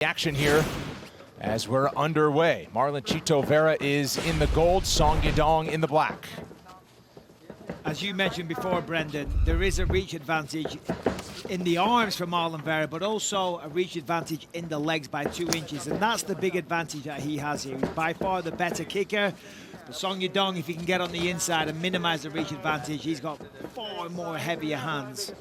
Action here as we're underway. Marlon Chito Vera is in the gold, Song Yadong in the black. As you mentioned before, Brendan, there is a reach advantage in the arms for Marlon Vera, but also a reach advantage in the legs by 2 inches, and that's the big advantage that he has here. He's by far the better kicker. But Song Yadong, if he can get on the inside and minimize the reach advantage, he's got far more heavier hands.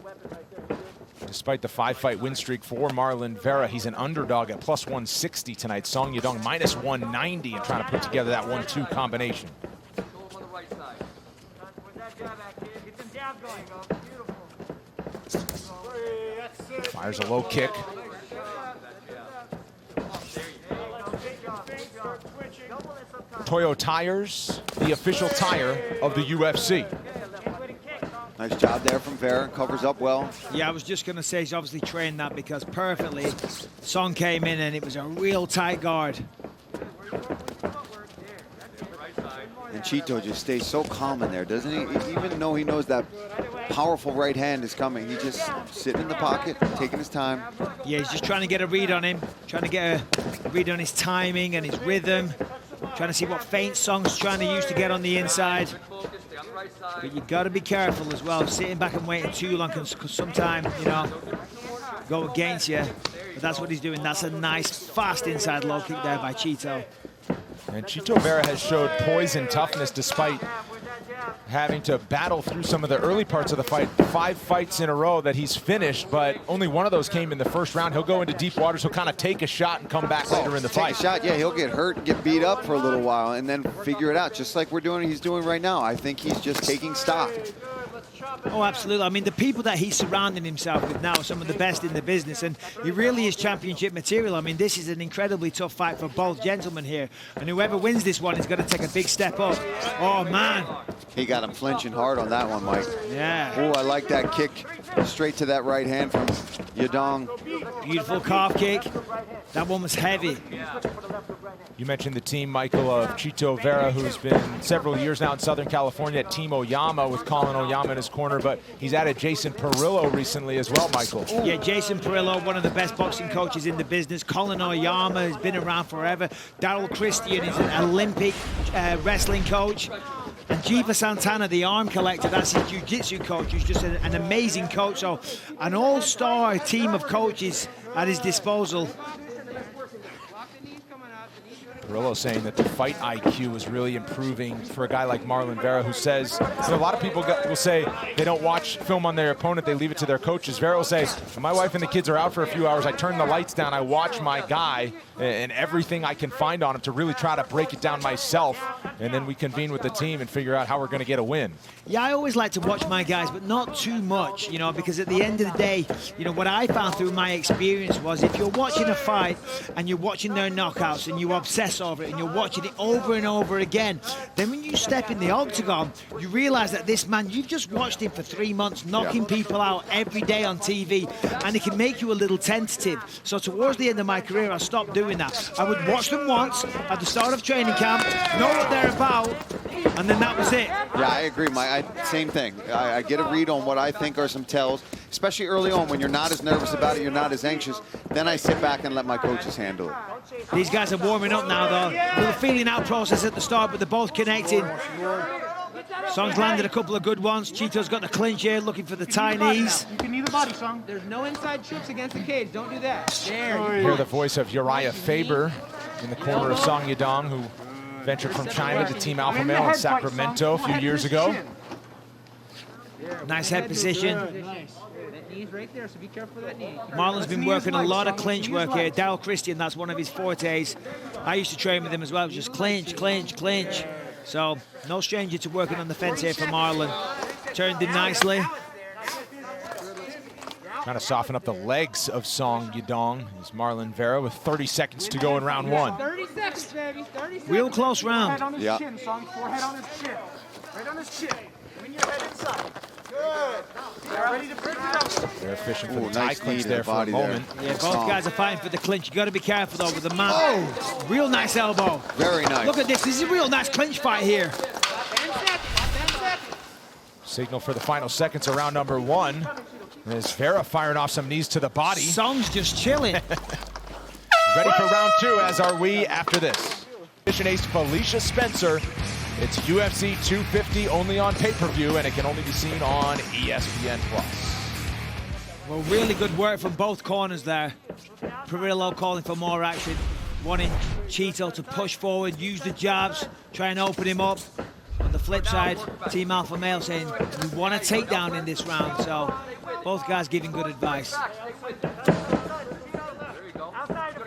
Despite the 5-fight win streak for Marlon Vera, he's an underdog at plus 160 tonight. Song Yadong minus 190 and trying to put together that 1-2 combination. Fires a low kick. Toyo Tires, the official tire of the UFC. Nice job there from Vera, covers up well. Yeah, I was just going to say he's obviously trained that because perfectly Song came in and it was a real tight guard. And Chito just stays so calm in there, doesn't he? Even though he knows that powerful right hand is coming, he just sitting in the pocket, taking his time. Yeah, he's just trying to get a read on him, trying to get a read on his timing and his rhythm, trying to see what feint Song's trying to use to get on the inside. But you got to be careful as well. Sitting back and waiting too long can sometimes, you know, go against you. But that's what he's doing. That's a nice, fast inside low kick there by Chito. And Chito Vera has showed poise and toughness despite having to battle through some of the early parts of the fight. 5 fights in a row that he's finished, but only one of those came in the first round. He'll go into deep waters. He'll kind of take a shot and come back later in the fight. Take a shot, yeah, he'll get hurt and get beat up for a little while and then figure it out, just like he's doing right now. I think he's just taking stock. Oh, absolutely. I mean, the people that he's surrounding himself with now are some of the best in the business, and he really is championship material. I mean, this is an incredibly tough fight for both gentlemen here, and whoever wins this one is going to take a big step up. Oh, man. He got him flinching hard on that one, Mike. Yeah. Oh, I like that kick straight to that right hand from Yadong. Beautiful calf kick. That one was heavy. You mentioned the team, Michael, of Chito Vera, who's been several years now in Southern California at Team Oyama with Colin Oyama in his corner, but he's added Jason Perillo recently as well, Michael. Yeah, Jason Perillo, one of the best boxing coaches in the business. Colin Oyama has been around forever. Daryl Christian is an Olympic wrestling coach. And Jiva Santana, the arm collector, that's his jiu-jitsu coach, who's just an amazing coach. So an all-star team of coaches at his disposal. Perillo saying that the fight IQ is really improving for a guy like Marlon Vera, who says, a lot of people will say they don't watch film on their opponent, they leave it to their coaches. Vera will say, my wife and the kids are out for a few hours, I turn the lights down, I watch my guy and everything I can find on him to really try to break it down myself, and then we convene with the team and figure out how we're going to get a win. Yeah, I always like to watch my guys, but not too much, you know, because at the end of the day, you know, what I found through my experience was if you're watching a fight and you're watching their knockouts and you obsess over it and you're watching it over and over again, then when you step in the octagon, you realize that this man, you've just watched him for 3 months knocking people out every day on TV, and it can make you a little tentative. So towards the end of my career, I stopped doing that. I would watch them once at the start of training camp, know what they're about, and then that was it. Yeah, I agree, Mike. Same thing. I get a read on what I think are some tells, especially early on when you're not as nervous about it, you're not as anxious. Then I sit back and let my coaches handle it. These guys are warming up now, though. A little feeling out process at the start, but they're both connecting. Song's landed a couple of good ones. Chito's got the clinch here, looking for the tie knees. You can knee the body, Song. There's no inside troops against the cage. Don't do that. There. You hear the voice of Uriah Faber in the corner of Song Yadong, who ventured from China to Team Alpha Male in Sacramento a few years ago. Nice head position. That knee's right there, so be careful of that knee. Marlon's been working a lot of clinch work here. Daryl Christian, that's one of his fortes. I used to train with him as well. It was just clinch, clinch, clinch. So no stranger to working on the fence here for Marlon. Turned in nicely. Trying to soften up the legs of Song Yadong is Marlon Vera with 30 seconds to go in round 1. 30 seconds, baby. 30 seconds. Real close round. Yeah. Chin, Song. Forehead on his chin. Right on his chin. Bring your head inside. Good. Now, ready to break it up. They're fishing for the tie nice clinch knee to there the for a body moment. Yeah, both guys are fighting for the clinch. You got to be careful though with the man. Oh, real nice elbow. Very nice. Look at this. This is a real nice clinch fight here. Signal for the final seconds of round number 1. As Vera firing off some knees to the body. Song's just chilling. Ready for round 2, as are we after this. Mission ace Felicia Spencer. It's UFC 250 only on pay-per-view, and it can only be seen on ESPN+. Well, really good work from both corners there. Perillo calling for more action, wanting Chito to push forward, use the jabs, try and open him up. On the flip side, Team Alpha Male saying, we want a takedown in this round, so both guys giving good advice.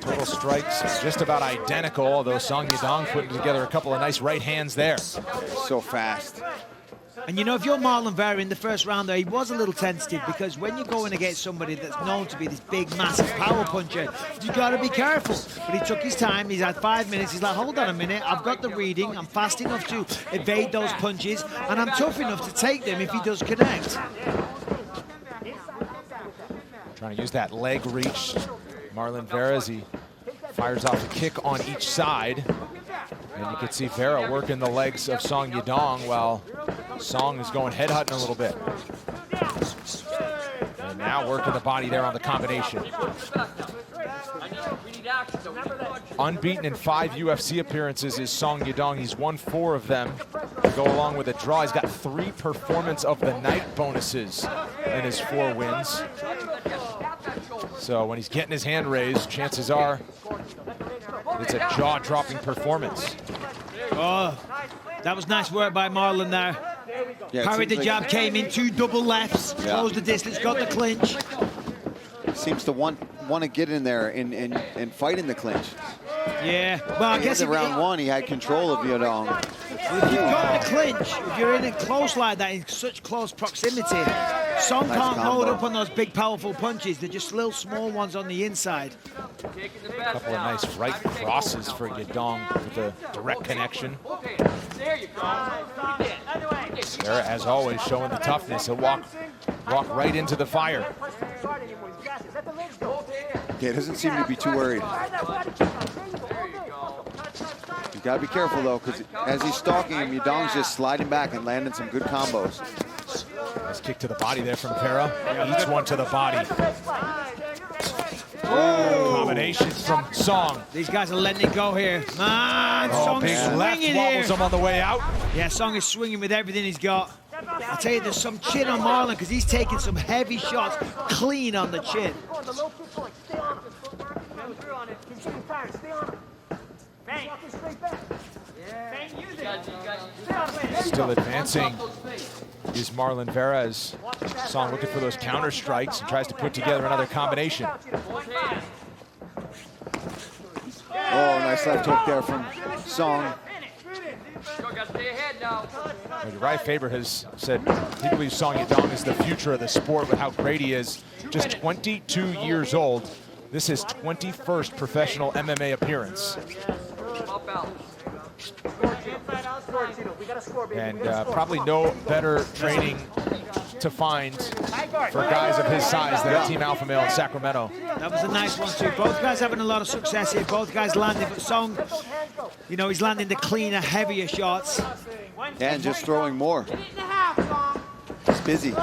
Total strikes just about identical, although Song Yadong putting together a couple of nice right hands there. So fast. And you know, if you're Marlon Vera in the first round there, he was a little tentative, because when you're going against somebody that's known to be this big, massive power puncher, you got to be careful. But he took his time. He's had 5 minutes. He's like, hold on a minute. I've got the reading. I'm fast enough to evade those punches, and I'm tough enough to take them if he does connect. Trying to use that leg reach. Marlon Vera, as he fires off a kick on each side. And you can see Vera working the legs of Song Yadong while Song is going headhutting a little bit. And now working the body there on the combination. Unbeaten in 5 UFC appearances is Song Yadong. He's won 4 of them to go along with a draw. He's got 3 performance of the night bonuses in his 4 wins. So when he's getting his hand raised, chances are it's a jaw-dropping performance. Oh, that was nice work by Marlon there. Yeah, Parried the jab, came in 2 double lefts, closed the distance, got the clinch. Seems to want to get in there and fight in the clinch. Yeah, well, I guess in round 1 he had control of Yadong. If you've got the clinch, if you're in it close like that, in such close proximity, Song can't hold up on those big, powerful punches. They're just little small ones on the inside. A couple of nice right crosses for Yadong with a direct connection. Vera, as always, showing the toughness. He'll walk right into the fire. Yeah, doesn't seem to be too worried. You gotta be careful though, because as he's stalking him, Yadong's just sliding back and landing some good combos. Nice kick to the body there from Vera. Each one to the body. Combination from Song. These guys are letting it go here. Man, Song's big left swinging wobbles here. him on the way out. Yeah, Song is swinging with everything he's got. I tell you, there's some chin on Marlon, because he's taking some heavy shots clean on the chin. Still advancing is Marlon Vera, as Song looking for those counter strikes and tries to put together another combination. Oh, nice left hook there from Song. Uriah Faber has said he believes Song Yadong is the future of the sport with how great he is. Just 22 years old. This is his 21st professional MMA appearance. And probably no better training to find for guys of his size than Team Alpha Male in Sacramento. That was a nice one too. Both guys having a lot of success here. Both guys landing, but Song, you know, he's landing the cleaner, heavier shots. And just throwing more. He's busy.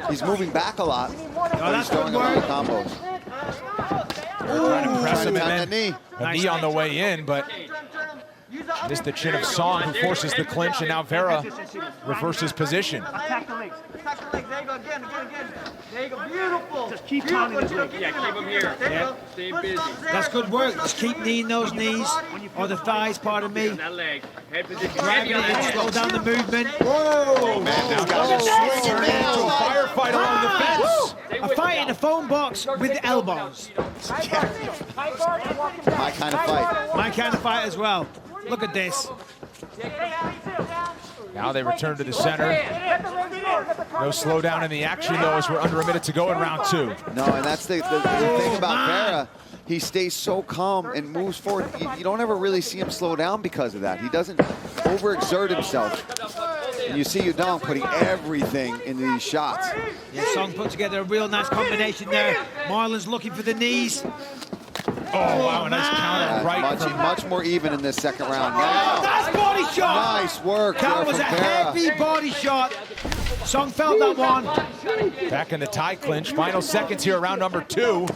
He's moving back a lot. But he's throwing a lot of combos. Trying to press him Trying in. to knee. A knee on the way in, but missed the chin of Song, who forces the clinch, and now Vera reverses position. Attack the legs. Attack the legs. There you go. Again. There you go. Beautiful. Just keep pounding his legs. Yeah, keep him here. Yeah. Stay busy. That's good work. Just keep kneeing those knees, or the thighs, pardon me. That leg. Head position. Driving it in, slow down the movement. Whoa! Man, now got this turning into a firefight along the fence. A fight in a phone box with elbows. My kind of fight. My kind of fight as well. Look at this. Now they return to the center. No slowdown in the action, though, as we're under a minute to go in round 2. No, and that's the thing about Vera. He stays so calm and moves forward. You don't ever really see him slow down because of that. He doesn't overexert himself. And you see Yadong putting everything into these shots. Yeah, Song put together a real nice combination there. Marlon's looking for the knees. Oh, wow, a nice counter right. Much more even in this second round. Now, Nice body shot. nice work That there was a from Vera. heavy body shot. Song felt that one. Back in the tie clinch. Final seconds here, round number 2.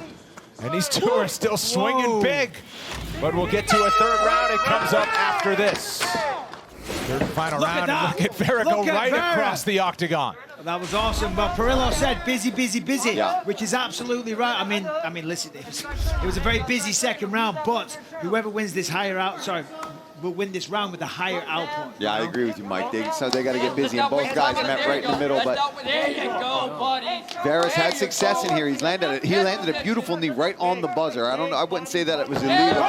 And these two are still swinging big. But we'll get to a third round. It comes up after this. Third and final round. And look at Vera go right across the octagon. That was awesome. But Perillo said busy, busy, busy, Yeah. which is absolutely right. I mean, listen, it was a very busy second round, but whoever wins this will win this round with a higher output. Yeah, I agree with you, Mike. They got to get busy, and both guys met right in the middle. But Vera's had success in here. He landed a beautiful knee right on the buzzer. I wouldn't say that it was illegal.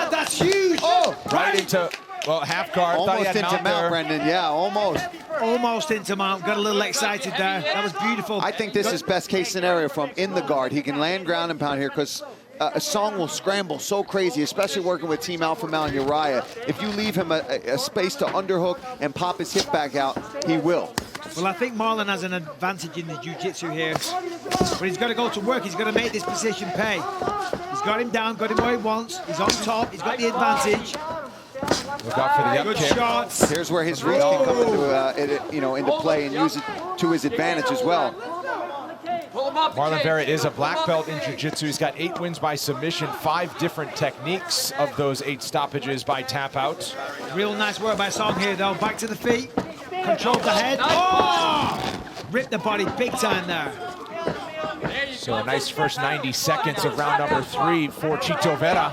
That's huge. Oh, Right into, well, half guard. almost into mount, Brendan. Yeah, almost. Almost into mount. Got a little excited there. That was beautiful. I think this is best case scenario from in the guard. He can land ground and pound here because a Song will scramble so crazy, especially working with Team Alpha Male and Uriah. If you leave him a space to underhook and pop his hip back out, he will. Well, I think Marlon has an advantage in the jiu-jitsu here. But he's got to go to work. He's got to make this position pay. He's got him down, got him where he wants. He's on top. He's got the advantage. Look out for the up Good kick. shots. Here's where his reach can come into play and use it to his advantage as well. Marlon Vera is a black belt in jiu-jitsu. He's got 8 wins by submission, 5 different techniques of those 8 stoppages by tap out. Real nice work by Song here, though. Back to the feet. Controlled the head. Oh! Ripped the body big time there. So a nice first 90 seconds of round number 3 for Chito Vera.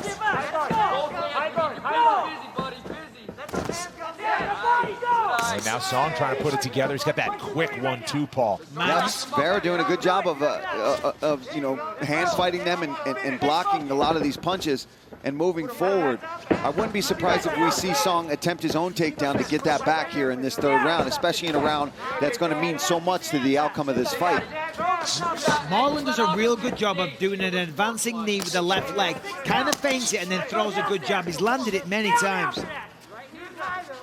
And now Song trying to put it together. He's got that quick 1-2, Paul. Yes, Vera doing a good job of hand fighting them and blocking a lot of these punches and moving forward. I wouldn't be surprised if we see Song attempt his own takedown to get that back here in this third round, especially in a round that's going to mean so much to the outcome of this fight. Marlon does a real good job of doing an advancing knee with the left leg. Kind of feints it and then throws a good jab. He's landed it many times.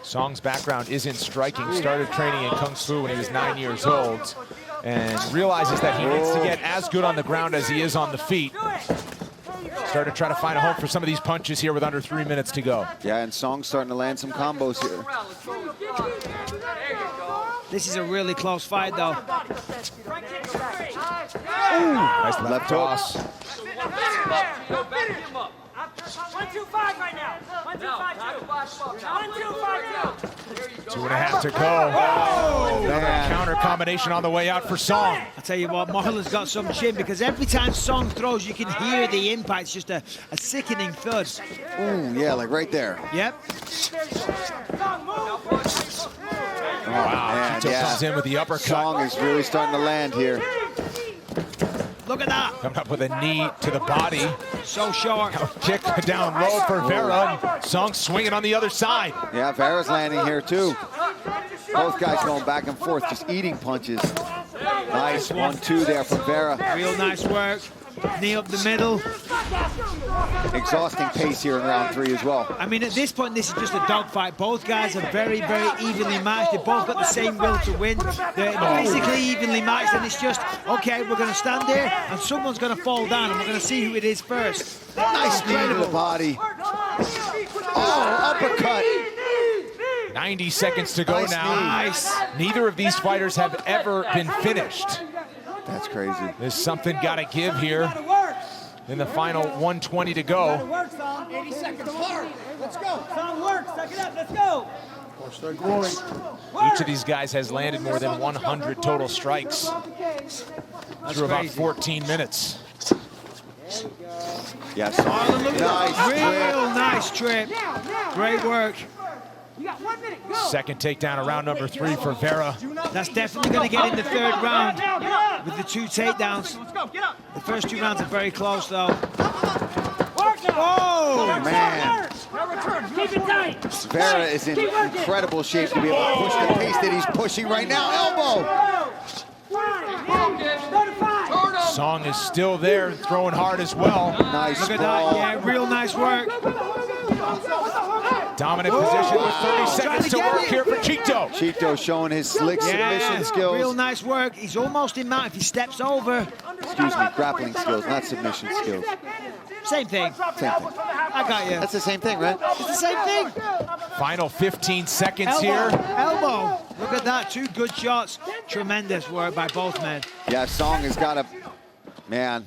Song's background is in striking. Started training in Kung Fu when he was 9 years old and realizes that he needs to get as good on the ground as he is on the feet. Started to try to find a home for some of these punches here with under 3 minutes to go. Yeah, and Song's starting to land some combos here. This is a really close fight, though. Nice left cross. 1-2-5 right now. 1-2-5-2. 1-2-5-2. 2.5 to go. Oh, another counter combination on the way out for Song. I tell you what, Marlon's got some chin because every time Song throws, you can hear the impact. It's just a sickening thud. Ooh, yeah, like right there. Yep. Oh, Wow, man, Chito comes in with the uppercut. Song is really starting to land here. Look at that. Coming up with a knee to the body. So short. Kick down low for Vera. Song swinging on the other side. Yeah, Vera's landing here too. Both guys going back and forth, just eating punches. Nice 1-2 there from Vera. Real nice work. Knee up the middle. Exhausting pace here in round 3 as well. I mean, at this point, this is just a dogfight. Both guys are very, very evenly matched. They've both got the same will to win. They're physically evenly matched, and it's just, okay, we're going to stand there, and someone's going to fall down, and we're going to see who it is first. Nice knee to the body. Oh, uppercut. 90 seconds to go Nice now. knee. Nice. Neither of these fighters have ever been finished. That's crazy. There's something got to give here in the final 120 to go. Work, Song. 80 seconds. Hard. Let's go. Song, work. Suck it up. Let's go. Each of these guys has landed more than 100 total strikes through about 14 minutes. Yes. Marlon, look at that. Nice Real nice trip. Great work. You got 1 minute. Go. Second takedown of round number 3 for Vera. That's definitely going to get in the third round with the 2 takedowns. Let's go. Get up. The first 2 rounds are very close, though. Work now. Oh, man. No return. Keep it tight. Vera is in incredible shape to be able to push the pace that he's pushing right now. Elbow. Song is still there, throwing hard as well. Nice look at sprawl. that. Yeah, real nice work. Dominant position with 30 seconds to work here for Chito. Chito showing his slick submission skills. Real nice work. He's almost in mount. If he steps over. Excuse me, grappling skills, not submission skills. Same thing. Same thing. I got you. That's the same thing, right? It's the same thing. Final 15 seconds Elbow. here. Elbow. Look at that. 2 good shots. Tremendous work by both men. Yeah, Song has got a, man,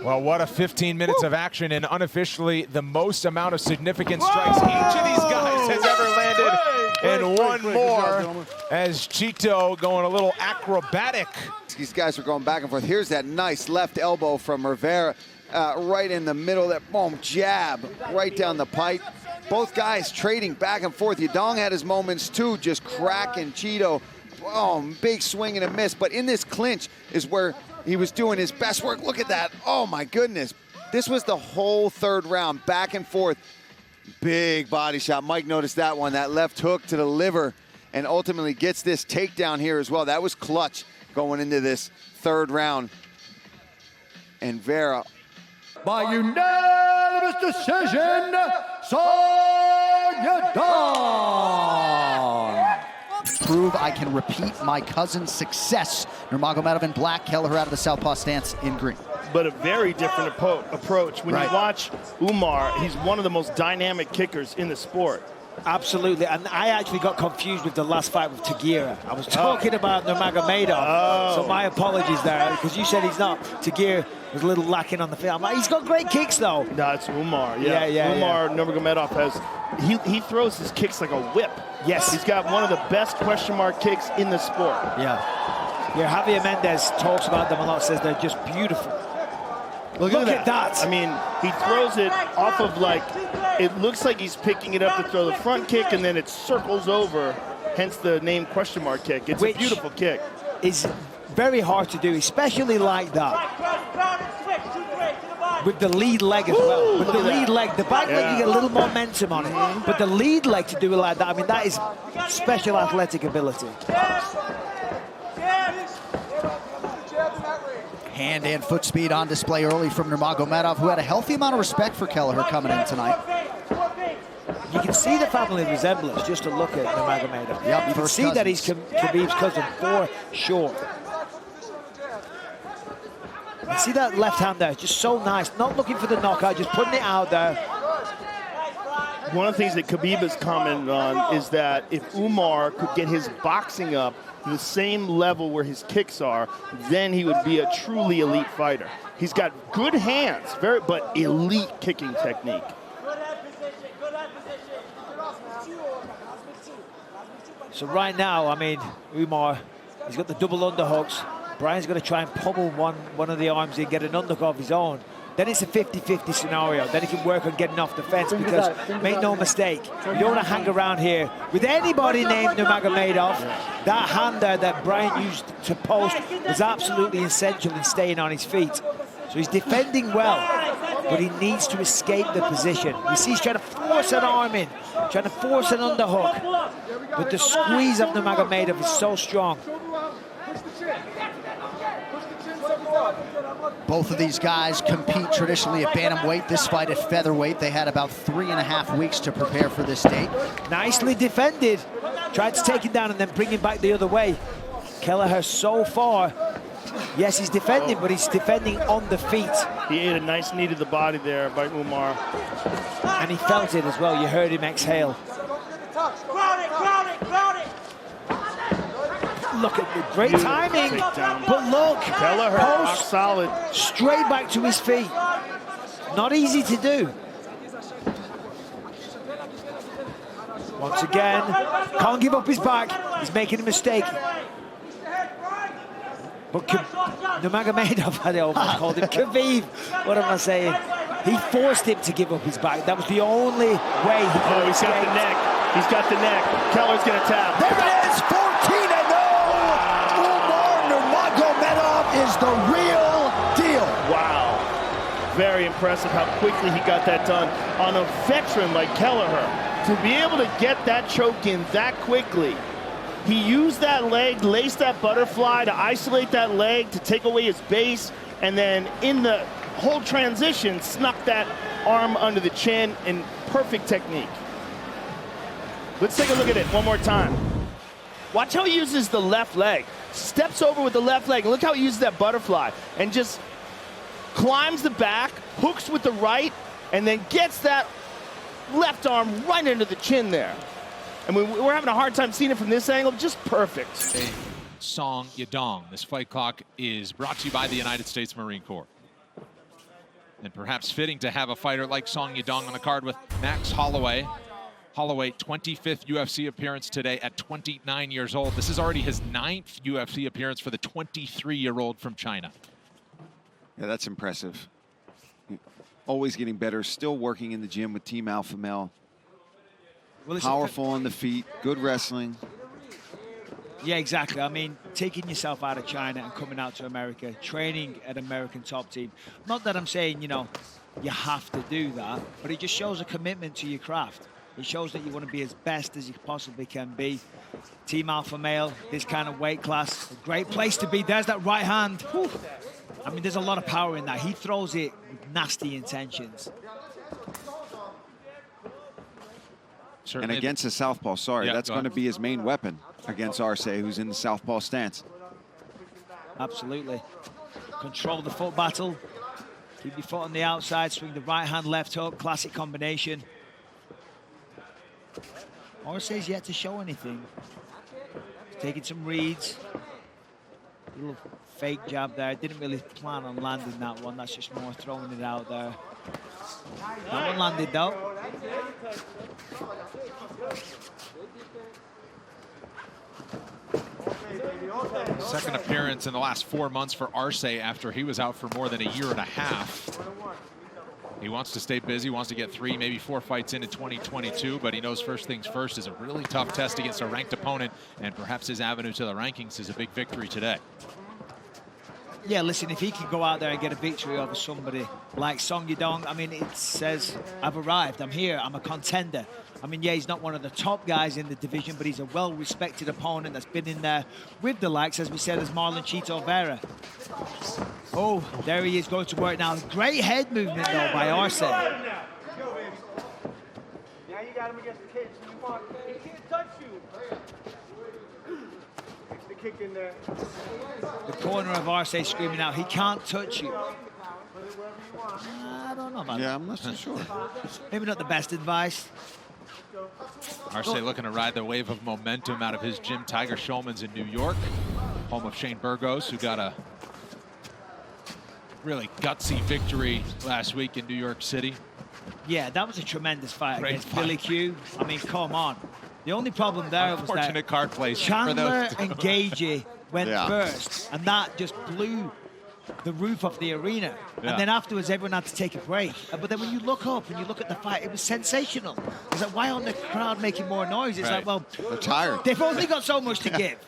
Well, what a 15 minutes of action, and unofficially the most amount of significant strikes each of these guys has ever landed. And one more as Chito going a little acrobatic. These guys are going back and forth. Here's that nice left elbow from Vera, right in the middle. That boom, jab right down the pipe. Both guys trading back and forth. Yadong had his moments too, just cracking Chito. Oh, big swing and a miss. But in this clinch is where he was doing his best work. Look at that. Oh, my goodness. This was the whole third round, back and forth. Big body shot. Mike noticed that one, that left hook to the liver, and ultimately gets this takedown here as well. That was clutch going into this third round. And Vera, by unanimous decision, Sandhagen. Prove I can repeat my cousin's success. Nurmagomedov in black, Kelleher out of the southpaw stance in green. But a very different approach. When you watch Umar, he's one of the most dynamic kickers in the sport. Absolutely, and I actually got confused with the last fight with Tegera. I was talking about Nurmagomedov, so my apologies there, because you said he's not. Tegera was a little lacking on the field. He's got great kicks, though. No, it's Umar. Umar Nurmagomedov has, he throws his kicks like a whip. Yes. He's got one of the best question mark kicks in the sport. Yeah, Javier Mendez talks about them a lot, says they're just beautiful. Look at that. I mean, he throws it off of it looks like he's picking it up to throw the front kick, and then it circles over, hence the name question mark kick. It's a beautiful kick. Is very hard to do, especially like that. With the lead leg as well. With the lead leg, the back leg, you get a little momentum on it. But the lead leg to do it like that, I mean, that is special athletic ability. Hand and foot speed on display early from Nurmagomedov, who had a healthy amount of respect for Kelleher coming in tonight. You can see the family resemblance just to look at Nurmagomedov. Yep, you can see that he's Khabib's cousin for sure. You see that left hand there, just so nice. Not looking for the knockout, just putting it out there. One of the things that Khabib has commented on is that if Umar could get his boxing up to the same level where his kicks are, then he would be a truly elite fighter. He's got good hands, but elite kicking technique. So right now, I mean, Umar, he's got the double underhooks. Brian's going to try and pummel one of the arms and get an underhook of his own. Then it's a 50-50 scenario. Then he can work on getting off the fence, because make no mistake, you don't want to hang around here with anybody named Nurmagomedov. That hand there that Brian used to post was absolutely essential in staying on his feet. So he's defending well, but he needs to escape the position. You see he's trying to force an arm in, trying to force an underhook. But the squeeze of Nurmagomedov is so strong. Both of these guys compete traditionally at bantamweight. This fight at featherweight. They had about 3.5 weeks to prepare for this date. Nicely defended. Tried to take it down and then bring him back the other way. Kelleher so far, yes, he's defending, but he's defending on the feet. He ate a nice knee to the body there by Umar. And he felt it as well. You heard him exhale. Look at the great timing, but look, Kelleher, rock solid. Straight back to his feet. Not easy to do. Once again, can't give up his back. He's making a mistake. But Nurmagomedov, I almost called him Khabib. What am I saying? He forced him to give up his back. That was the only way he could. Oh, he's got the neck. He's got the neck. Keller's going to tap. There it is, 14-0. Is the real deal. Wow. Very impressive how quickly he got that done on a veteran like Kelleher. To be able to get that choke in that quickly, he used that leg, laced that butterfly to isolate that leg, to take away his base, and then in the whole transition, snuck that arm under the chin in perfect technique. Let's take a look at it one more time. Watch how he uses the left leg. Steps over with the left leg. Look how he uses that butterfly and just climbs the back, hooks with the right, and then gets that left arm right into the chin there. And we're having a hard time seeing it from this angle. Just perfect. Song Yadong. This fight clock is brought to you by the United States Marine Corps. And perhaps fitting to have a fighter like Song Yadong on the card with Max Holloway. Holloway, 25th UFC appearance today at 29 years old. This is already his 9th UFC appearance for the 23-year-old from China. Yeah, that's impressive. Always getting better, still working in the gym with Team Alpha Male. Well, powerful on the feet, good wrestling. Yeah, exactly. I mean, taking yourself out of China and coming out to America, training at American top team. Not that I'm saying, you know, you have to do that, but it just shows a commitment to your craft. It shows that you want to be as best as you possibly can be. Team Alpha Male, this kind of weight class, a great place to be. There's that right hand. Whew. I mean, there's a lot of power in that. He throws it with nasty intentions. Certainly. And against the southpaw, sorry, Yeah, that's going to be his main weapon against Arce, who's in the southpaw stance. Absolutely. Control the foot battle. Keep your foot on the outside, swing the right hand, left hook, classic combination. Arce's yet to show anything. He's taking some reads. A little fake jab there. Didn't really plan on landing that one. That's just more throwing it out there. That one landed though. Second appearance in the last 4 months for Arce after he was out for more than a year and a half. He wants to stay busy, wants to get 3, maybe 4 fights into 2022, but he knows first things first is a really tough test against a ranked opponent, and perhaps his avenue to the rankings is a big victory today. Yeah, listen, if he can go out there and get a victory over somebody like Song Yadong, I mean, it says, I've arrived, I'm here, I'm a contender. I mean, yeah, he's not one of the top guys in the division, but he's a well-respected opponent that's been in there with the likes, as we said, as Marlon Vera. Oh, there he is going to work now. Great head movement, though, by Arce. Now you got him against the cage. He can't touch you. Fix the kick in there. The corner of Arce screaming out, he can't touch you. I don't know about that. Yeah, I'm not so sure. Maybe not the best advice. Arce looking to ride the wave of momentum out of his gym, Tiger Schulman's in New York, home of Shane Burgos, who got a really gutsy victory last week in New York City. Yeah, that was a tremendous fight Great against fight. Billy Q. I mean, come on. The only problem there was that Unfortunate card plays for Chandler those. and Gagey went Yeah. first, and that just blew the roof off the arena. Yeah. And then afterwards, everyone had to take a break. But then when you look up and you look at the fight, it was sensational. It's like, why aren't the crowd making more noise? It's like, Right. well, They're tired. they've only got so much to give.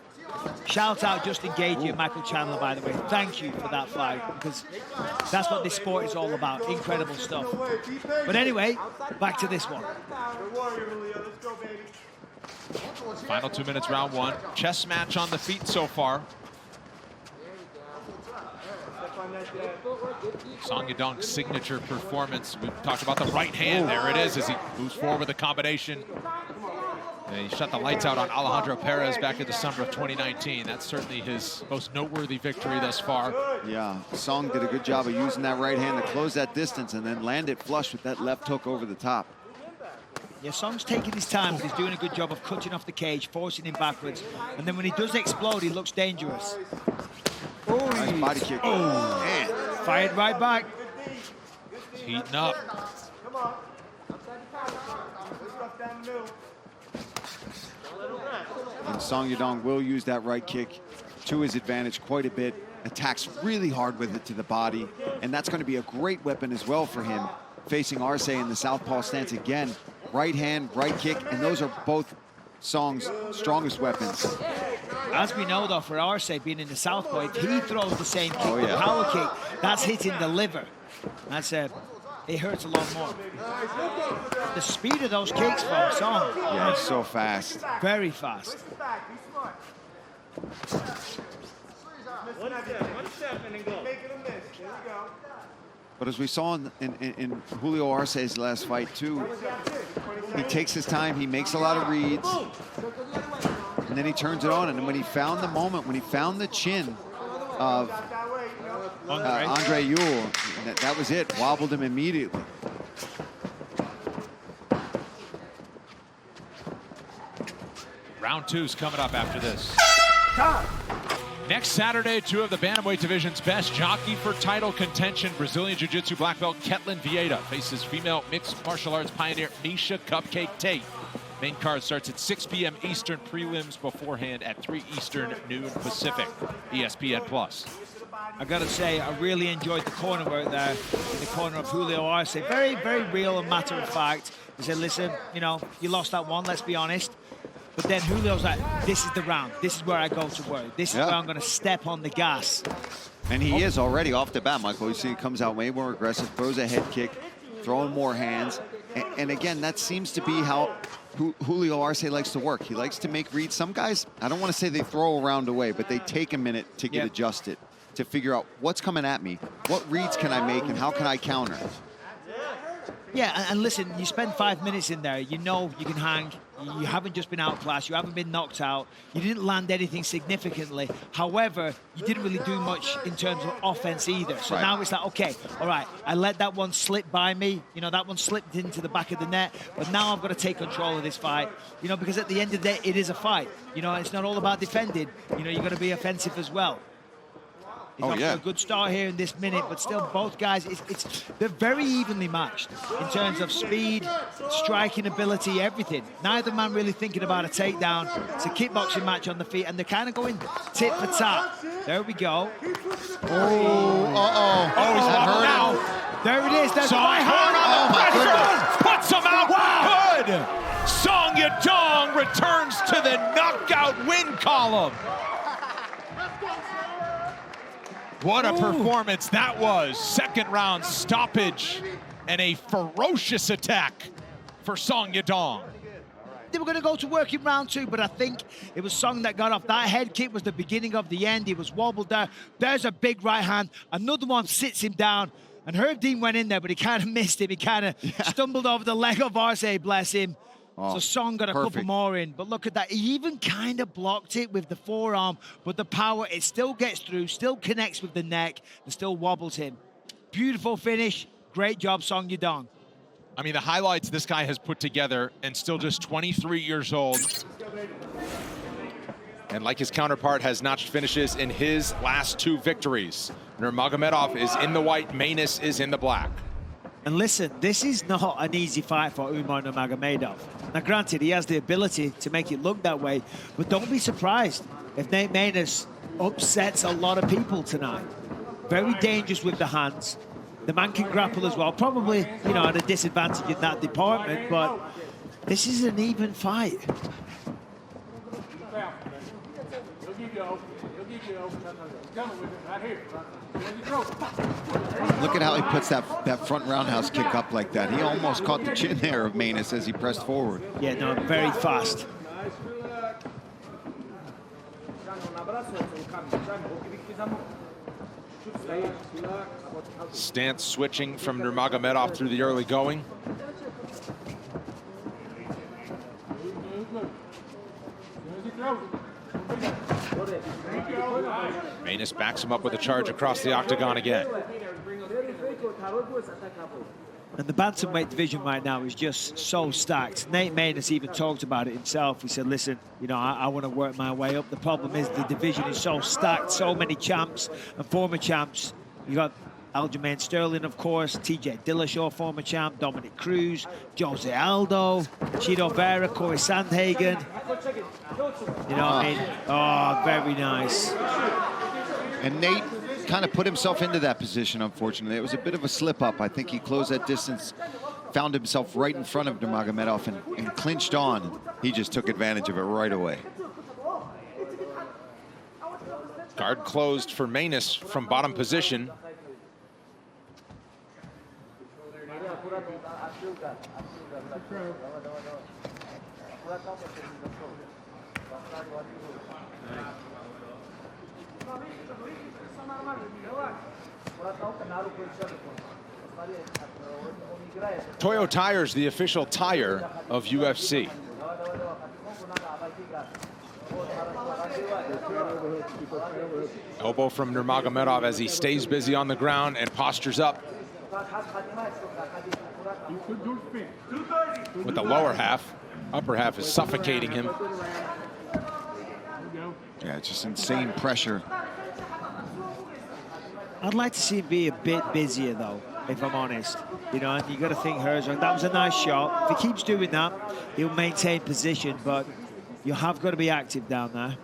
Shout out Justin Gagey and Michael Chandler, by the way. Thank you for that fight, because that's what this sport is all about. Incredible stuff. But anyway, back to this one. Let's go, baby. Final 2 minutes, round 1. Chess match on the feet so far. Song Yadong's signature performance. We talked about the right hand. There it is as he moves forward with a combination. And he shut the lights out on Alejandro Perez back in the summer of 2019. That's certainly his most noteworthy victory thus far. Yeah, Song did a good job of using that right hand to close that distance and then land it flush with that left hook over the top. Yeah, Song's taking his time, but he's doing a good job of cutting off the cage, forcing him backwards. And then when he does explode, he looks dangerous. Oh, Nice body kick. Oh, man. Fired right back. Heating up. Come on. This stuff down the middle. And Song Yadong will use that right kick to his advantage quite a bit. Attacks really hard with it to the body. And that's going to be a great weapon as well for him, facing Arce in the southpaw stance again. Right hand, right kick, and those are both Song's strongest weapons. As we know, though, for Arce being in the southpaw, if he throws the same kick, Oh, yeah. the power kick, that's hitting the liver. That's it hurts a lot more. The speed of those kicks from Song. Yeah, it's so fast. Very fast. One step and then go. Making a miss. There we go. But as we saw in Julio Arce's last fight too, he takes his time, he makes a lot of reads, and then he turns it on. And when he found the moment, when he found the chin of Andre Ewell, that was it, wobbled him immediately. Round 2's coming up after this. Next Saturday, two of the bantamweight division's best jockey for title contention. Brazilian Jiu-Jitsu black belt Ketlen Vieira faces female mixed martial arts pioneer Misha Cupcake Tate. Main card starts at 6 p.m. Eastern, prelims beforehand at 3 Eastern, noon Pacific. ESPN+. I gotta say, I really enjoyed the corner work there in the corner of Julio Arce. Very, very real and matter of fact. He said, listen, you know, you lost that one, let's be honest. But then Julio's like, this is the round. This is where I go to work. This is where I'm going to step on the gas. And he is already off the bat, Michael. You see he comes out way more aggressive, throws a head kick, throwing more hands. And again, that seems to be how Julio Arce likes to work. He likes to make reads. Some guys, I don't want to say they throw a round away, but they take a minute to get adjusted, to figure out what's coming at me, what reads can I make, and how can I counter. Yeah, and listen, you spend 5 minutes in there, you know you can hang. You haven't just been outclassed, you haven't been knocked out, you didn't land anything significantly. However, you didn't really do much in terms of offense either. So now it's like, okay, all right, I let that one slip by me. You know, that one slipped into the back of the net, but now I've got to take control of this fight. You know, because at the end of the day, it is a fight. You know, it's not all about defending. You know, you've got to be offensive as well. He's off to a good start here in this minute, but still both guys, they're very evenly matched in terms of speed, striking ability, everything. Neither man really thinking about a takedown. It's a kickboxing match on the feet, and they're kind of going tit for tat. There we go. Oh, he's wobbled now. There it is. There's Song my Yadong heart. under pressure. Puts him out. Good. Song Yadong returns to the knockout win column. What a performance that was. Second round stoppage and a ferocious attack for Song Yadong. They were going to go to work in round two, but I think it was Song that got off. That head kick was the beginning of the end. He was wobbled there. There's a big right hand. Another one sits him down. And Herb Dean went in there, but he kind of missed him. He kind of stumbled over the leg of Arce, bless him. So Song got a couple more in, but look at that. He even kind of blocked it with the forearm, but the power, it still gets through, still connects with the neck, and still wobbles him. Beautiful finish. Great job, Song Yadong. I mean, the highlights this guy has put together, and still just 23 years old. And like his counterpart, has notched finishes in his last two victories. Nurmagomedov is in the white, Maness is in the black. And listen, this is not an easy fight for UMAR NURMAGOMEDOV. Now, granted, he has the ability to make it look that way, but don't be surprised if Nate Maness upsets a lot of people tonight. Very dangerous with the hands. The man can grapple as well, probably, you know, at a disadvantage in that department, but this is an even fight. Look at how he puts that front roundhouse kick up like that. He almost caught the chin there of Maness as he pressed forward. Yeah, no, very fast. Stance switching from Nurmagomedov through the early going. Maness backs him up with a charge across the octagon again. And the bantamweight division right now is just so stacked. Nate Maness even talked about it himself. He said, listen, you know, I want to work my way up. The problem is the division is so stacked, so many champs and former champs. You got Aljamain Sterling, of course, TJ Dillashaw, former champ, Dominic Cruz, Jose Aldo, Chito Vera, Cory Sandhagen. You know what I mean? Oh, very nice. And Nate kind of put himself into that position, unfortunately. It was a bit of a slip-up. I think he closed that distance, found himself right in front of Nurmagomedov and clinched on. He just took advantage of it right away. Guard closed for Maness from bottom position. Toyo Tire's the official tire of UFC. Elbow from Nurmagomedov as he stays busy on the ground and postures up with the lower half. Upper half is suffocating him. Yeah, just insane pressure. I'd like to see him be a bit busier, though, if I'm honest. You know, and you got to think Herzog, that was a nice shot. If he keeps doing that, he'll maintain position, but you have got to be active down there.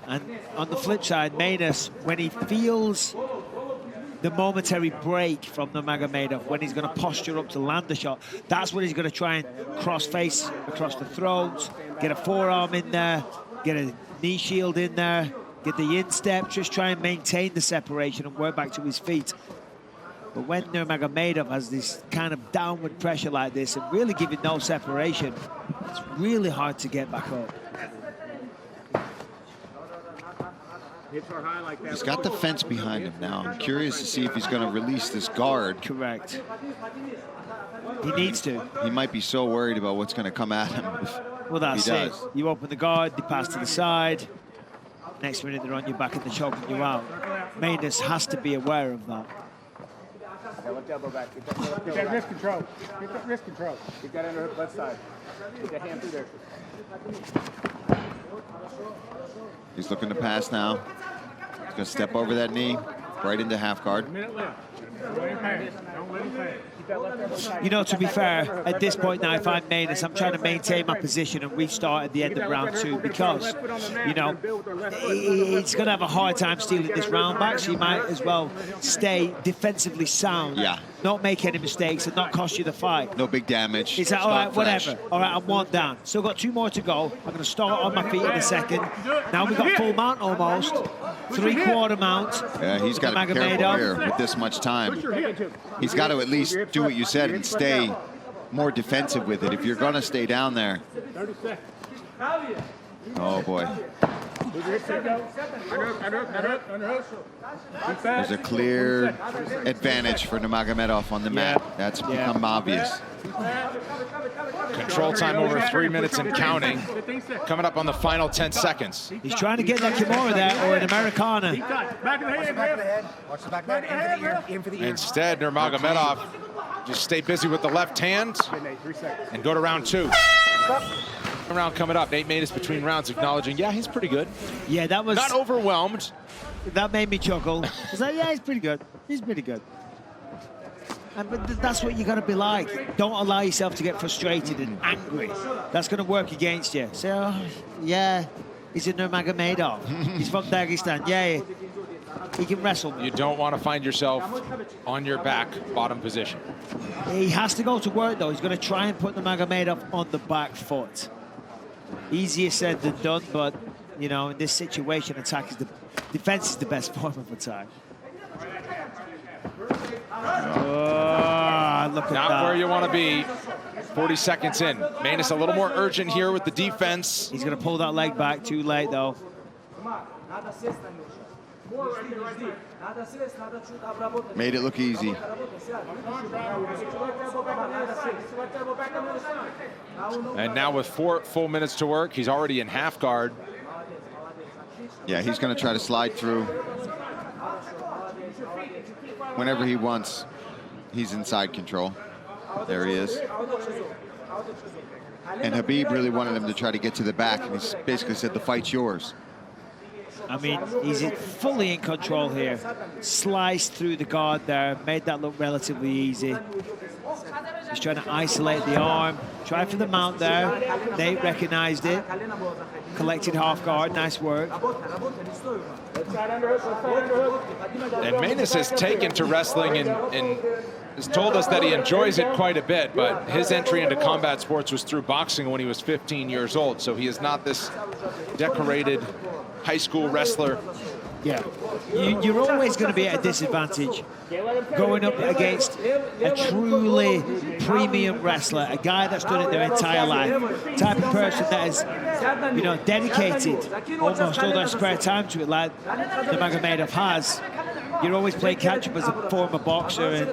And on the flip side, Maness, when he feels the momentary break from Nurmagomedov, when he's going to posture up to land the shot, that's when he's going to try and cross-face across the throat, get a forearm in there, get a knee shield in there, get the instep, just try and maintain the separation and work back to his feet. But when Nurmagomedov has this kind of downward pressure like this and really giving no separation, it's really hard to get back up. He's got the fence behind him now. I'm curious to see if he's going to release this guard. Correct. He needs to. He might be so worried about what's going to come at him if well, that's he does. it. You open the guard, they pass to the side. Next minute, they're on your back and they're choking you out. Maness has to be aware of that. Get that wrist control. Get that wrist control. Get that under the left side. Get that hand through there. He's looking to pass now. He's going to step over that knee, right into half guard. You know, to be fair, at this point now, if I'm Maness, I'm trying to maintain my position and restart at the end of round 2 because, you know, he's going to have a hard time stealing this round back, so you might as well stay defensively sound, not make any mistakes and not cost you the fight. No big damage. He's like, all right, whatever. All right, I'm 1 down. Still got 2 more to go. I'm going to start on my feet in a second. Now we've got full mount almost. 3/4 mount. Yeah, he's got to be careful here with this much time. He's got to at least do what you said and stay more defensive with it if you're going to stay down there. Oh, boy. There's a clear advantage for Nurmagomedov on the mat. That's become obvious. Control time over 3 minutes and counting. Coming up on the final 10 seconds. He's trying to get that Kimura there or an Americana. Back of the head. Watch the back of the head. Aim for the ear. Instead, Nurmagomedov just stay busy with the left hand and go to round 2. Round coming up. Nate Maness between rounds acknowledging, yeah, he's pretty good. Yeah, that was... Not overwhelmed. That made me chuckle. He's like, yeah, he's pretty good. He's pretty good. But that's what you got to be like. Don't allow yourself to get frustrated and angry. That's going to work against you. So, yeah, he's a Nurmagomedov. He's from Dagestan. Yeah, he can wrestle. You don't want to find yourself on your back, bottom position. He has to go to work, though. He's going to try and put Nurmagomedov on the back foot. Easier said than done, but, you know, in this situation, defense is the best form of attack. Oh, look at that. Not where you want to be. 40 seconds in. Maness a little more urgent here with the defense. He's going to pull that leg back. Too late, though. Made it look easy. And now with 4 full minutes to work, he's already in half guard. Yeah, he's going to try to slide through. Whenever he wants, he's inside control. There he is. And Khabib really wanted him to try to get to the back, and he basically said, the fight's yours. I mean, he's fully in control here. Sliced through the guard there, made that look relatively easy. He's trying to isolate the arm. Tried for the mount there. Nate recognized it. Collected half guard, nice work. And Maness has taken to wrestling and has told us that he enjoys it quite a bit, but his entry into combat sports was through boxing when he was 15 years old, so he is not this decorated high school wrestler. Yeah, you're always going to be at a disadvantage going up against a truly premium wrestler, a guy that's done it their entire life, type of person that is, you know, dedicated almost all their spare time to it, like Nurmagomedov has. You're always playing catch-up as a former boxer, and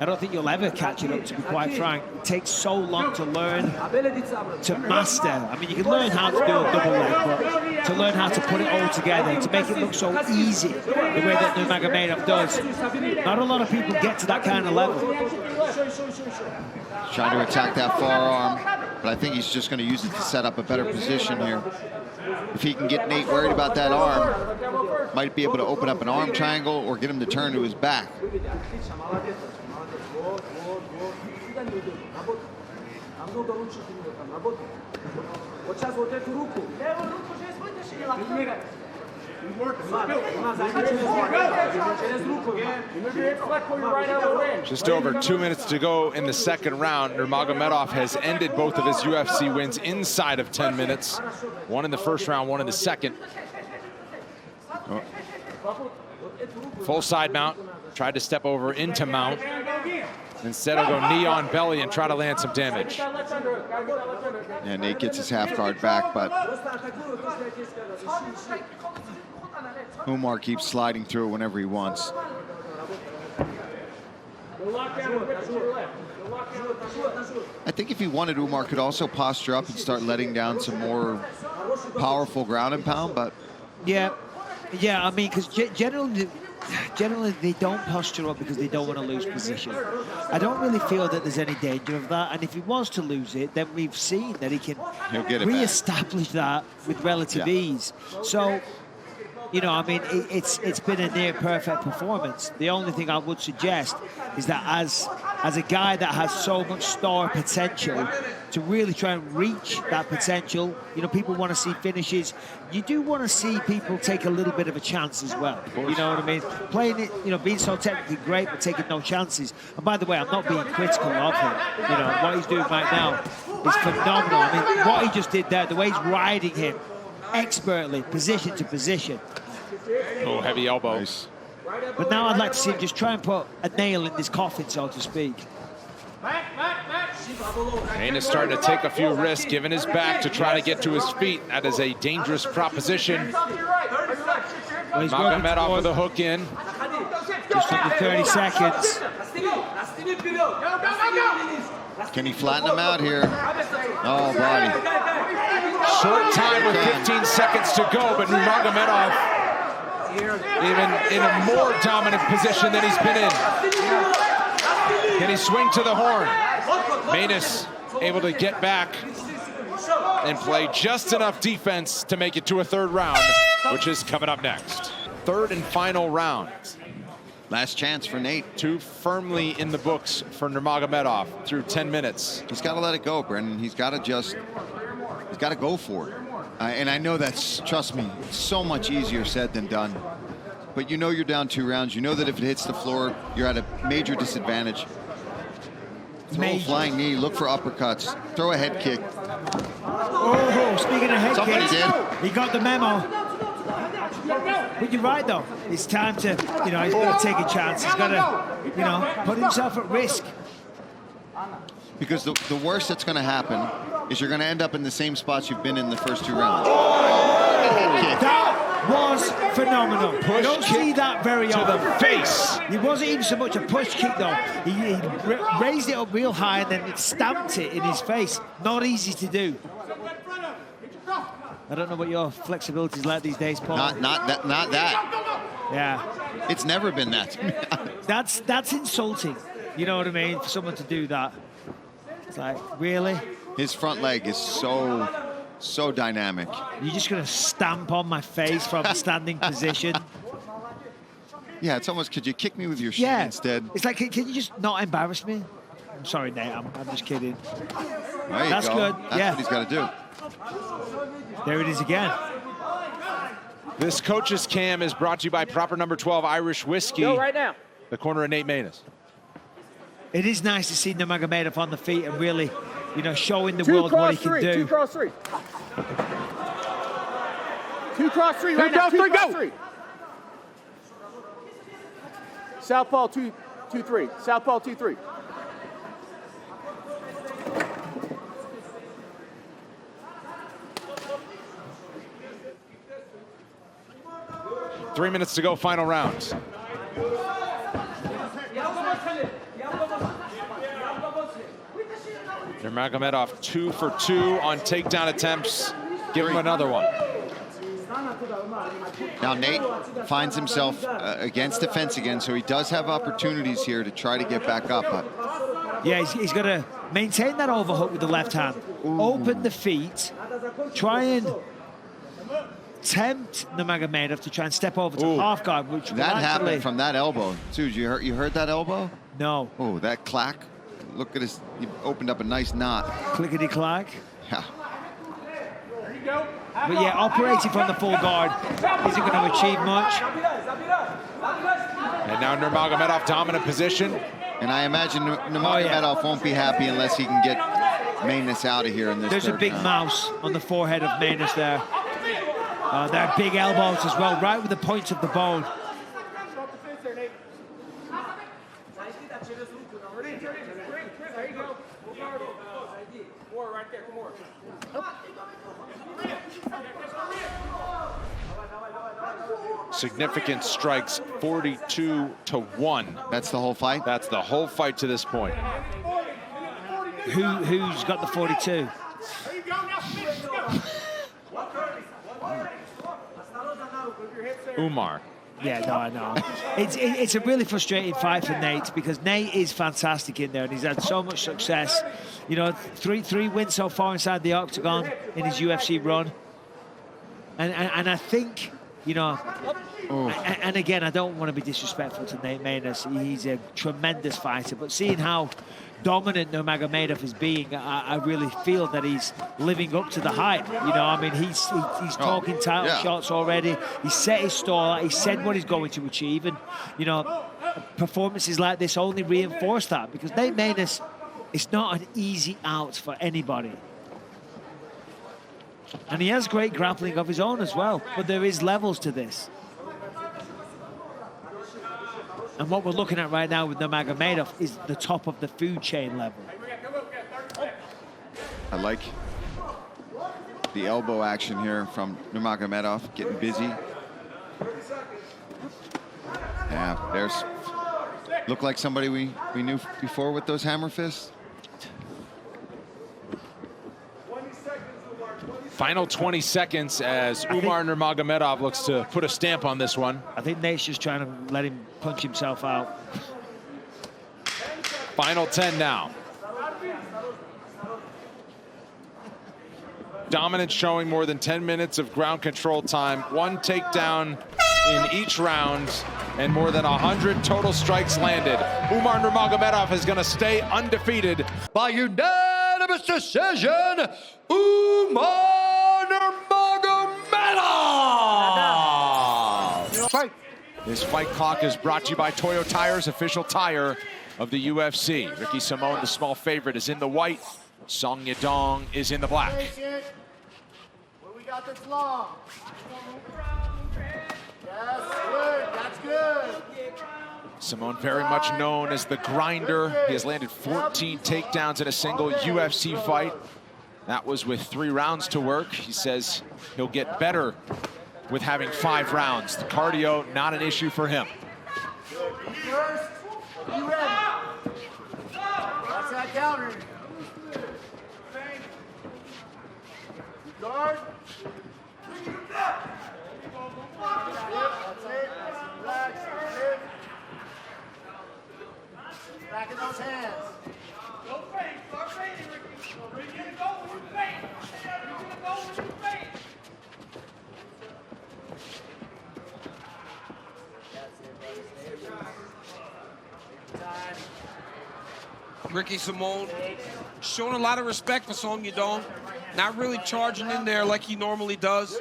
I don't think you'll ever catch it up, to be quite frank. It takes so long to learn, to master. I mean, you can learn how to do a double leg, but to learn how to put it all together, to make it look so easy, the way that Nurmagomedov does, not a lot of people get to that kind of level. Trying to attack that forearm, but I think he's just going to use it to set up a better position here. If he can get Nate worried about that arm, might be able to open up an arm triangle or get him to turn to his back. Just over 2 minutes to go in the second round. Nurmagomedov has ended both of his UFC wins inside of 10 minutes. One in the first round, one in the second. Full side mount. Tried to step over into mount. Instead, he'll go knee on belly and try to land some damage. Yeah, Nate gets his half guard back, but Umar keeps sliding through whenever he wants. I think if he wanted, Umar could also posture up and start letting down some more powerful ground and pound, but... Yeah, I mean, because generally they don't posture up because they don't want to lose position. I don't really feel that there's any danger of that, and if he was to lose it, then we've seen that he can re-establish that with relative ease. So, you know, I mean, it's been a near perfect performance. The only thing I would suggest is that as a guy that has so much star potential, to really try and reach that potential, you know, people want to see finishes. You do want to see people take a little bit of a chance as well. You know what I mean? Playing it, you know, being so technically great but taking no chances. And by the way, I'm not being critical of him. You know, what he's doing right now is phenomenal. I mean, what he just did there, the way he's riding him expertly, position to position. Oh, heavy elbow. Nice. But now I'd like to see him just try and put a nail in this coffin, so to speak. Maness starting to take a few risks, giving his back to try to get to his feet. That is a dangerous proposition. Magomedov with a hook in. Just under 30 seconds. Can he flatten him out here? Oh, body. Short time with 15 seconds to go, but Nurmagomedov even in a more dominant position than he's been in. Can he swing to the horn? Maness able to get back and play just enough defense to make it to a third round, which is coming up next. Third and final round. Last chance for Nate. Two firmly in the books for Nurmagomedov through 10 minutes. He's got to let it go, Brendan. He's got to go for it. And I know that's, trust me, so much easier said than done. But you know you're down 2 rounds. You know that if it hits the floor, you're at a major disadvantage. Throw a flying knee, look for uppercuts, throw a head kick. Oh, speaking of head Somebody kicks, did. He got the memo. But you're right, though. It's time to, you know, he's got to take a chance. He's got to, you know, put himself at risk. Because the worst that's going to happen is you're going to end up in the same spots you've been in the first 2 rounds. That was phenomenal. You don't see that very often. To the face. It wasn't even so much a push kick, though. He raised it up real high and then it stamped it in his face. Not easy to do. I don't know what your flexibility is like these days, Paul. Not that. Yeah. It's never been that. That's insulting. You know what I mean? For someone to do that. It's like, really? His front leg is so dynamic. You're just going to stamp on my face from a standing position? Yeah, it's almost, could you kick me with your shin instead? It's like, can you just not embarrass me? I'm sorry, Nate, I'm just kidding. There you That's go. good. That's what he's got to do. There it is again. This coach's cam is brought to you by Proper Number 12 Irish Whiskey. Go right now. The corner of Nate Maness. It is nice to see Nurmagomedov on the feet and really, you know, showing the world what he can do. 2 cross 3. 2 cross 3 right now. 2 cross 3. Southpaw 2-3. Southpaw 2-3. Three minutes to go, final round. Nurmagomedov 2 for 2 on takedown attempts. Give him another one. Now Nate finds himself against the fence again, so he does have opportunities here to try to get back up. But Yeah, he's got to maintain that overhook with the left hand. Ooh. Open the feet. Try and tempt Nurmagomedov to try and step over to half guard, which that happened from that elbow. Dude, you heard that elbow? No. Oh, that clack. Look at his, he opened up a nice knot. Clickety clack. Yeah. But yeah, operating from the full guard isn't going to achieve much. And now Nurmagomedov dominant position. And I imagine Nurmagomedov won't be happy unless he can get Maness out of here in this. There's a big mouse on the forehead of Maness there. There are big elbows as well, right with the points of the bone. Significant strikes, 42-1. That's the whole fight? That's the whole fight to this point. Who's got the 42? Umar. Yeah, no, I know. It's a really frustrating fight for Nate because Nate is fantastic in there and he's had so much success. You know, three wins so far inside the octagon in his UFC run. And I think, you know, and again, I don't want to be disrespectful to Nate Maness. He's a tremendous fighter, but seeing how dominant Nurmagomedov is being, I really feel that he's living up to the hype. You know, I mean, he's talking title shots already. He set his stall out. He said what he's going to achieve, and you know, performances like this only reinforce that because Nate Maness, it's not an easy out for anybody. And he has great grappling of his own as well, but there is levels to this. And what we're looking at right now with Nurmagomedov is the top of the food chain level. I like the elbow action here from Nurmagomedov, getting busy. Yeah, there's, look like somebody we knew before with those hammer fists. Final 20 seconds as Umar Nurmagomedov looks to put a stamp on this one. I think Nate's just trying to let him punch himself out. Final 10 now. Dominance showing more than 10 minutes of ground control time. One takedown in each round and more than 100 total strikes landed. Umar Nurmagomedov is going to stay undefeated. By unanimous decision, Umar Nurmagomedov! This fight clock is brought to you by Toyo Tires, official tire of the UFC. Ricky Simón, the small favorite, is in the white. Song Yadong is in the black. What we got that's long? Yes, good. That's good. Simón, very much known as the grinder. He has landed 14 takedowns in a single UFC fight. That was with 3 rounds to work. He says he'll get better with having 5 rounds. The cardio, not an issue for him. First, you ready? Watch that counter. Guard. That's it. Relax. Back in those hands. Go feint. Start feinting, Ricky. You're gonna go with your feint. You're gonna go with your feint. Ricky Simón showing a lot of respect for Song Yadong. Not really charging in there like he normally does.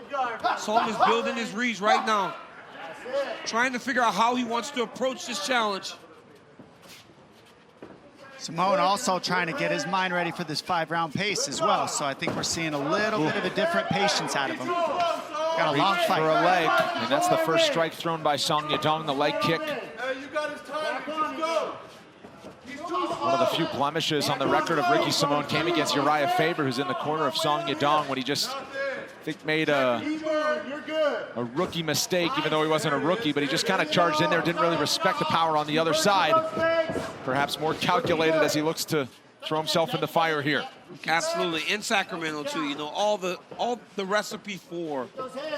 Song is building his reach right now. Trying to figure out how he wants to approach this challenge. Simón also trying to get his mind ready for this 5-round pace as well. So I think we're seeing a little bit of a different patience out of him. Got a long fight. For a leg, and that's the first strike thrown by Song Yadong, the leg kick. One of the few blemishes on the record of Ricky Simón came against Uriah Faber, who's in the corner of Song Yadong when he just, I think, made a rookie mistake, even though he wasn't a rookie, but he just kind of charged in there, didn't really respect the power on the other side. Perhaps more calculated as he looks to throw himself in the fire here. Absolutely, in Sacramento too. You know, all the recipe for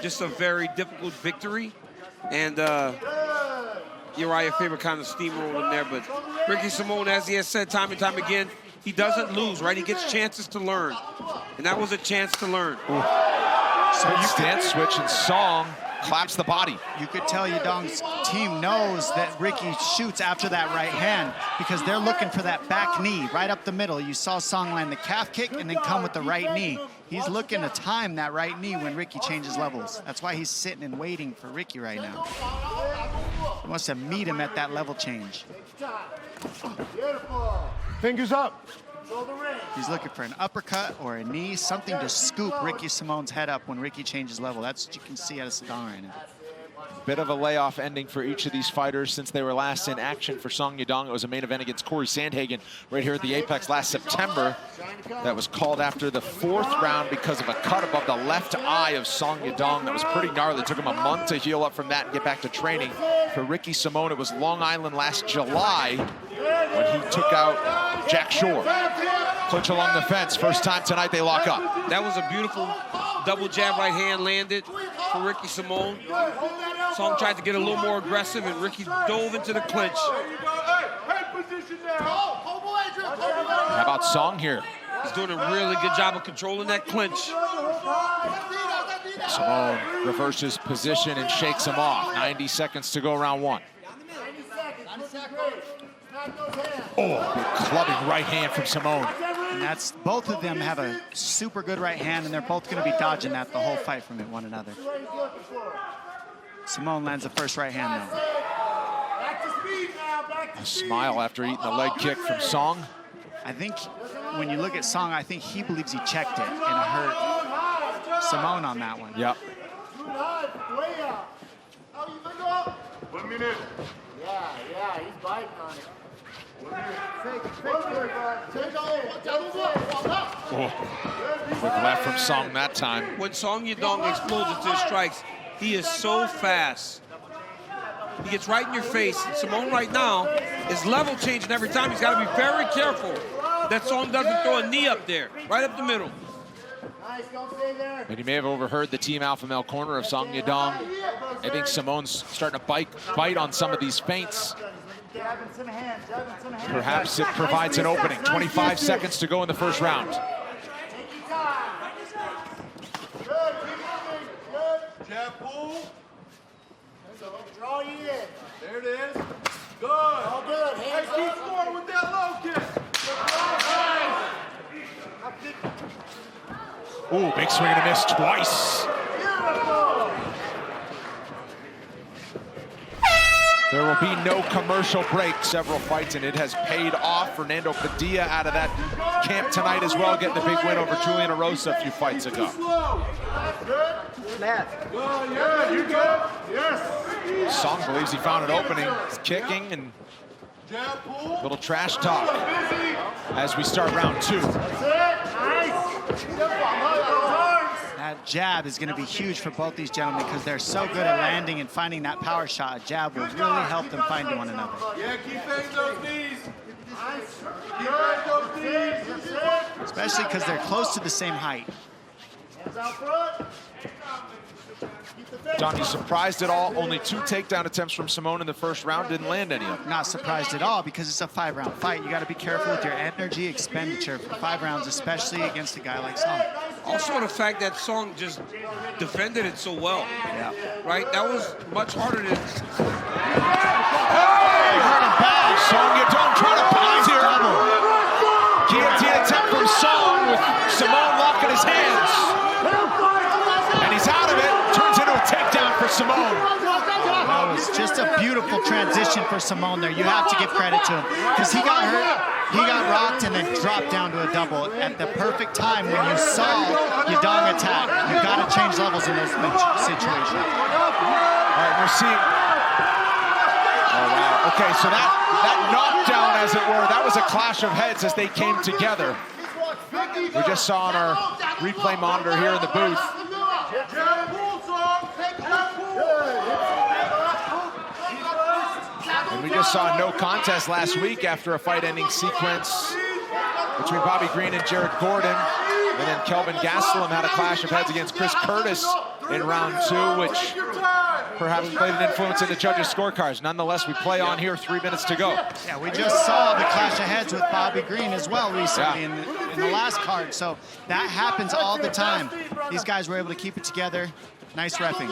just a very difficult victory, and Uriah Faber kind of steamrolled him there, but Ricky Simón, as he has said time and time again, he doesn't lose, right? He gets chances to learn. And that was a chance to learn. So you stance switch, and Song claps the body. You could tell Yadong's team knows that Ricky shoots after that right hand because they're looking for that back knee right up the middle. You saw Song land the calf kick and then come with the right knee. He's looking to time that right knee when Ricky changes levels. That's why he's sitting and waiting for Ricky right now. He wants to meet him at that level change. Fingers up. He's looking for an uppercut or a knee, something to scoop Ricky Simón's head up when Ricky changes level. That's what you can see out of Sandhagen right now. Bit of a layoff ending for each of these fighters since they were last in action. For Song Yadong, it was a main event against Cory Sandhagen right here at the Apex last September. That was called after the 4th round because of a cut above the left eye of Song Yadong. That was pretty gnarly. It took him a month to heal up from that and get back to training. For Ricky Simón, it was Long Island last July when he took out Jack Shore. Clinch along the fence. First time tonight they lock up. That was a beautiful double jab right hand landed for Ricky Simón. Song tried to get a little more aggressive, and Ricky dove into the clinch. How about Song here? He's doing a really good job of controlling that clinch. Simón reverses position and shakes him off. 90 seconds to go, round 1. Oh, big clubbing right hand from Simón. And that's, both of them have a super good right hand, and they're both going to be dodging that the whole fight from one another. Simón lands the first right hand, though. A smile after eating the leg kick from Song. I think when you look at Song, I think he believes he checked it and it hurt Simón on that one. Yep. 1 minute. Yeah, he's biting on it. Oh. Quick left from Song that time. When Song Yadong explodes into his strikes, he is so fast. He gets right in your face. And Simón right now is level changing every time. He's got to be very careful that Song doesn't throw a knee up there, right up the middle. And you may have overheard the Team Alpha Male corner of Song Yadong. I think Simón's starting to bite on some of these feints. Perhaps it provides an opening. 25 seconds to go in the first round. Jab pull. Draw you in. There it is. Good. All good. Hands up. Keep scoring with that low kick. Ooh, big swing and a miss twice. There will be no commercial break. Several fights, and it has paid off. Fernando Padilla out of that camp tonight as well, getting the big win over Julian Arosa a few fights ago. Yeah, you good? Yes. Song believes he found an opening. He's kicking and a little trash talk as we start round 2. That jab is going to be huge for both these gentlemen because they're so good at landing and finding that power shot. A jab will really help them find one another. Yeah, keep banging those knees. Keep banging those knees. Especially because they're close to the same height. Hands out front. John, you surprised at all? Only 2 takedown attempts from Simón in the first round, didn't land any of them. Not surprised at all because it's a 5-round fight. You got to be careful with your energy expenditure for 5 rounds, especially against a guy like Song. Also the fact that Song just defended it so well. Yeah. Right? That was much harder than... Hey! Song Yadong trying to pause here. Guillotine attempt from Song with Simón locking his hands. And he's out of it. Turns into a takedown for Simón. That was just a beautiful transition for Simón there. You have to give credit to him because he got hurt, he got rocked, and then dropped down to a double at the perfect time when you saw Yadong attack. You got to change levels in those situations. All right, we're seeing... Oh, wow. Okay, so that knockdown, as it were, that was a clash of heads as they came together. We just saw on our replay monitor here in the booth. And we just saw a no contest last week after a fight-ending sequence between Bobby Green and Jared Gordon. And then Kelvin Gastelum had a clash of heads against Chris Curtis in round 2, which perhaps played an influence in the judges' scorecards. Nonetheless, we play on here, 3 minutes to go. Yeah, we just saw the clash of heads with Bobby Green as well recently in the last card. So that happens all the time. These guys were able to keep it together. Nice reffing.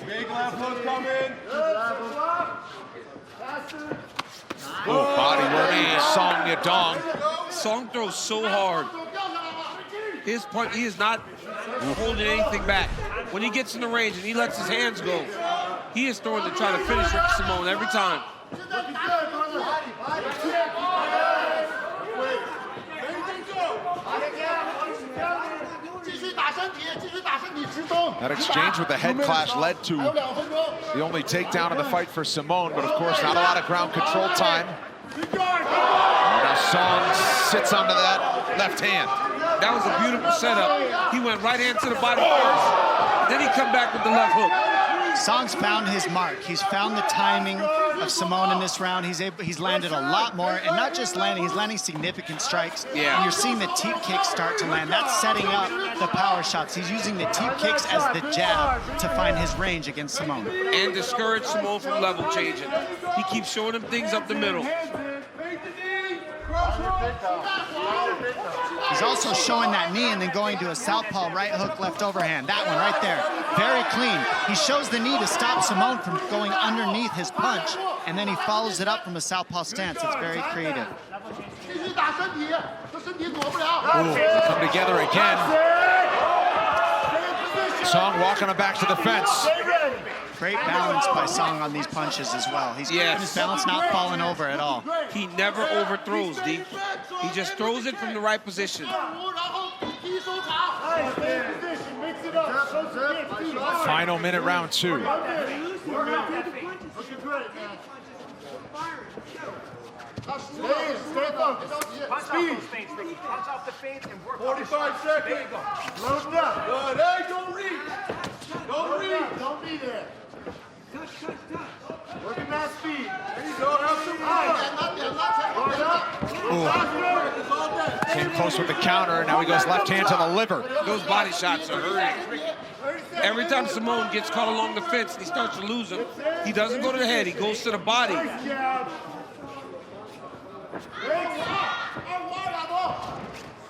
Big left hook coming. Oh, body working Song Yadong. Song throws so hard. His punch, he is not holding anything back. When he gets in the range and he lets his hands go, he is throwing to try to finish Ricky Simón every time. That exchange with the head clash led to the only takedown of the fight for Simón, but of course not a lot of ground control time. Now Song sits onto that left hand. That was a beautiful setup. He went right hand to the body first, then he come back with the left hook. Song's found his mark. He's found the timing of Simón in this round. He's landed a lot more, and not just landing, he's landing significant strikes. Yeah. And you're seeing the teep kicks start to land. That's setting up the power shots. He's using the teep kicks as the jab to find his range against Simón. And discourage Simón from level changing. He keeps showing him things up the middle. He's also showing that knee and then going to a southpaw right hook left overhand. That one right there, very clean. He shows the knee to stop Simón from going underneath his punch, and then he follows it up from a southpaw stance. It's very creative. Ooh, come together again. Song walking him back to the fence. Great balance by Song on these punches as well. He's keeping his balance, not falling over at all. He never overthrows, D. He just throws it from the right position. Final minute, round 2. Punch off the feet and work 45 seconds. There you go. Load up. Good. Hey, don't reach. Don't reach. Don't be there. Working that speed. There you go. Have some Came close with the counter, now he goes left hand to the liver. Those body shots are hurting. Every time Simón gets caught along the fence and he starts to lose him, he doesn't go to the head, he goes to the body.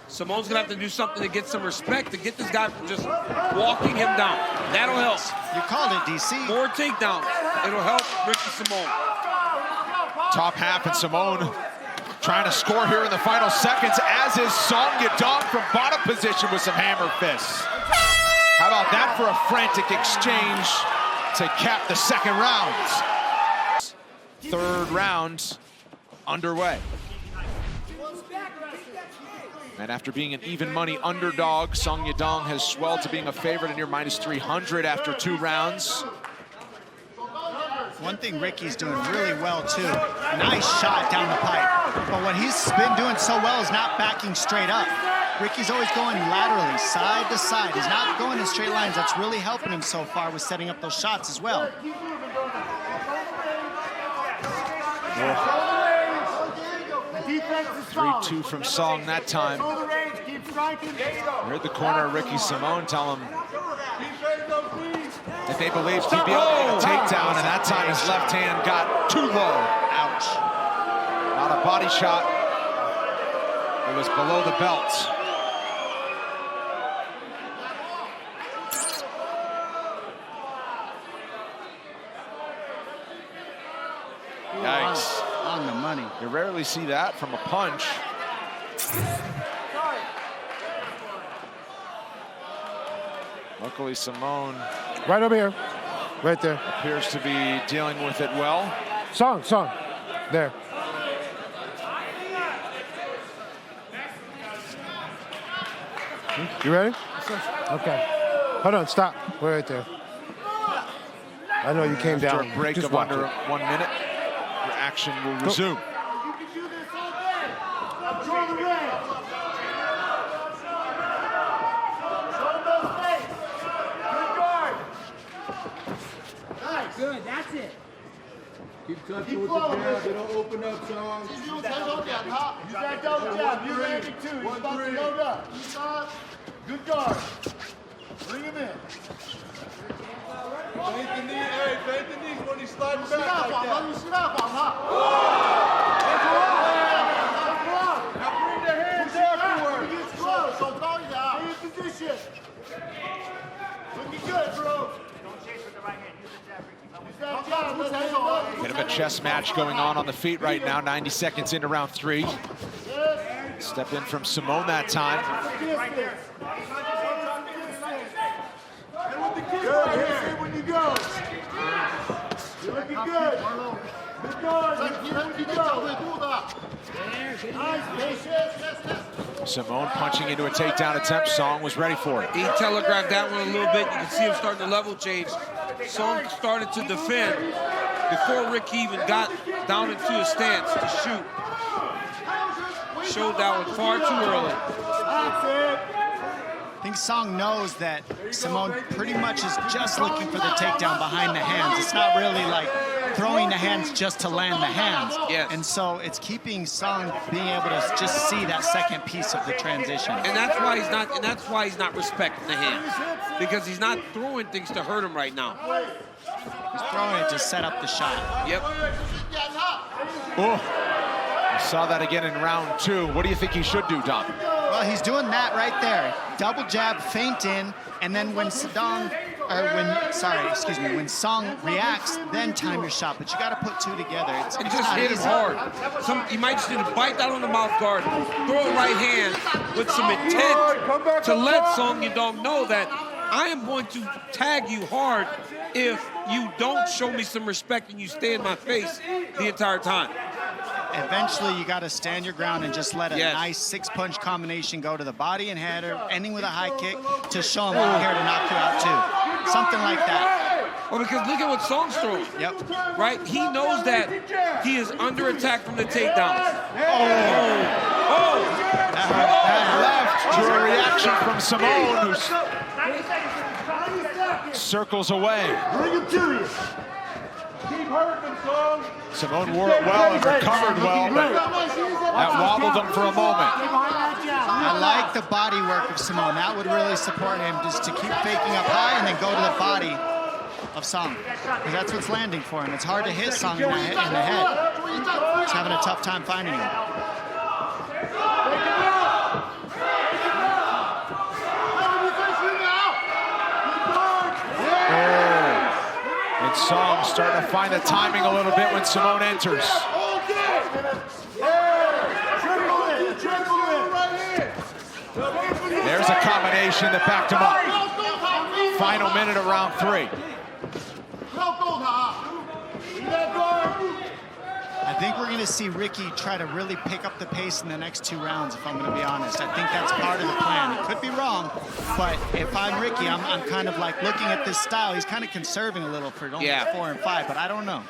Simón's gonna have to do something to get some respect, to get this guy from just walking him down. That'll help. You called it, DC. More takedowns. It'll help Ricky Simón. Top half, and Simón trying to score here in the final seconds, as is Song Yadong from bottom position with some hammer fists. How about that for a frantic exchange to cap the second round? Third round underway. And after being an even money underdog, Song Yadong has swelled to being a favorite at near -300 after 2 rounds. One thing Ricky's doing really well too, nice shot down the pipe. But what he's been doing so well is not backing straight up. Ricky's always going laterally, side to side. He's not going in straight lines. That's really helping him so far with setting up those shots as well. 3-2 from Song that time. We're at the corner of Ricky Simón, tell him if they believed he'd be able to get a takedown, and that time his left hand got too low. Ouch. Not a body shot. It was below the belt. Yikes. On the money. You rarely see that from a punch. Luckily, Simón right over here. Right there. Appears to be dealing with it well. Song. There. You ready? Okay. Hold on, stop. We're right there. I know you came After down. a break Just of watch under it. 1 minute, your action will resume. Good, that's it. Keep touching with the jab. They don't open up, Song. Use that double jab. You landing too. He's about to load up. Good guard. Bring him in. Feint the knee. Hey, feint the knees when he's sliding back like that. Now bring the hands afterwards. He gets close. So call you out. Stay in position. Looking good, bro. Don't chase with the right hand. Use the jab, Ricky. Bit of a chess match going on the feet right now. 90 seconds into round 3. Step in from Simone that time. Right there. Good. Hit it when you go. You're looking good. Good guard. Nice, patience. Simone punching into a takedown attempt. Song was ready for it. He telegraphed that one a little bit. You can see him starting to level change. Song started to defend before Ricky even got down into a stance to shoot. Showed that one far too early. That's it. I think Song knows that Simone pretty much is just looking for the takedown behind the hands. It's not really like throwing the hands just to land the hands. Yes. And so it's keeping Song being able to just see that second piece of the transition. And that's why he's not respecting the hands. Because he's not throwing things to hurt him right now. He's throwing it to set up the shot. Yep. Oh, we saw that again in round 2. What do you think he should do, Dom? Well, he's doing that right there. Double jab, feint in, and then when when Song reacts, then time your shot. But you got to put two together. It's And just not hit him easy. hard. You might just need to bite down on the mouth guard, throw a right hand with some intent to let Song Yadong know that I am going to tag you hard if you don't show me some respect and you stay in my face the entire time. Eventually, you got to stand your ground and just let a nice 6-punch combination go to the body and head, or ending with a high kick to show him I'm here to knock you out too. Something like that. Well, because look at what Song's throwing. Yep. Right? He knows that he is under attack from the takedowns. Left to a reaction from Simone, who circles away. Bring him to you. Keep hurting him, Song. Simone wore it well and recovered well, but that wobbled him for a moment. I like the body work of Simone. That would really support him, just to keep faking up high and then go to the body of Song. Because that's what's landing for him. It's hard to hit Song in the head. He's having a tough time finding him. And Song starting to find the timing a little bit when Simone enters. There's a combination that backed him up. Final minute of round 3. I think we're going to see Ricky try to really pick up the pace in the next 2 rounds, if I'm going to be honest. I think that's part of the plan. It could be wrong, but if I'm Ricky, I'm kind of like looking at this style. He's kind of conserving a little for only 4 and 5, but I don't know.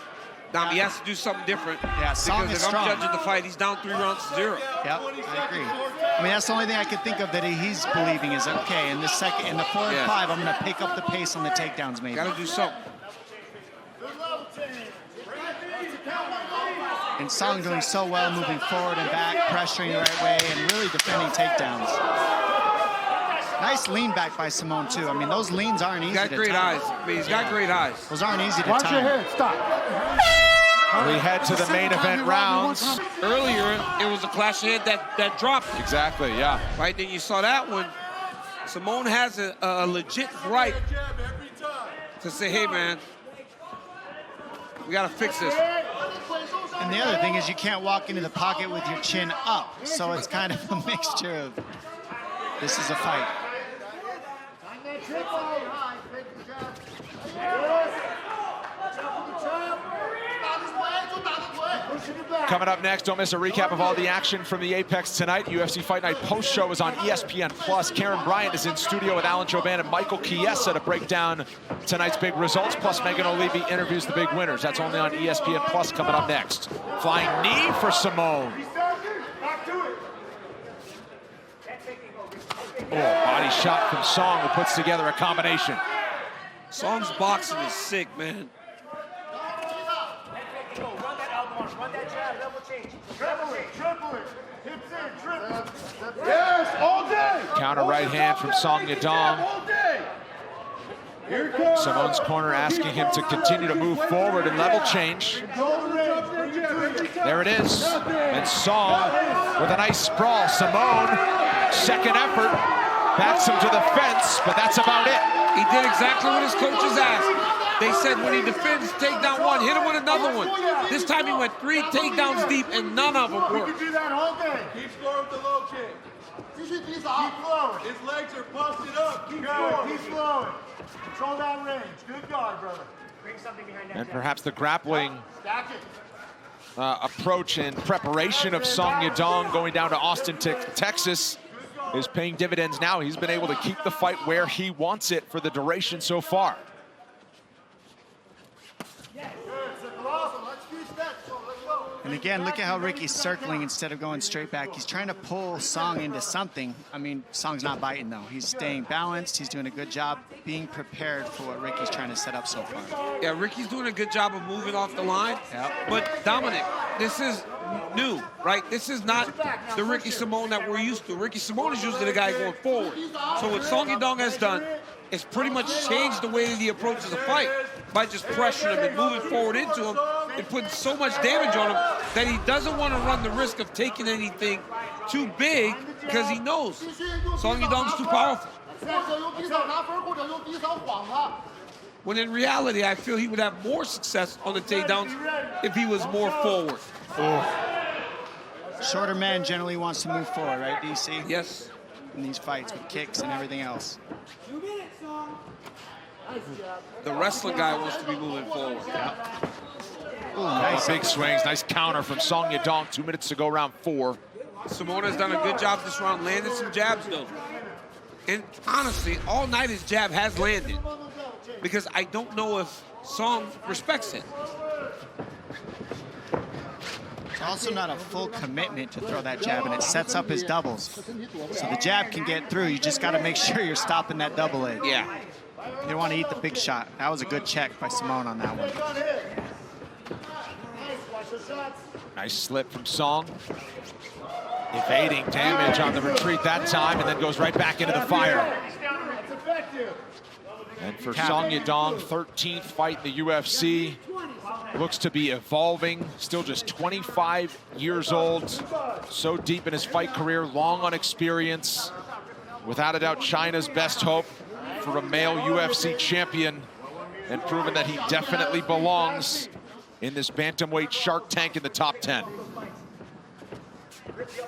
Now he has to do something different. Yeah, Song because is if strong. I'm judging the fight, he's down 3 rounds to 0. Yep, I agree. I mean, that's the only thing I could think of that he's believing is, okay, in the 4 and 5, I'm going to pick up the pace on the takedowns maybe. Got to do something. And Song doing so well, moving forward and back, pressuring the right way, and really defending takedowns. Nice lean back by Simone, too. I mean, those leans aren't easy to time. He's got great eyes. I mean, he's got great eyes. Those aren't easy to Watch time. your head. Stop. We head to the main event rounds. Earlier, it was a clash of head that dropped. Exactly, yeah. Right, then you saw that one. Simone has a legit right to say, hey, man, we got to fix this. And the other thing is you can't walk into the pocket with your chin up. So it's kind of a mixture of, this is a fight. Coming up next, don't miss a recap of all the action from the Apex tonight. UFC Fight Night post show is on ESPN+. Karen Bryant is in studio with Alan Jouban and Michael Chiesa to break down tonight's big results. Plus, Megan O'Leary interviews the big winners. That's only on ESPN+ coming up next. Flying knee for Simone. Oh, body shot from Song, who puts together a combination. Song's boxing is sick, man. Yes, all day. Counter right hand from Song Yadong. All day. Here it comes. Simone's corner asking him to continue to move forward and level change. There it is. And Song with a nice sprawl. Simone, second effort, backs him to the fence, but that's about it. He did exactly what his coaches asked. They said when he defends takedown one, hit him with another one. This time he went 3 takedowns deep and none of them worked. You can do that all day. Keep scoring with the low kick. Keep flowing. His legs are busted up. Keep flowing. Keep flowing. Control that range. Good guard, brother. Bring something behind that. And perhaps the grappling approach and preparation of Song Yadong going down to Austin, Texas is paying dividends now. He's been able to keep the fight where he wants it for the duration so far. And again, look at how Ricky's circling instead of going straight back. He's trying to pull Song into something. I mean, Song's not biting, though. He's staying balanced. He's doing a good job being prepared for what Ricky's trying to set up so far. Yeah, Ricky's doing a good job of moving off the line. Yep. But, Dominic, this is new, right? This is not the Ricky Simone that we're used to. Ricky Simone is usually the guy going forward. So what Song Yadong has done is pretty much changed the way that he approaches the fight by just pressuring him and moving forward into him and putting so much damage on him that he doesn't want to run the risk of taking anything too big because he knows Song Yadong's too powerful. When in reality, I feel he would have more success on the takedowns if he was more forward. Shorter man generally wants to move forward, right, DC? Yes. In these fights with kicks and everything else. The wrestling guy wants to be moving forward. Ooh, nice big swings, nice counter from Song Yadong. 2 minutes to go, round 4. Simone has done a good job this round, landing some jabs though. And honestly, all night his jab has landed because I don't know if Song respects it. It's also not a full commitment to throw that jab, and it sets up his doubles. So the jab can get through. You just got to make sure you're stopping that double leg. Yeah. You don't want to eat the big shot. That was a good check by Simone on that one. Nice slip from Song. Evading damage on the retreat that time, and then goes right back into the fire. And for Song Yadong, 13th fight in the UFC. Looks to be evolving, still just 25 years old. So deep in his fight career, long on experience. Without a doubt, China's best hope for a male UFC champion, and proven that he definitely belongs in this bantamweight Shark Tank in the top 10. Nice,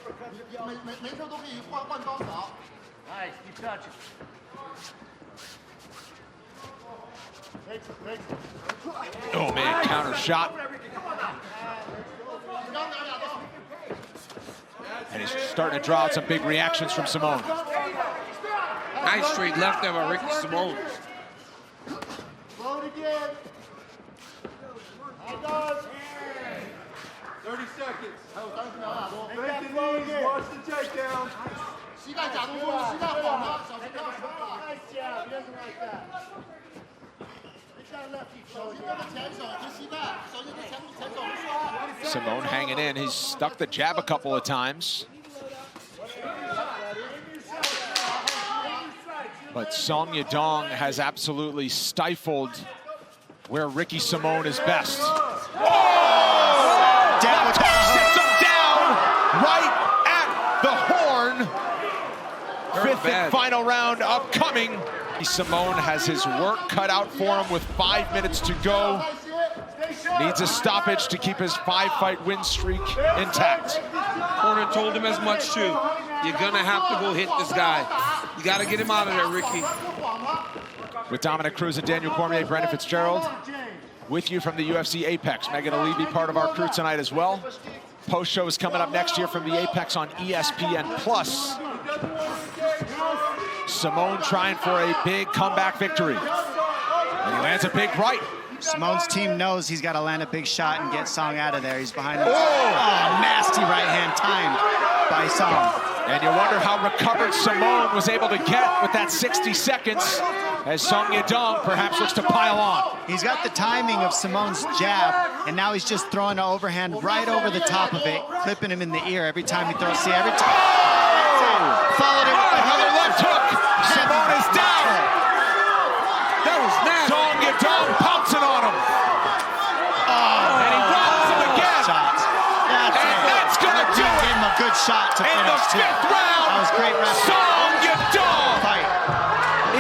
keep touching. Oh man, counter shot. And he's starting to draw out some big reactions from Simone. Nice straight left there by Ricky Simone. Load again. 30 seconds. Bend the knees, watch the takedown. Nice jab, he doesn't like that. Simone hanging in. He's stuck the jab a couple of times. But Song Yadong has absolutely stifled where Ricky Simone is best. Oh! Down, sits him down right at the horn. Fifth and final round upcoming. Simone has his work cut out for him with 5 minutes to go. Needs a stoppage to keep his 5-fight win streak intact. Corner told him as much too. You're gonna have to go hit this guy. You gotta get him out of there, Ricky. With Dominic Cruz and Daniel Cormier, Brendan Fitzgerald, with you from the UFC Apex. Megan Alibi, part of our crew tonight as well. Post show is coming up next year from the Apex on ESPN+. Simone trying for a big comeback victory. And he lands a big right. Simone's team knows he's got to land a big shot and get Song out of there. He's behind him. Oh, nasty right hand timed by Song. And you wonder how recovered Simone was able to get with that 60 seconds. as Song Yadong perhaps looks to pile on. He's got the timing of Simone's jab, and now he's just throwing an overhand right over the top of it, clipping him in the ear every time he throws. See, every time. Followed it with another left hook. Simone is down. That was nasty. Song Yadong pouncing on him. And he robs him again. That's going to do it. Gave him a good shot to finish. In the fifth round, that was great wrestling. Song Yadong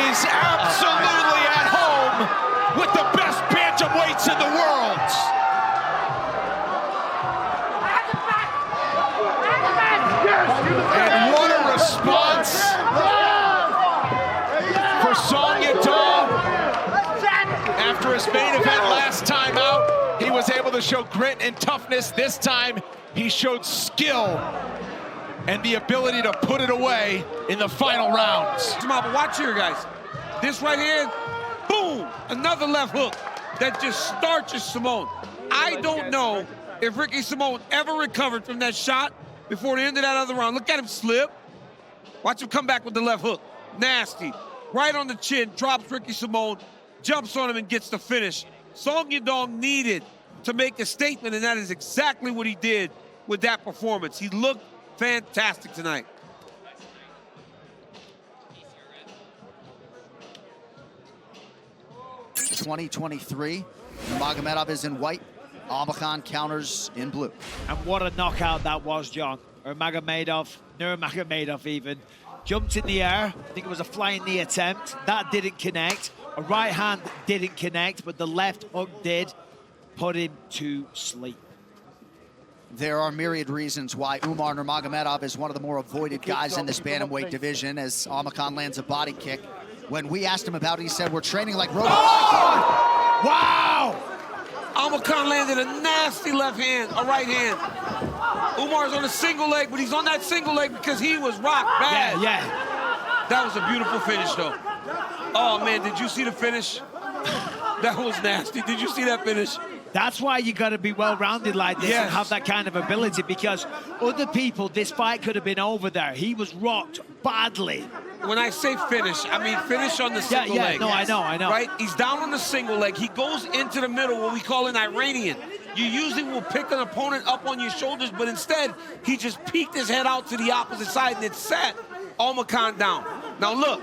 is absolutely at home with the best bantamweights in the world. And what a response for Song Yadong. After his main event last time out, he was able to show grit and toughness. This time, he showed skill and the ability to put it away in the final rounds. But watch here, guys. This right hand, boom, another left hook that just starches Simone. I don't know if Ricky Simone ever recovered from that shot before the end of that other round. Look at him slip. Watch him come back with the left hook. Nasty. Right on the chin, drops Ricky Simone, jumps on him and gets the finish. Song Yadong needed to make a statement, and that is exactly what he did with that performance. He looked fantastic tonight. (2023). Nurmagomedov is in white. Almakhan counters in blue. And what a knockout that was, John. Nurmagomedov even jumped in the air. I think it was a flying knee attempt. That didn't connect. A right hand didn't connect, but the left hook did. Put him to sleep. There are myriad reasons why UMAR NURMAGOMEDOV is one of the more avoided guys in this bantamweight division, as Almakhan lands a body kick. When we asked him about it, he said, we're training like robots. Oh! Wow! Almakhan landed a nasty left hand, a right hand. Umar's on a single leg, but he's on that single leg because he was rocked bad. Yeah. That was a beautiful finish, though. Oh, man, did you see the finish? That was nasty. Did you see that finish? That's why you got to be well-rounded like this and have that kind of ability, because other people, this fight could have been over there. He was rocked badly. When I say finish, I mean finish on the single leg. No, I know. Right? He's down on the single leg. He goes into the middle, what we call an Iranian. You usually will pick an opponent up on your shoulders, but instead, he just peeked his head out to the opposite side, and it sat Almakhan down. Now, look,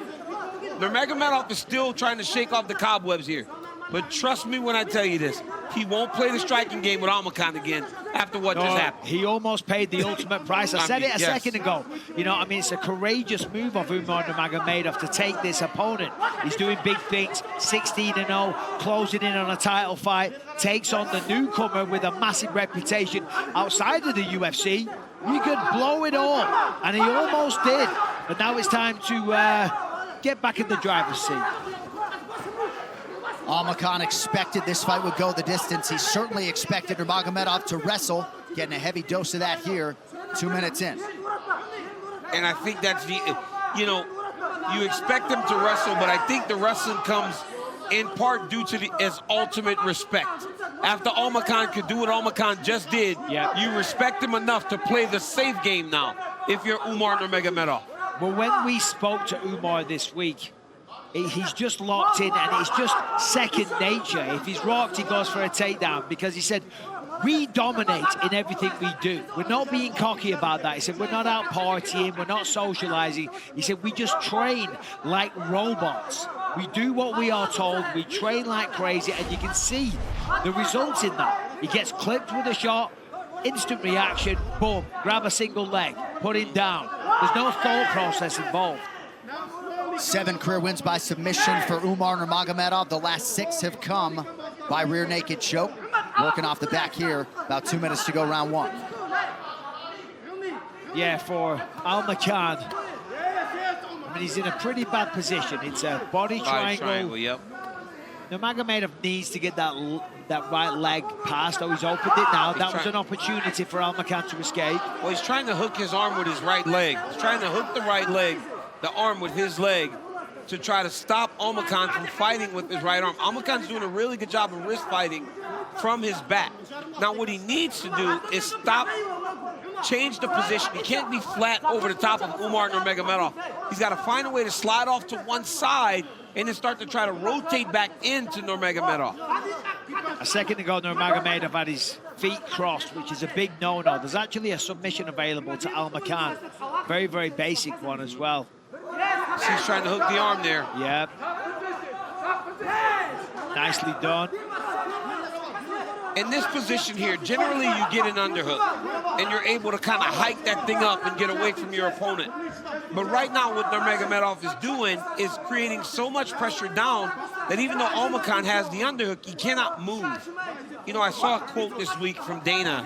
Nurmagomedov is still trying to shake off the cobwebs here. But trust me when I tell you this, he won't play the striking game with Almakhan again after what just happened. He almost paid the ultimate price. I said it a second ago. You know, I mean, it's a courageous move of UMAR NURMAGOMEDOV to take this opponent. He's doing big things, 16-0, closing in on a title fight, takes on the newcomer with a massive reputation outside of the UFC. You could blow it all, and he almost did. But now it's time to get back in the driver's seat. Almakhan expected this fight would go the distance. He certainly expected Nurmagomedov to wrestle, getting a heavy dose of that here, 2 minutes in. And I think that's the, you know, you expect him to wrestle, but I think the wrestling comes in part due to his ultimate respect. After Almakhan could do what Almakhan just did, you respect him enough to play the safe game now, if you're UMAR NURMAGOMEDOV. Well, when we spoke to UMAR this week, he's just locked in, and it's just second nature. If he's rocked, he goes for a takedown, because he said, we dominate in everything we do. We're not being cocky about that. He said, we're not out partying, we're not socializing. He said, we just train like robots. We do what we are told, we train like crazy, and you can see the results in that. He gets clipped with a shot, instant reaction, boom, grab a single leg, put him down. There's no thought process involved. 7 career wins by submission for UMAR NURMAGOMEDOV. The last 6 have come by rear naked choke. Working off the back here, about 2 minutes to go, round 1. Yeah, for Almakhan, I mean, he's in a pretty bad position. It's a body triangle. Nurmagomedov needs to get that right leg past. Oh, he's opened it now. That was an opportunity for Almakhan to escape. Well, he's trying to hook his arm with his right leg. He's trying to hook the right leg, the arm with his leg, to try to stop Almakhan from fighting with his right arm. Almakhan's doing a really good job of wrist fighting from his back. Now, what he needs to do is stop, change the position. He can't be flat over the top of UMAR NURMAGOMEDOV. He's got to find a way to slide off to one side and then start to try to rotate back into Nurmagomedov. A second ago, Nurmagomedov had his feet crossed, which is a big no-no. There's actually a submission available to Almakhan. Very, very basic one as well. He's trying to hook the arm there. Yep. Nicely done. In this position here, generally you get an underhook, and you're able to kind of hike that thing up and get away from your opponent. But right now, what Nurmagomedov is doing is creating so much pressure down that even though Almakhan has the underhook, he cannot move. You know, I saw a quote this week from Dana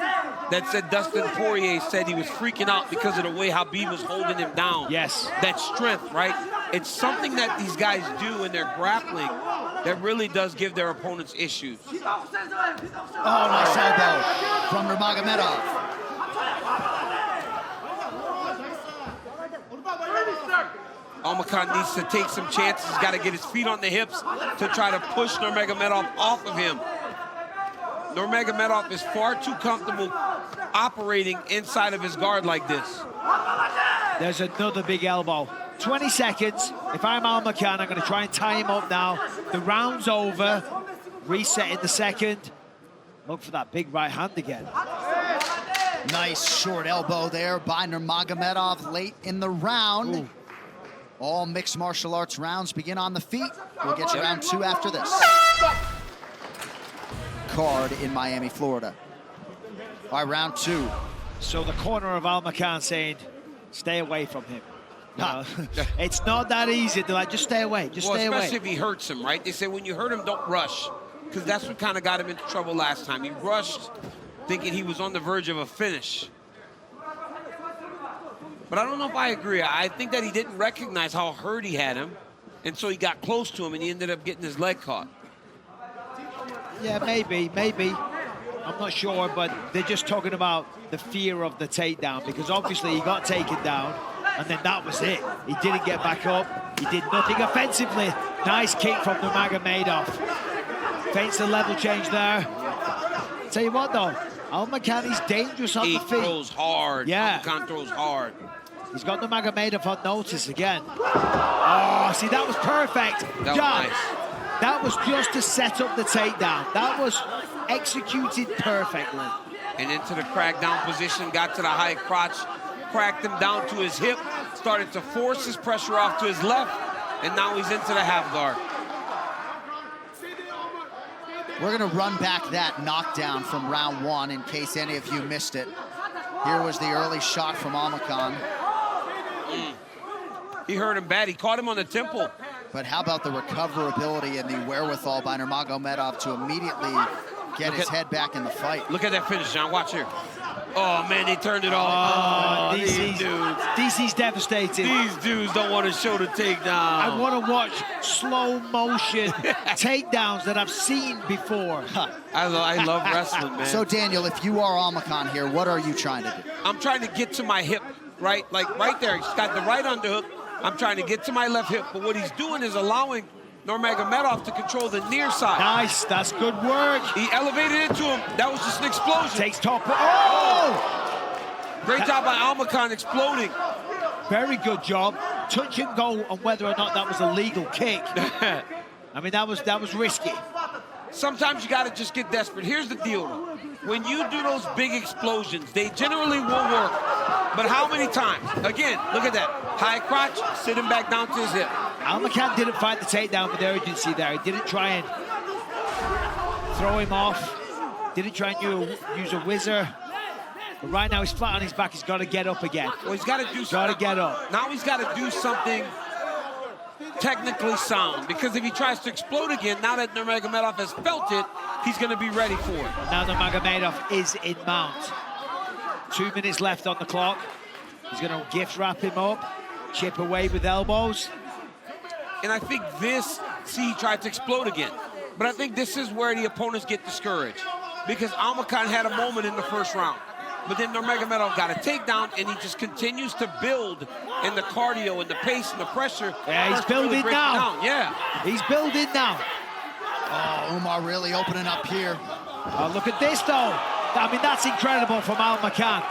that said Dustin Poirier said he was freaking out because of the way Khabib was holding him down. Yes. That strength, right? It's something that these guys do in their grappling that really does give their opponents issues. Oh, nice elbow from Nurmagomedov. Almakhan needs to take some chances. He's got to get his feet on the hips to try to push Nurmagomedov off of him. Nurmagomedov is far too comfortable operating inside of his guard like this. There's another big elbow. 20 seconds. If I'm Almakhan, I'm going to try and tie him up now. The round's over. Reset in the second. Look for that big right hand again. Nice short elbow there by Nurmagomedov late in the round. Ooh. All mixed martial arts rounds begin on the feet. We'll get you round 2 after this. Card in Miami, Florida. All right, round 2. So the corner of Almakhan saying, stay away from him. No, it's not that easy. They're like, just stay away, just stay away. Especially if he hurts him, right? They say when you hurt him, don't rush, because that's what kind of got him into trouble last time. He rushed thinking he was on the verge of a finish. But I don't know if I agree. I think that he didn't recognize how hurt he had him, and so he got close to him, and he ended up getting his leg caught. Yeah, maybe. I'm not sure, but they're just talking about the fear of the takedown, because obviously he got taken down, and then that was it. He didn't get back up. He did nothing offensively. Nice kick from Nurmagomedov. Feints the level change there. Tell you what, though, Almakhan is dangerous on the feet. He throws hard. Yeah. Almakhan throws hard. He's got Nurmagomedov on notice again. Oh, see, that was perfect. That was nice. That was just to set up the takedown. That was executed perfectly. And into the crackdown position, got to the high crotch, cracked him down to his hip, started to force his pressure off to his left, and now he's into the half guard. We're gonna run back that knockdown from round 1 in case any of you missed it. Here was the early shot from Almakhan. He hurt him bad. He caught him on the temple. But how about the recoverability and the wherewithal by Nurmagomedov to immediately get his head back in the fight? Look at that finish, John. Watch here. Oh, man, they turned it off. Oh, these dudes. DC's devastated. These dudes don't want to show the takedown. I want to watch slow motion takedowns that I've seen before. I love wrestling, man. So, Daniel, if you are Almakhan here, what are you trying to do? I'm trying to get to my hip, right? Like right there. He's got the right underhook. I'm trying to get to my left hip. But what he's doing is allowing Nurmagomedov to control the near side. Nice, that's good work. He elevated into him. That was just an explosion. Takes top. Oh! Great job by Almakhan exploding. Very good job. Touch and go on whether or not that was a legal kick. I mean, that was risky. Sometimes you got to just get desperate. Here's the deal. When you do those big explosions, they generally will work. But how many times? Again, look at that. High crotch, sit him back down to his hip. Almakhan didn't fight the takedown with urgency there. He didn't try and throw him off. Didn't try and use a whizzer. But right now he's flat on his back. He's got to get up again. Well, he's got to do something. Got to get up. Now he's got to do something technically sound, because if he tries to explode again, now that Nurmagomedov has felt it, he's going to be ready for it. Now Nurmagomedov is in mount. 2 minutes left on the clock. He's going to gift wrap him up, chip away with elbows. And I think this, see, he tried to explode again. But I think this is where the opponents get discouraged, because Almakhan had a moment in the first round. But then Nurmagomedov got a takedown, and he just continues to build in the cardio and the pace and the pressure. Yeah, he's building now. Yeah. He's building now. Oh, Umar really opening up here. Oh, look at this, though. I mean, that's incredible from Almakhan.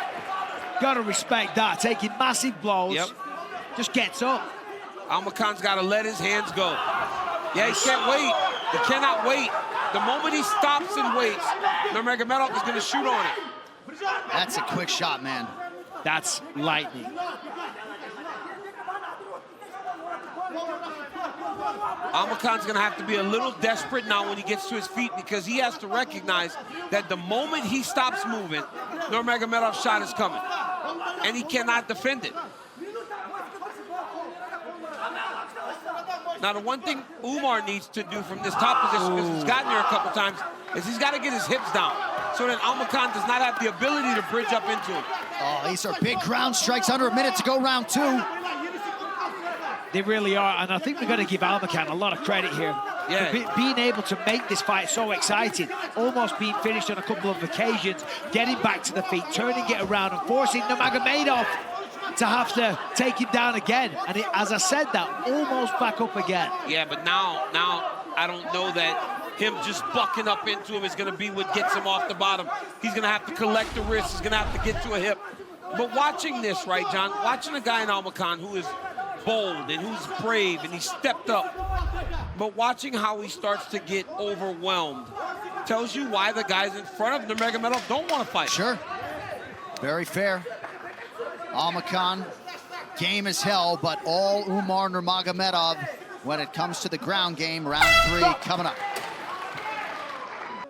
Got to respect that. Taking massive blows. Yep. Just gets up. Almakhan's got to let his hands go. Yeah, he can't wait. He cannot wait. The moment he stops and waits, Nurmagomedov is going to shoot on it. That's a quick shot, man. That's lightning. Almakhan's going to have to be a little desperate now when he gets to his feet, because he has to recognize that the moment he stops moving, Nurmagomedov's shot is coming, and he cannot defend it. Now, the one thing Umar needs to do from this top position, because he's gotten there a couple times, is he's got to get his hips down so that Almakhan does not have the ability to bridge up into him. Oh, these are big ground strikes. Under a minute to go, round 2. They really are, and I think we've got to give Almakhan a lot of credit here. Yeah. For being able to make this fight so exciting, almost being finished on a couple of occasions, getting back to the feet, turning it around, and forcing Nurmagomedov to have to take him down again. And it, as I said that, almost back up again. Yeah, but now I don't know that him just bucking up into him is going to be what gets him off the bottom. He's going to have to collect the wrist. He's going to have to get to a hip. But watching this, right, John, watching a guy in Almakhan who is bold and who's brave and he stepped up, but watching how he starts to get overwhelmed tells you why the guys in front of Nurmagomedov don't want to fight. Sure. Very fair. Almakhan, game as hell, but all Umar Nurmagomedov when it comes to the ground game. Round 3 coming up.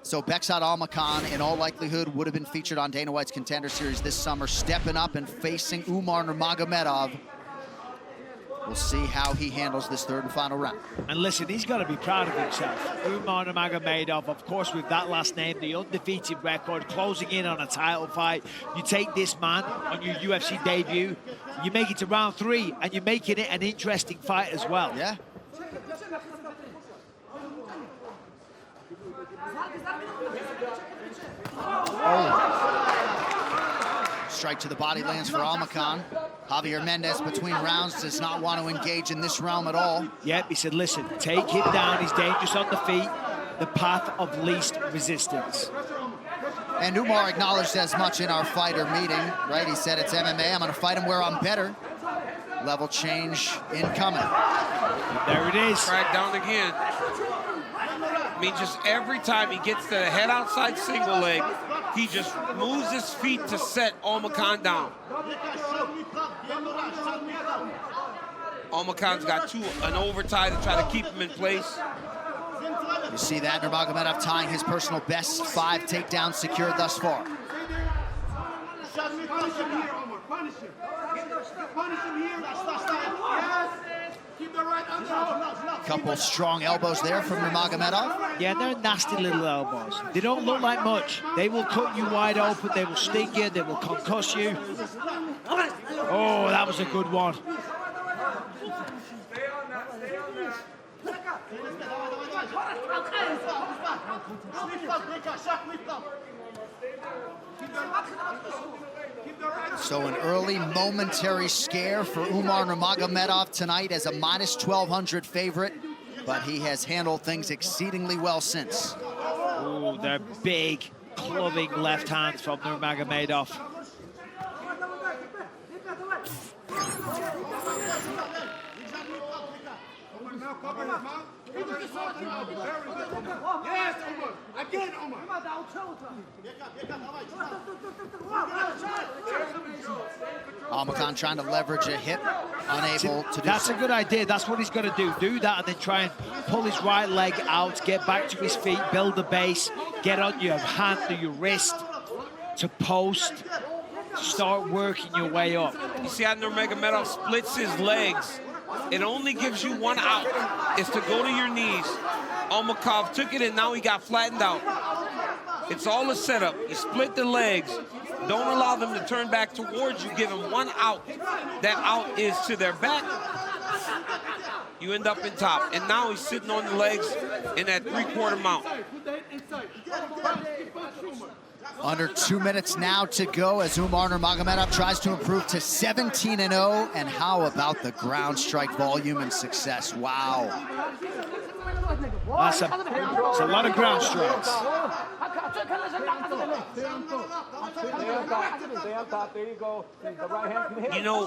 So Bekzat Almakhan, in all likelihood, would have been featured on Dana White's Contender Series this summer, stepping up and facing Umar Nurmagomedov. We'll see how he handles this third and final round. And listen, he's got to be proud of himself. Umar Nurmagomedov, of course, with that last name, the undefeated record, closing in on a title fight. You take this man on your UFC debut, you make it to round 3, and you're making it an interesting fight as well. Yeah. Oh. Strike to the body lands for Almakhan. Javier Maness between rounds does not want to engage in this realm at all. Yep, he said, listen, take him down. He's dangerous on the feet. The path of least resistance. And Umar acknowledged as much in our fighter meeting, right? He said, it's MMA. I'm going to fight him where I'm better. Level change incoming. There it is. Crack down again. I mean, just every time he gets to the head outside single leg, he just moves his feet to set Almakhan down. Almakhan's got an overtie to try to keep him in place. You see that, Nurmagomedov tying his personal best, 5 takedowns secured thus far. Couple strong elbows there from Nurmagomedov. Yeah, they're nasty little elbows. They don't look like much. They will cut you wide open. They will sting you. They will concuss you. Oh, that was a good one. So an early momentary scare for Umar Nurmagomedov tonight as a minus 1,200 favorite, but he has handled things exceedingly well since. Oh, they're big, clubbing left hands from Nurmagomedov. Yes, Omar. Again, Omar. Almakhan trying to leverage a hip, unable to do That's so. a good idea. That's what he's got to do. Do that and then try and pull his right leg out, get back to his feet, build the base, get on your hand or your wrist to post, start working your way up. You see how Nurmagomedov splits his legs. It only gives you one out. It's to go to your knees. Almakhan took it and now he got flattened out. It's all a setup. You split the legs. Don't allow them to turn back towards you. Give them one out. That out is to their back. You end up in top. And now he's sitting on the legs in that 3/4 mount. Under 2 minutes now to go as Umar Nurmagomedov tries to improve to 17-0. And how about the ground strike volume and success? Wow. That's a lot of ground strikes. You know,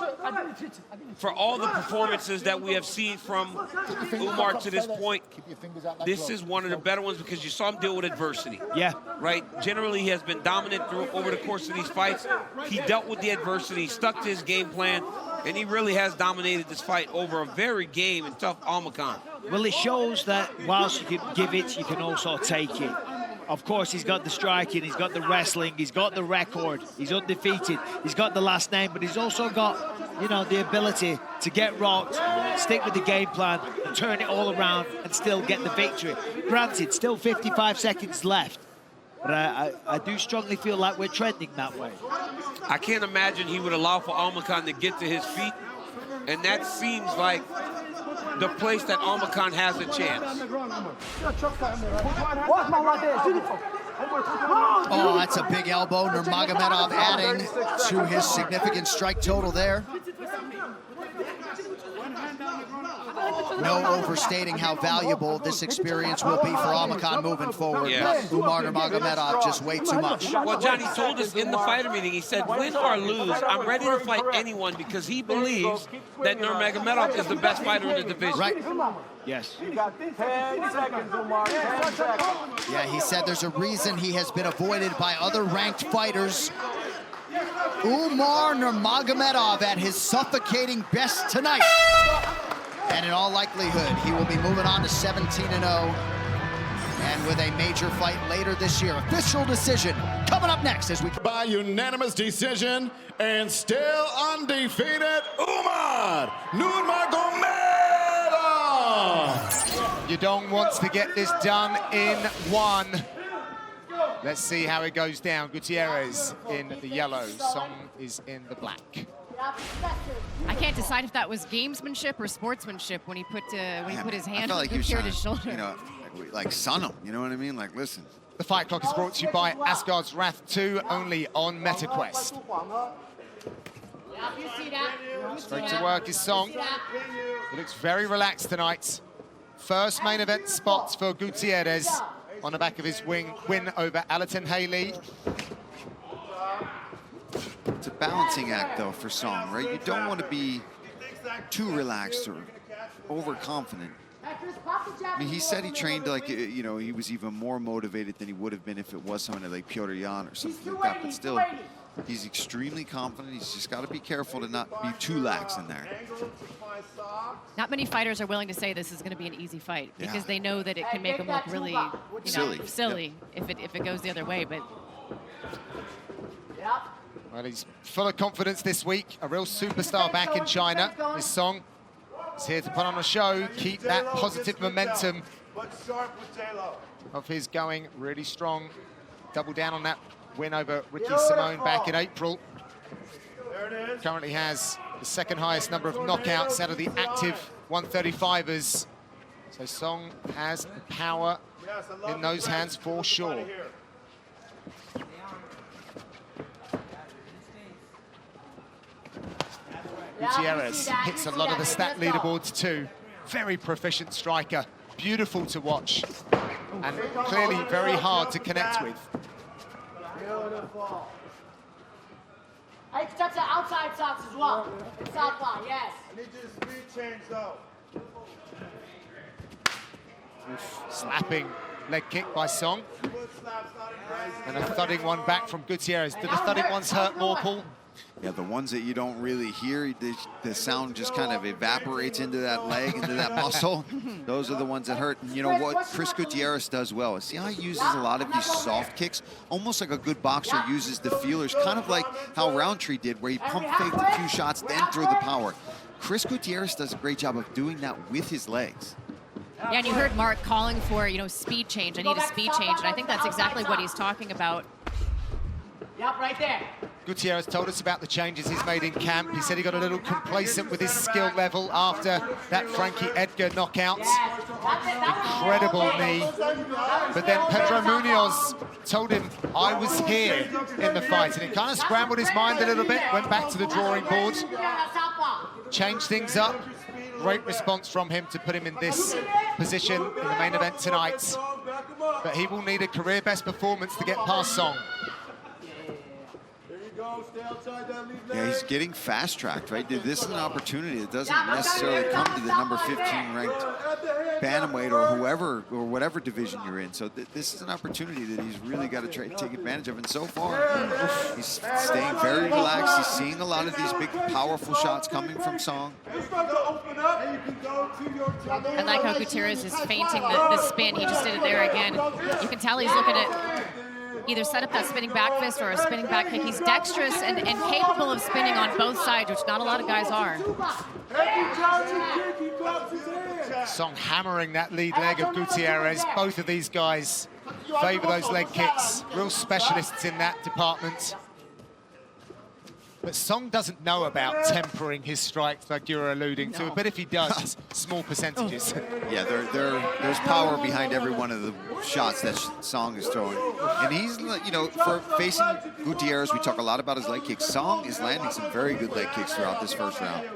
for all the performances that we have seen from Umar to this point, this is one of the better ones because you saw him deal with adversity. Yeah. Right? Generally, he has been dominant over the course of these fights. He dealt with the adversity, stuck to his game plan, and he really has dominated this fight over a very game and tough Almakhan. Well, it shows that whilst you can give it, you can also take it. Of course, he's got the striking, he's got the wrestling, he's got the record, he's undefeated, he's got the last name, but he's also got, you know, the ability to get rocked, stick with the game plan, and turn it all around and still get the victory. Granted, still 55 seconds left, but I do strongly feel like we're trending that way. I can't imagine he would allow for Almakhan to get to his feet, and that seems like the place that Almakhan has a chance. Oh, that's a big elbow. Nurmagomedov adding to his significant strike total there. No overstating how valuable this experience will be for Almakhan moving forward. Yes. Umar Nurmagomedov just way too much. Well, Johnny told us in the fighter meeting, he said, win or lose, I'm ready to fight anyone because he believes that Nurmagomedov is the best fighter in the division. Right. Yes. You got 10 seconds, Umar. 10 seconds. Yeah, he said there's a reason he has been avoided by other ranked fighters. Umar Nurmagomedov at his suffocating best tonight. And in all likelihood, he will be moving on to 17-0. And with a major fight later this year. Official decision coming up next as we... By unanimous decision and still undefeated, Umar Nurmagomedov! Yadong wants to get this done in one. Let's see how it goes down. Gutierrez in the yellow, Song is in the black. I can't decide if that was gamesmanship or sportsmanship when he put his hand on Gutierrez's shoulder. You know, like sun him. You know what I mean? Like, listen. The Fight Clock is brought to you by Asgard's Wrath 2, only on MetaQuest. Straight to work is Song. He looks very relaxed tonight. First main event spots for Gutierrez on the back of his win over Allerton Haley. It's a balancing act, though, for Song, right? You don't want to be too relaxed or overconfident. I mean, he said he trained like, you know, he was even more motivated than he would have been if it was someone like Petr Yan or something like that. But still, he's extremely confident. He's just got to be careful to not be too lax in there. Not many fighters are willing to say this is going to be an easy fight because they know that it can make them look really, silly if it goes the other way. But well, he's full of confidence this week. A real superstar back in China. This Song is here to put on a show, keep that positive momentum of his going really strong. Double down on that win over Ricky Simone back in April. Currently has the second highest number of knockouts out of the active 135ers. So Song has power in those hands for sure. Gutierrez hits a lot of the stat leaderboards too. Very proficient striker, beautiful to watch, and clearly very hard to connect with. I can touch the outside socks as well. Southpaw, yes. I need you to speed change though. Slapping leg kick by Song. And a thudding one back from Gutierrez. Did the thudding ones hurt more, Paul? Yeah, the ones that you don't really hear, the sound just kind of evaporates into that leg, into that muscle. Those are the ones that hurt. And you know what Chris Gutierrez does well? See how he uses a lot of these soft kicks? Almost like a good boxer uses the feelers, kind of like how Roundtree did, where he pump faked a few shots, then threw the power. Chris Gutierrez does a great job of doing that with his legs. Yeah, and you heard Mark calling for, speed change. I need a speed change, and I think that's exactly what he's talking about. Yep, right there. Gutierrez told us about the changes he's made in camp. He said he got a little complacent with his skill level after that Frankie Edgar knockout. Incredible knee. But then Pedro Munoz told him, I was here in the fight. And it kind of scrambled his mind a little bit, went back to the drawing board, changed things up. Great response from him to put him in this position in the main event tonight. but he will need a career best performance to get past Song. Yeah, he's getting fast-tracked, right? This is an opportunity that doesn't necessarily come to the number 15 ranked bantamweight or whoever or whatever division you're in. So this is an opportunity that he's really got to try to take advantage of. And so far, he's staying very relaxed. He's seeing a lot of these big, powerful shots coming from Song. I like how Gutierrez is feinting the spin. He just did it there again. You can tell he's looking at either set up that spinning back fist or a spinning back kick. He's dexterous and capable of spinning on both sides, which not a lot of guys are. Song hammering that lead leg of Gutierrez. Both of these guys favor those leg kicks. Real specialists in that department. But Song doesn't know about tempering his strikes like you're alluding to, but if he does, it's small percentages. Yeah, there's power behind every one of the shots that Song is throwing. And he's, you know, for facing Gutierrez, we talk a lot about his leg kicks. Song is landing some very good leg kicks throughout this first round.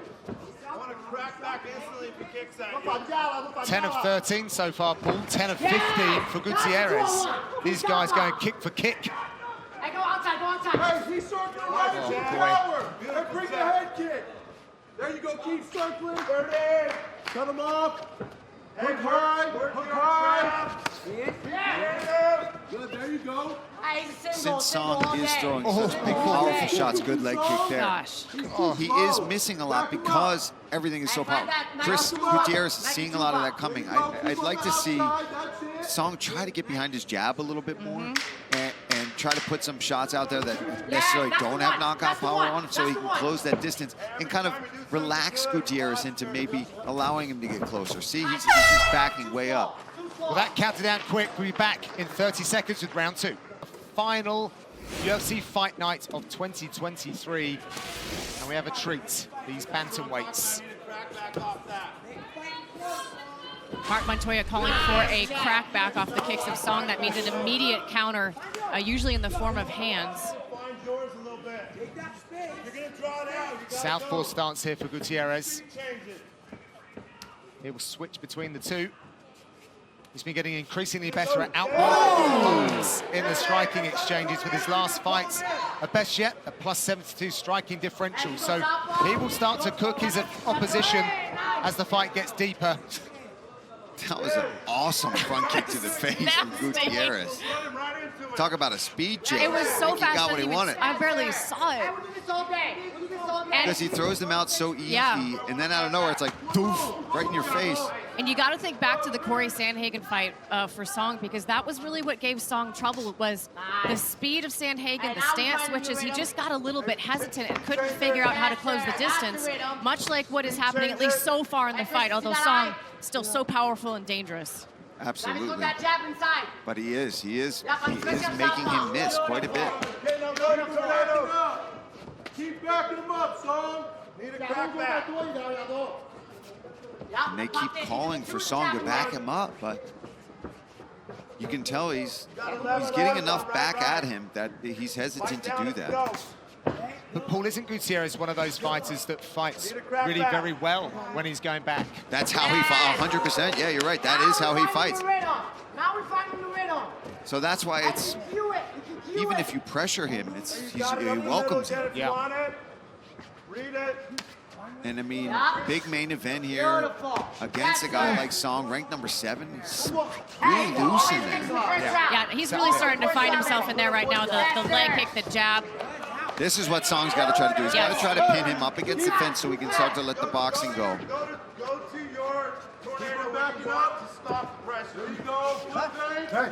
10 of 13 so far, Paul. 10 of 15 for Gutierrez. These guys going kick for kick. Hey, go outside, go outside. Hey, he's circling right into the power. Hey, bring the head kick. There you go, keep circling. There it is. Cut him off. Hook high, hook high. Yeah. Good, there you go. Since Song is throwing such big, powerful shots, good leg kick there. He is missing a lot because everything is so powerful. Chris Gutierrez is seeing a lot of that coming. I'd like to see Song try to get behind his jab a little bit more and try to put some shots out there that necessarily don't have knockout power on him so he can close that distance and kind of relax Gutierrez into maybe allowing him to get closer. See, he's just backing way up. Well, that counted down quick. We'll be back in 30 seconds with round 2. Final UFC Fight Night of 2023. And we have a treat, these bantamweights. Mark Montoya calling for a crackback off the kicks of Song. That means an immediate counter, usually in the form of hands. Southpaw stance here for Gutierrez. He will switch between the two. He's been getting increasingly better at outboards in the striking exchanges with his last fights. At best yet, a +72 striking differential. So he will start to cook his opposition as the fight gets deeper. That was an awesome front kick to the face from Gutierrez. Talk about a speed change. It was so fast. He got what he wanted. I barely saw it. Because he throws them out so easy, and then out of nowhere, it's like, doof, right in your face. And you got to think back to the Cory Sandhagen fight for Song, because that was really what gave Song trouble, was the speed of Sandhagen, the stance switches. He just got a little bit hesitant and couldn't figure out how to close the distance, much like what is happening, at least so far in the fight, although Song still so powerful and dangerous. Absolutely. But he is making him miss quite a bit. Keep backing him up, Song. Need a crackback. And they keep calling for Song to back him up, but you can tell he's getting enough back at him that he's hesitant to do that. But Paul, isn't Gutierrez one of those fighters that fights really very well when he's going back? That's how he fights, 100%. Yeah, you're right. That is how he fights. So that's why it's, even if you pressure him, he welcomes it. Yeah. And I mean, big main event here against a guy like Song, ranked number 7. He's really loose in there. Yeah, he's really starting to find himself in there right now. The leg kick, the jab. This is what Song's got to try to do. He's got to try to pin him up against the fence so he can start to let the boxing go. Go to your tornado back up to stop the pressure. There you go. Hey,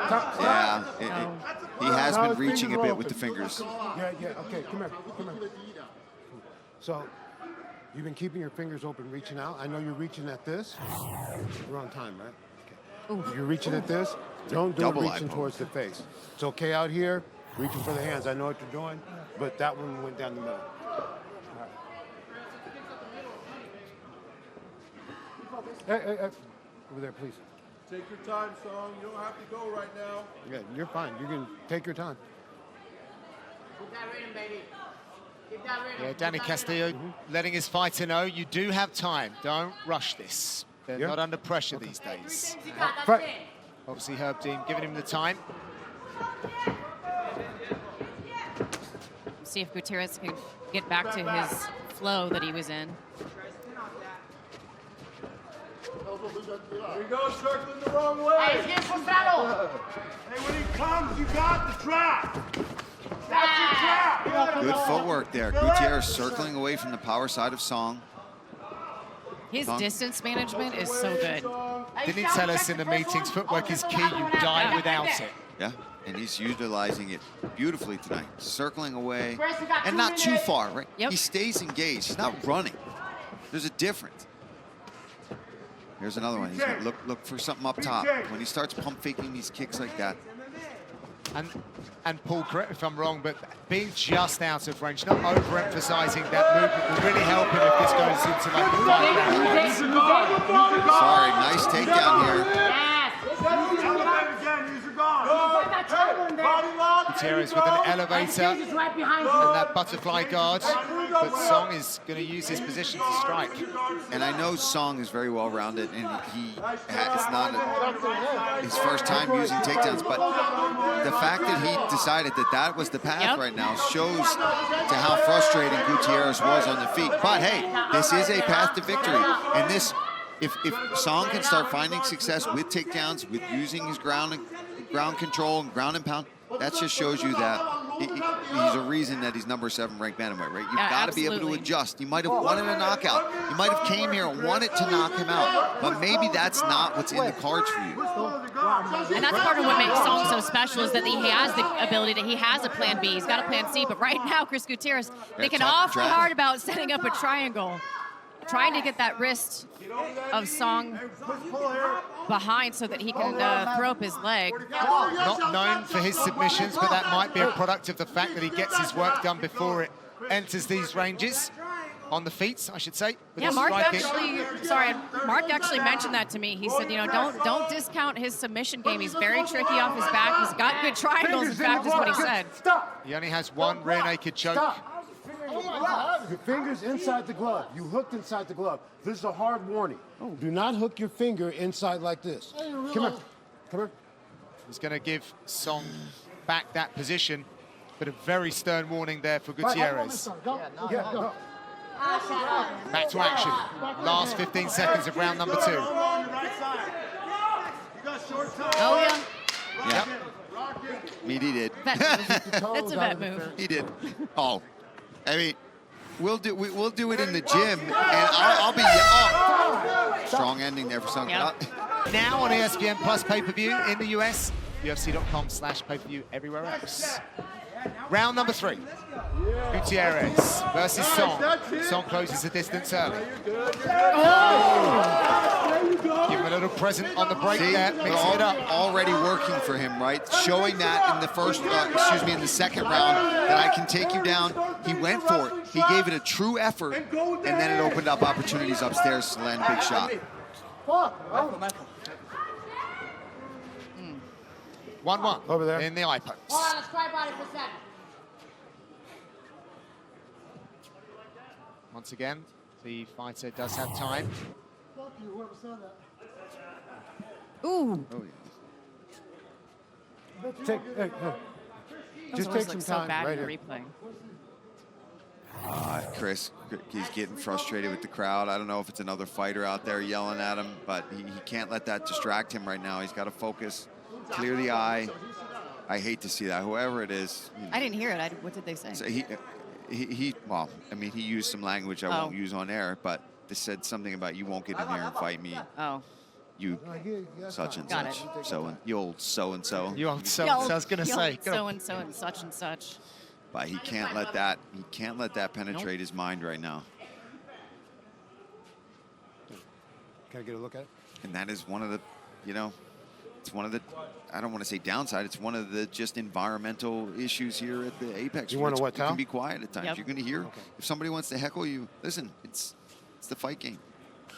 stop. He has been reaching a bit with the fingers. Yeah, okay, come here. So, you've been keeping your fingers open, reaching out. I know you're reaching at this. We're on time, right? Okay. You're reaching at this. Don't do it reaching towards the face. It's okay out here, reaching for the hands. I know what you're doing, but that one went down the middle. Hey, over there, please. Take your time, Song. You don't have to go right now. Yeah, you're fine. You can take your time. Keep that rhythm, baby. Yeah, Danny Castillo letting his fighter know you do have time. Don't rush this. They're not under pressure these days. Obviously, Herb Dean giving him the time. See if Gutierrez can get back to his flow that he was in. Here he goes, circling the wrong way. Hey, he's getting pushed out. Hey, when he comes, you got the trap. That's your trap. Good footwork there. Gutierrez circling away from the power side of Song. His distance management is so good. Didn't he tell us in the meetings, footwork is key, you die without it. Yeah, and he's utilizing it beautifully tonight. Circling away, and not too far, right? Yep. He stays engaged. He's not running. There's a difference. Here's another one. He's gonna look for something up top. When he starts pump faking these kicks like that. And Paul, correct me if I'm wrong, but being just out of range, not overemphasizing that movement will really help him if this goes into like the 5 round. Sorry, nice takedown here. Gutierrez with an elevator and that butterfly guard, but Song is going to use his position to strike. And I know Song is very well-rounded, and it's not his first time using takedowns, but the fact that he decided that that was the path right now shows to how frustrating Gutierrez was on the feet. But hey, this is a path to victory, and this, if Song can start finding success with takedowns, with using his ground control and ground and pound, that just shows you that he's a reason that he's #7 ranked bantamweight, right? You've got to be able to adjust. You might have wanted a knockout. You might have came here and wanted to knock him out, but maybe that's not what's in the cards for you. And that's part of what makes Song so special, is that he has the ability he has a plan B, he's got a plan C, but right now, Chris Gutierrez thinking awful hard about setting up a triangle, trying to get that wrist of Song behind so that he can throw up his leg. Not known for his submissions, but that might be a product of the fact that he gets his work done before it enters these ranges. On the feet, I should say. Yeah, Mark actually mentioned that to me. He said, you know, don't discount his submission game. He's very tricky off his back. He's got good triangles, in fact, is what he said. He only has one rear naked choke. Your finger's inside the glove. You hooked inside the glove. This is a hard warning. Do not hook your finger inside like this. Come here. Come here. He's going to give Song back that position, but a very stern warning there for Gutierrez. Back to action. Last 15 seconds of round number 2. Oh, yeah. Yep. He did. That's a vet move. He did. Oh, I mean, we'll do it in the gym, and I'll be. Oh, strong ending there for Song. Yep. Now on ESPN Plus pay-per-view in the US, UFC.com/pay-per-view everywhere else. Round number 3. Gutierrez versus Song. Song closes the distance early. Oh! Give him a little present on the break there, mixing it up. Already working for him, right? Showing that in the in the second round, that I can take you down. He went for it. He gave it a true effort, and then it opened up opportunities upstairs to land a big shot. 1-1 over there in the eye post. Let's try body for a second. Once again, the fighter does have time. Fuck you, whoever said that. Ooh. Just take some so time bad right in here. the replay. Chris, he's getting frustrated with the crowd. I don't know if it's another fighter out there yelling at him, but he can't let that distract him right now. He's got to focus, clear the eye. I hate to see that, whoever it is. I didn't hear it. What did they say? So well, I mean, he used some language I won't use on air, but they said something about, you won't get in here and fight me. Oh. You such and Got such. it. So, you old so-and-so. You old so-and-so, I was going to say. So-and-so and such and such. But he can't let that penetrate his mind right now. Can I get a look at it? And that is one of the, it's one of the, I don't want to say downside, it's one of the just environmental issues here at the Apex. You want to what, You can be quiet at times. Yep. You're going to hear, if somebody wants to heckle you, listen, it's the fight game.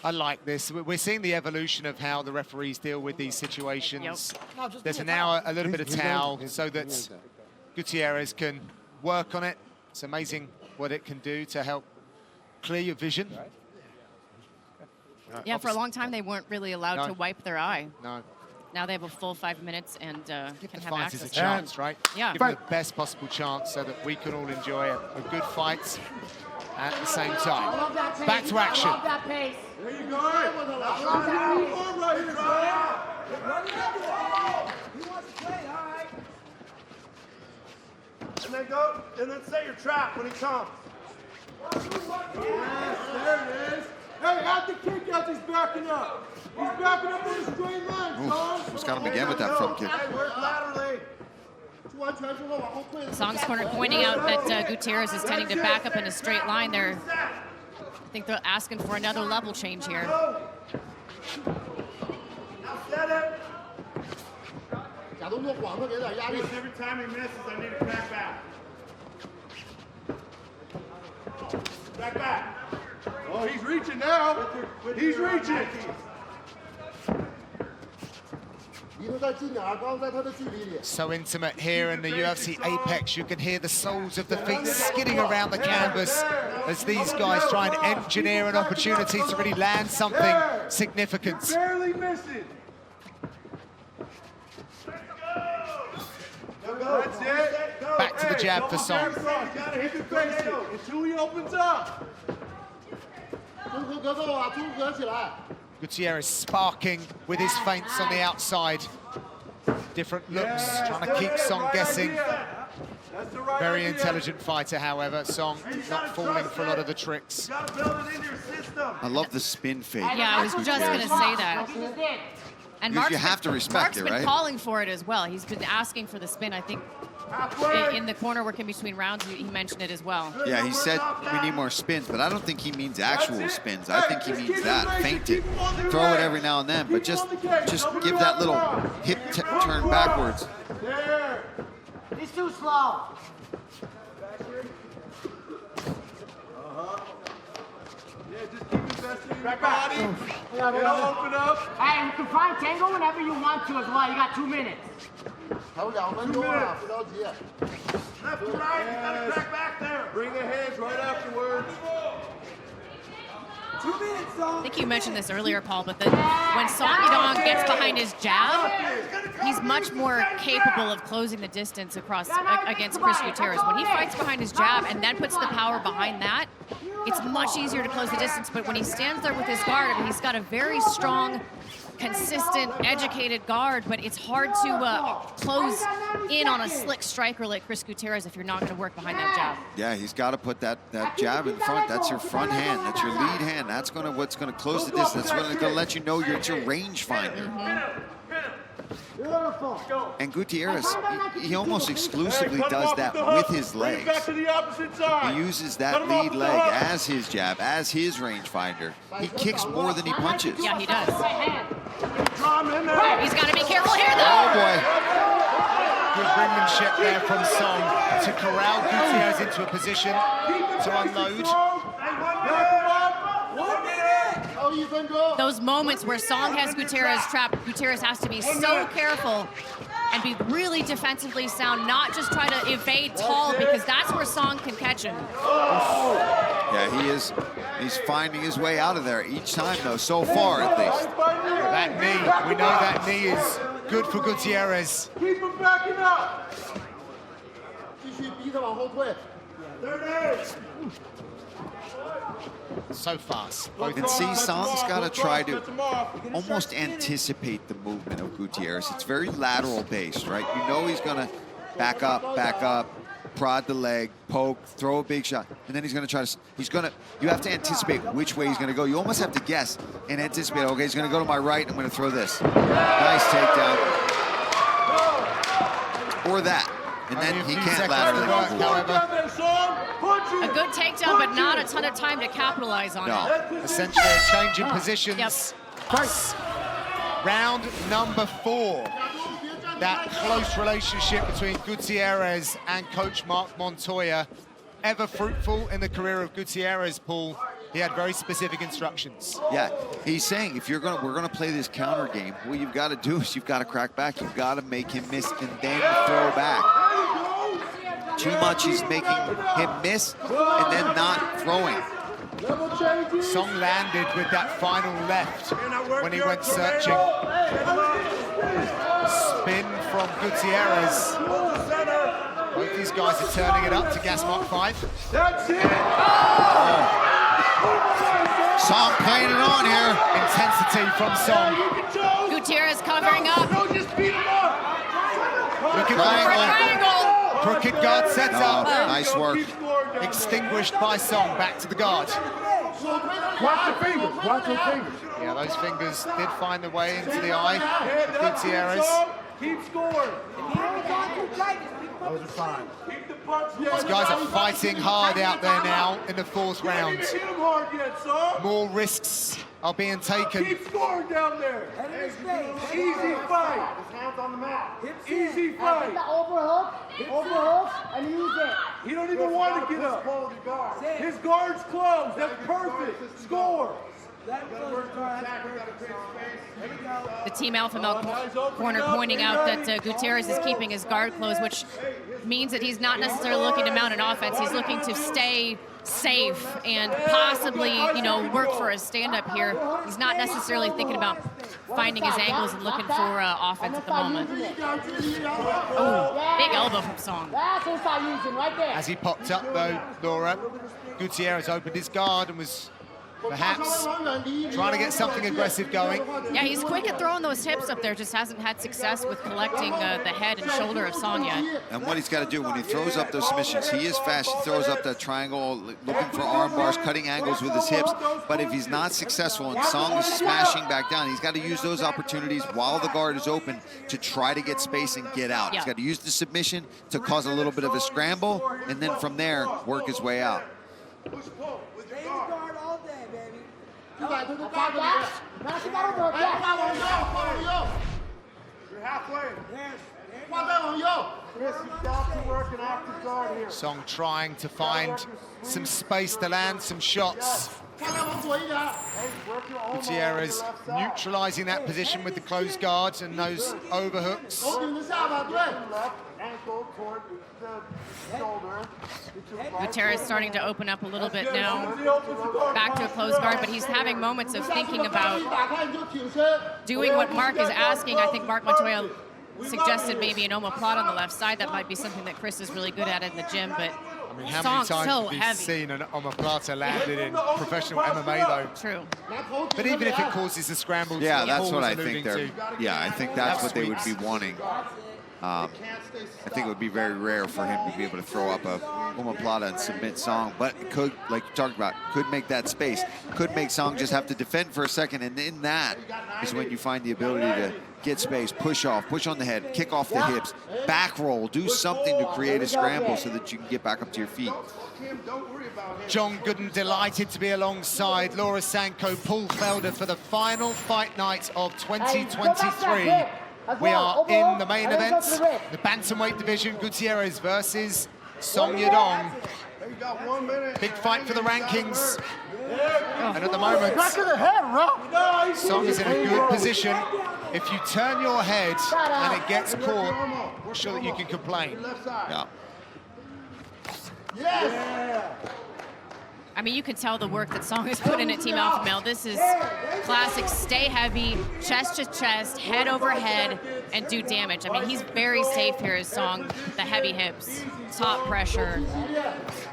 I like this. We're seeing the evolution of how the referees deal with these situations. There's now a little bit of towel so that Gutierrez can work on it. It's amazing what it can do to help clear your vision. Yeah, for a long time they weren't really allowed to wipe their eye. No. Now they have a full 5 minutes and can have Fighters access. a chance, right? Yeah. Give them the best possible chance so that we can all enjoy a good fight at the same time. Back to action. There you go. I love that pace. And then go, and then set your trap when he comes. Yes, there it is. Hey, at the kick out, he's backing up. He's backing up in a straight line, Song. Almost got him again with that front kick. Song's corner pointing out that Gutierrez is tending to back up in a straight line there. I think they're asking for another level change here. Now set it. Every time he misses, I need to back back. Back back. Oh, he's reaching now. He's reaching. So intimate here in the UFC Apex. You can hear the soles of the feet skidding around the canvas as these guys try and engineer an opportunity to really land something significant. Barely missing. That's it. Back to the jab for Song. You gotta hit the face until he opens up. Gutierrez sparking with his feints on the outside. Different looks, trying to keep Song guessing. Very intelligent fighter, however. Song not falling for a lot of the tricks. I love the spin fake. Yeah, I was just going to say that. And Because you Mark's have to respect it, been right? calling for it as well. He's been asking for the spin. I think in the corner working between rounds, he mentioned it as well. Yeah, he said we need more spins, but I don't think he means actual spins. I think he means that, feint it, throw it every now and then, but just give that little hip turn backwards. There. He's too slow. Yeah, just keep investing in your body. It'll open up. Hey, you can find Tango whenever you want to as well. You got 2 minutes. 2 minutes. Left to right, you gotta crack back there. Bring the hands right afterwards. 2 minutes, I think you mentioned this earlier, Paul, but when Yadong gets behind his jab, he's much more capable of closing the distance across against Chris Gutierrez. When he fights behind his jab and then puts the power behind that, it's much easier to close the distance. But when he stands there with his guard, I mean, he's got a very strong, consistent, educated guard, but it's hard to close in on a slick striker like Chris Gutierrez if you're not going to work behind that jab. Yeah, he's got to put that jab in front. That's your front hand. That's your lead hand. That's what's going to close the distance. That's going to let you know it's your range finder. And Gutierrez, he almost exclusively does that with his legs. He uses that lead leg as his jab, as his rangefinder. He kicks more than he punches. Yeah, he does. He's got to be careful here, though. Oh, boy. Good ringmanship there from Song to corral Gutierrez into a position to unload. Those moments where Song has Gutierrez trapped, Gutierrez has to be so careful and be really defensively sound, not just try to evade tall, because that's where Song can catch him. Yeah, he is. He's finding his way out of there each time, though, so far at least. That knee, we know that knee is good for Gutierrez. Keep him backing up. There it is. So fast. You can see Song's got to try to almost anticipate the movement of Gutierrez. It's very lateral based, right? You know he's going to back up, prod the leg, poke, throw a big shot, and then he's going to try to, you have to anticipate which way he's going to go. You almost have to guess and anticipate, okay, he's going to go to my right, I'm going to throw this. Nice takedown. Or that. And then he can't laterally move. A good takedown, but not a ton of time to capitalize on it. Essentially a change in positions. Yep. Round number 4. That close relationship between Gutierrez and Coach Mark Montoya, ever fruitful in the career of Gutierrez, Paul. He had very specific instructions. Yeah, he's saying if we're gonna play this counter game, what you've got to do is you've got to crack back. You've got to make him miss and then throw back. Too much, he's making him miss and then not throwing. Song landed with that final left when he went searching. Spin from Gutierrez. Both these guys are turning it up to gas mark 5. That's it. Song playing it on here. Intensity from Song. Gutierrez covering up. Just beat him up. Look at triangle. Crooked guard sets up. Nice work. Extinguished by Song. Back to the guard. Watch your fingers. Watch your fingers. Yeah, those fingers did find their way into the eye of Gutierrez. Keep scoring. Those are fine. These guys are fighting hard out there now in the 4th round. More risks are being taken. Keep scoring down there. Easy fight. His hands on the mat. Easy fight. Overhook, and use it. He don't even want to get up. His guard's closed. That's perfect. Score. The Team Alpha Male corner pointing out that Gutierrez is keeping his guard closed, which means that he's not necessarily looking to mount an offense. He's looking to stay safe and possibly, you know, work for a stand-up here. He's not necessarily thinking about finding his angles and looking for offense at the moment. Oh, big elbow from Song. That's what start using right there. As he popped up, though, Laura, Gutierrez opened his guard and was perhaps trying to get something aggressive going. Yeah, he's quick at throwing those hips up there, just hasn't had success with collecting the head and shoulder of Song yet. And what he's got to do when he throws up those submissions, he is fast, he throws up that triangle, looking for arm bars, cutting angles with his hips. But if he's not successful and Song is smashing back down, he's got to use those opportunities while the guard is open to try to get space and get out. Yeah. He's got to use the submission to cause a little bit of a scramble, and then from there, work his way out. You got to do the guard dash. Now she got over dash. You're halfway. Chris, you got to work an active guard here. Song trying to find some space to land some shots. Gutierrez neutralizing that position with the closed guards and those overhooks. Gutierrez starting to open up a little bit now, back to a closed guard, but he's having moments of thinking about doing what Mark is asking. I think Mark Montoya suggested maybe an omoplata on the left side. That might be something that Chris is really good at in the gym, but I mean, how Song's many times so have you heavy. seen an omoplata landed in professional MMA, though? True. But even if it causes the scrambles, Yeah, that that's Paul what was I think alluding they're. to. Yeah, I think that's what they would be wanting. I think it would be very rare for him to be able to throw up a omoplata and submit Song, but it could, like you talked about, could make that space. Could make Song just have to defend for a second, and in that is when you find the ability to get space, push off, push on the head, kick off the hips, back roll, do something to create a scramble so that you can get back up to your feet. John Gooden delighted to be alongside Laura Sanko, Paul Felder for the final fight night of 2023. We are in the main event, the bantamweight division, Gutierrez versus Song Yadong. Big fight for the rankings. And at the moment, Song is in a good position. If you turn your head and it gets caught, I'm sure that you can complain. Yeah. I mean, you can tell the work that Song has put in at Team Alpha Male. This is classic, stay heavy, chest to chest, head over head, and do damage. I mean, he's very safe here as Song, the heavy hips, top pressure.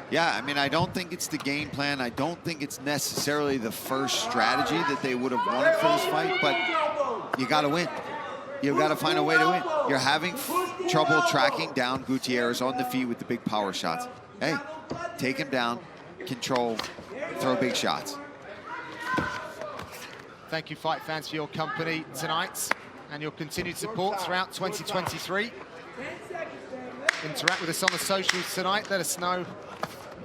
Yeah, I mean, I don't think it's the game plan. I don't think it's necessarily the first strategy that they would have wanted for this fight, but you got to win. You've got to find a way to win. You're having trouble tracking down Gutierrez on the feet with the big power shots. Hey, take him down, control, throw big shots. Thank you, fight fans, for your company tonight and your continued support throughout 2023. Interact with us on the socials tonight. Let us know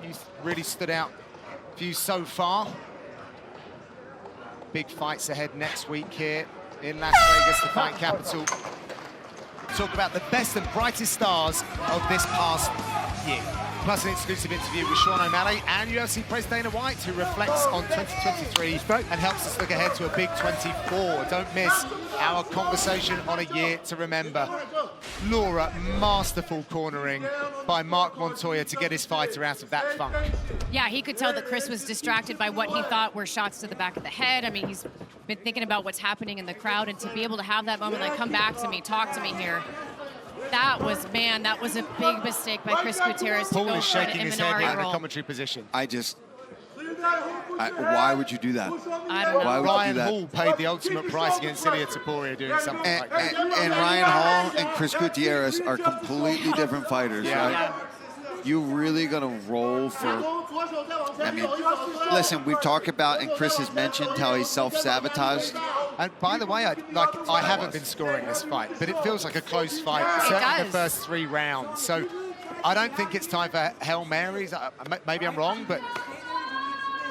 you really stood out for you so far. Big fights ahead next week here in Las Vegas, the fight capital. Talk about the best and brightest stars of this past year. Plus an exclusive interview with Sean O'Malley and UFC President Dana White, who reflects on 2023 and helps us look ahead to a big 24. Don't miss our conversation on a year to remember. Laura, masterful cornering by Mark Montoya to get his fighter out of that funk. Yeah, he could tell that Chris was distracted by what he thought were shots to the back of the head. I mean, he's been thinking about what's happening in the crowd, and to be able to have that moment, like, come back to me, talk to me here. That was a big mistake by Chris Gutierrez to Paul go is for an shaking his head in the roll. commentary position. Why would you do that? I don't know. Why would you do Ryan that? Hall paid the ultimate price against Ilia Topuria doing something like that. And Ryan Hall and Chris Gutierrez are completely different fighters, right? You really gonna roll for? I mean, listen, we've talked about, and Chris has mentioned how he's self-sabotaged. And by the way, I haven't been scoring this fight, but it feels like a close fight, certainly the first 3 rounds. So I don't think it's time for Hail Marys. Maybe I'm wrong, but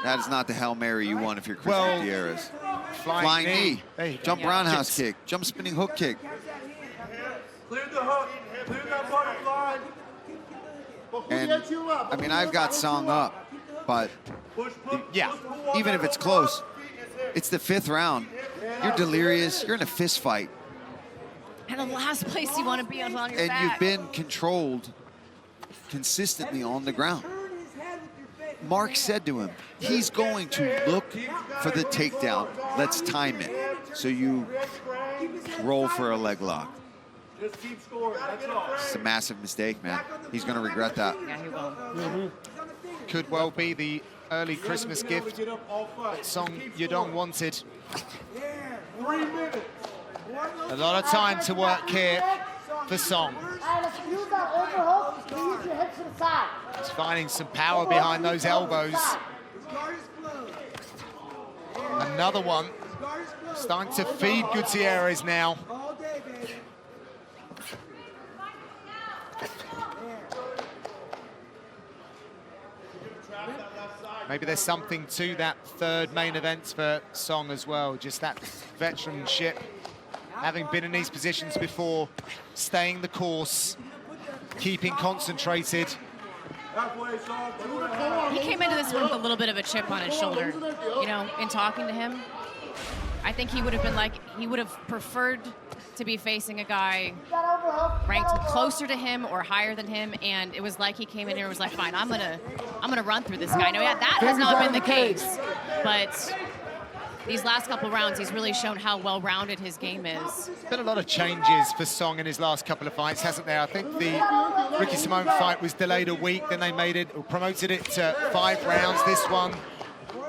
that is not the Hail Mary you want if you're Chris Gutierrez. Flying knee. Jump roundhouse kick, jump spinning hook kick. Clear the hook, clear that butterfly. And I mean, I've got Song up, but yeah, even if it's close, it's the 5th round. You're delirious. You're in a fist fight. And the last place you want to be on your and back. you've been controlled consistently on the ground. Mark said to him, he's going to look for the takedown. Let's time it. So you roll for a leg lock. Just keep scoring, that's all. It's a massive mistake, man. He's going to regret that. Yeah, he will. Could well be the early Christmas gift that Song Yadong wanted. 3 minutes. A lot of time to work here for Song. He's finding some power behind those elbows. Another one. Starting to feed Gutierrez now. Maybe there's something to that 3rd main event for Song as well, just that veteranship, having been in these positions before, staying the course, keeping concentrated. He came into this one with a little bit of a chip on his shoulder. You know, in talking to him, I think he would have been like, he would have preferred to be facing a guy ranked closer to him or higher than him, and it was like he came in here and was like, fine, I'm gonna run through this guy. No, yeah, that has not been the case, but these last couple rounds, he's really shown how well-rounded his game is. There's been a lot of changes for Song in his last couple of fights, hasn't there? I think the Ricky Simon fight was delayed a week, then they made it, or promoted it to 5 rounds. This one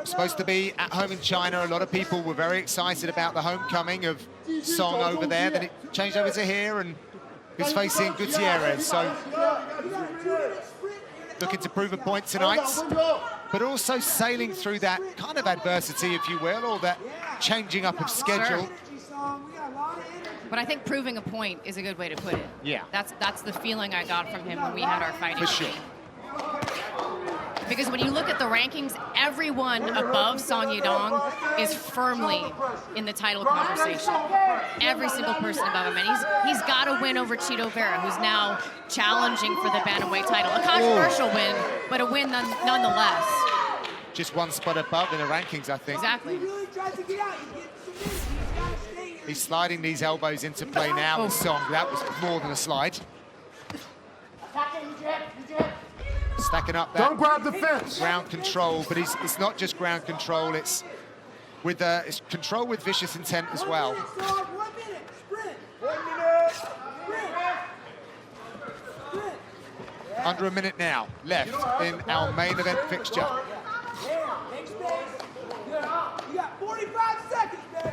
supposed to be at home in China. A lot of people were very excited about the homecoming of Song over there. Then it changed over to here, and he's facing Gutierrez. So looking to prove a point tonight, but also sailing through that kind of adversity, if you will, or that changing up of schedule. Sure. But I think proving a point is a good way to put it. Yeah. That's the feeling I got from him when we had our fighting. For sure. Because when you look at the rankings, everyone above Song Yadong is firmly in the title conversation. Every single person above him. And he's got to win over Chito Vera, who's now challenging for the bantamweight title. A controversial win, but a win nonetheless. Just 1 spot above in the rankings, I think. Exactly. He's sliding these elbows into play now with Song. That was more than a slide. Stacking up that Don't grab the fence. ground control, but it's not just ground control, it's with it's control with vicious intent as well. Under a minute now left in our main event fixture. You got 45 seconds, baby.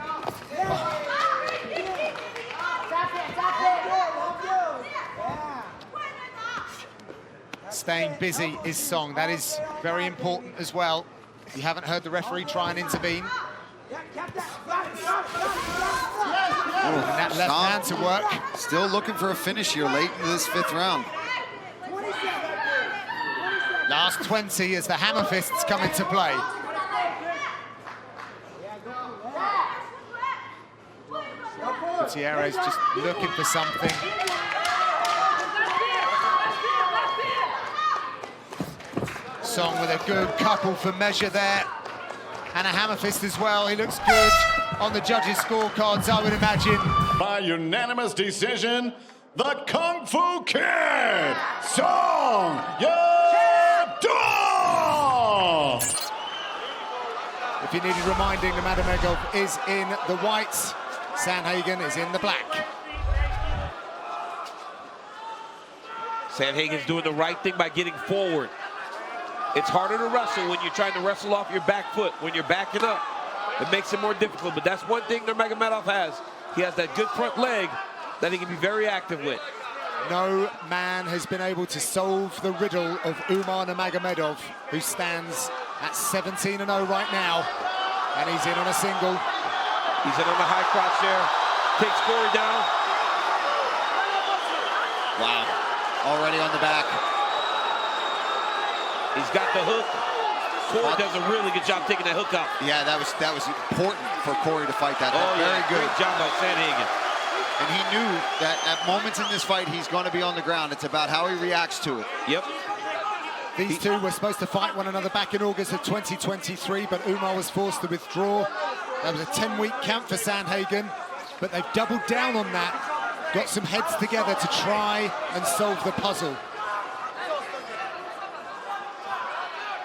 Staying busy is Song. That is very important as well. You haven't heard the referee try and intervene. And that left hand to work. Still looking for a finish here late in this 5th round. Last 20 as the hammer fists come into play. Gutierrez just looking for something. Song with a good couple for measure there. And a hammer fist as well. He looks good on the judges' scorecards, I would imagine. By unanimous decision, the Kung Fu Kid, Song Yadong! If If you needed reminding, Nurmagomedov is in the whites. Sandhagen is in the black. Sandhagen's doing the right thing by getting forward. It's harder to wrestle when you're trying to wrestle off your back foot. When you're backing up, it makes it more difficult. But that's one thing Nurmagomedov has. He has that good front leg that he can be very active with. No man has been able to solve the riddle of UMAR NURMAGOMEDOV, who stands at 17-0 right now. And he's in on a single. He's in on the high crotch there. Takes Cory down. Wow. Already on the back. He's got the hook. Cory does a really good job taking that hook out. Yeah, that was important for Cory to fight that. Very good. Great job by Sandhagen. And he knew that at moments in this fight, he's going to be on the ground. It's about how he reacts to it. Yep. These two were supposed to fight one another back in August of 2023, but UMAR was forced to withdraw. That was a 10-week camp for Sandhagen, but they've doubled down on that, got some heads together to try and solve the puzzle.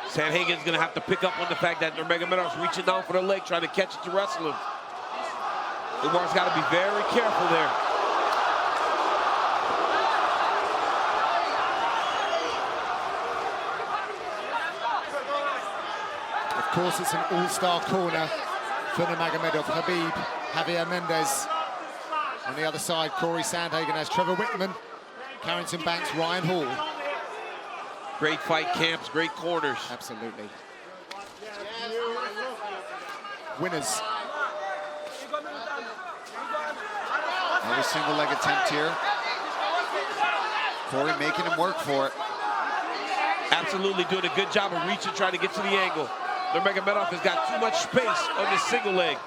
Sandhagen's gonna have to pick up on the fact that Nurmagomedov's reaching down for the leg, trying to catch it to wrestle him. UMAR's got to be very careful there. Of course, it's an all-star corner for Nurmagomedov. Khabib, Javier Mendez. On the other side, Cory Sandhagen has Trevor Whitman, Carrington Banks, Ryan Hall. Great fight camps, great corners. Absolutely. Winners. Another single leg attempt here. Cory making him work for it. Absolutely doing a good job of reaching, trying to get to the angle. Nurmagomedov has got too much space on this single leg.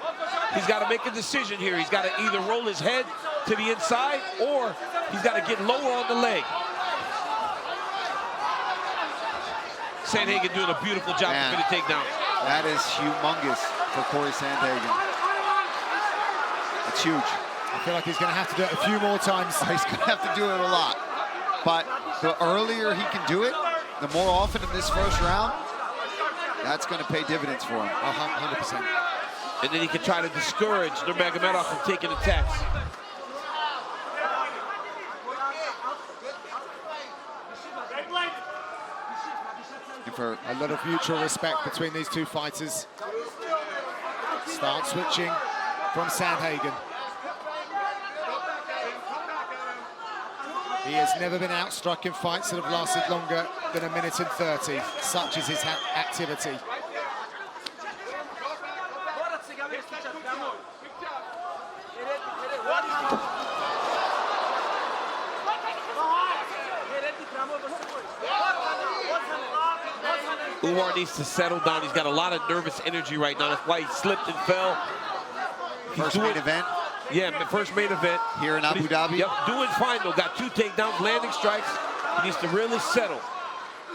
He's got to make a decision here. He's got to either roll his head to the inside or he's got to get lower on the leg. Sandhagen doing a beautiful job of the takedown. That is humongous for Cory Sandhagen. It's huge. I feel like he's going to have to do it a few more times. He's going to have to do it a lot. But the earlier he can do it, the more often in this first round, that's going to pay dividends for him. 100%. And then he can try to discourage Nurmagomedov from taking attacks. And for a lot of mutual respect between these two fighters. Start switching from Sandhagen. He has never been outstruck in fights that have lasted longer than 1 minute and 30. Such is his activity. UMAR needs to settle down. He's got a lot of nervous energy right now. That's why he slipped and fell. First main event? Yeah, first main event. Here in Abu Dhabi? Yep, doing fine though. Got 2 takedowns, landing strikes. He needs to really settle.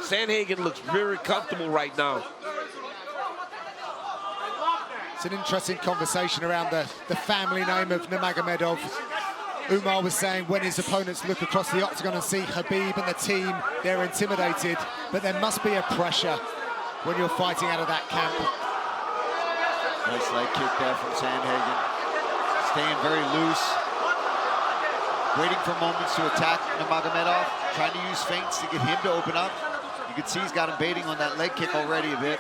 Sandhagen looks very comfortable right now. It's an interesting conversation around the family name of Nurmagomedov. UMAR was saying when his opponents look across the octagon and see Khabib and the team, they're intimidated, but there must be a pressure when you're fighting out of that camp. Nice leg kick there from Sandhagen. Staying very loose. Waiting for moments to attack Nurmagomedov. Trying to use feints to get him to open up. You can see he's got him baiting on that leg kick already a bit.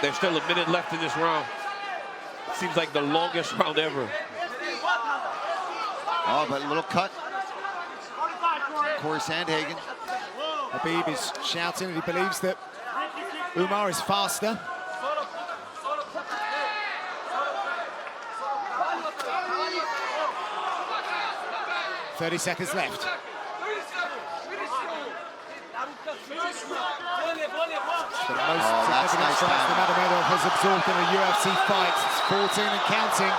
There's still a minute left in this round. Seems like the longest round ever. Oh, but a little cut. Cory Sandhagen. Khabib is shouting that he believes that UMAR is faster. "30 seconds left. The most significant strikes Nurmagomedov has absorbed in a UFC fight. It's 14 and counting.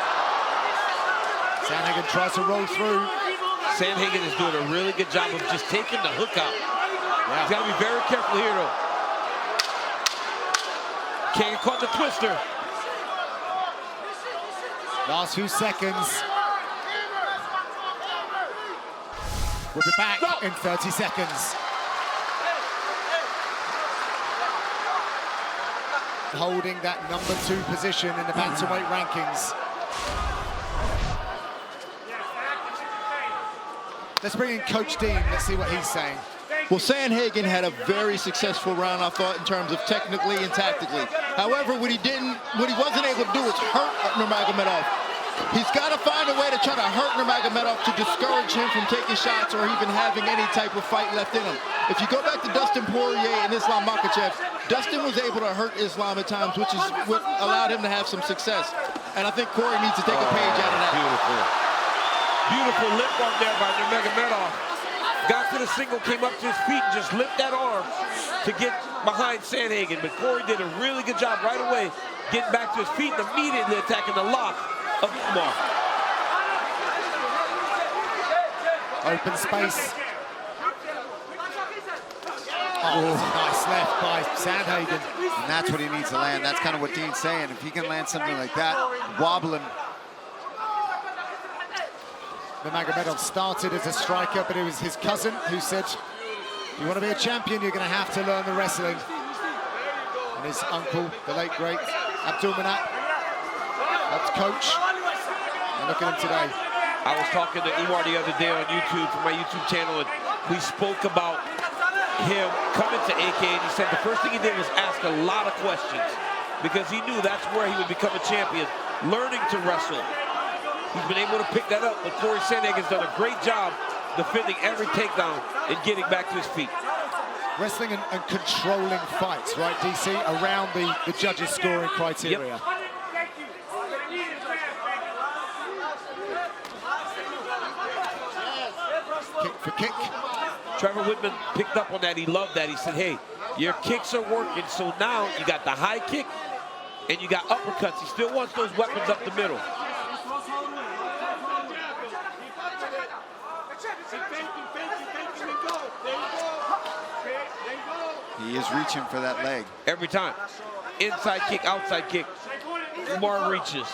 Sandhagen tries to roll through. Sandhagen is doing a really good job of just taking the hook out. Yeah. He's got to be very careful here, though. Can't get caught in the twister. Last few seconds. We'll be back in 30 seconds. holding that #2 position in the bantamweight rankings. Let's bring in Coach Dean. Let's see what he's saying. Well, Sandhagen had a very successful round, I thought, in terms of technically and tactically. However, what he wasn't able to do is hurt Nurmagomedov. He's got to find a way to try to hurt Nurmagomedov to discourage him from taking shots or even having any type of fight left in him. If you go back to Dustin Poirier and Islam Makhachev, Dustin was able to hurt Islam at times, which is what allowed him to have some success. And I think Cory needs to take a page out of that. Beautiful. Beautiful lip bump there by Nurmagomedov. Got to the single, came up to his feet, and just lift that arm to get behind Sandhagen. But Cory did a really good job right away getting back to his feet and immediately attacking the lock of UMAR. Open space. Oh, nice left by Sandhagen. And that's what he needs to land. That's kind of what Dean's saying. If he can land something like that, wobble him. Nurmagomedov started as a striker, but it was his cousin who said, if you want to be a champion, you're going to have to learn the wrestling. And his uncle, the late great Abdulmanap, helped coach. And look at him today. I was talking to Umar the other day on YouTube, for my YouTube channel, and we spoke about him coming to AK, and he said the first thing he did was ask a lot of questions because he knew that's where he would become a champion, learning to wrestle. He's been able to pick that up, but Cory Sandhagen's done a great job defending every takedown and getting back to his feet. Wrestling and controlling fights, right, DC, around the judges' scoring criteria. Yep. Kick for kick. Trevor Whitman picked up on that. He loved that. He said, hey, your kicks are working, so now you got the high kick and you got uppercuts. He still wants those weapons up the middle. He is reaching for that leg. Every time. Inside kick, outside kick. Umar reaches.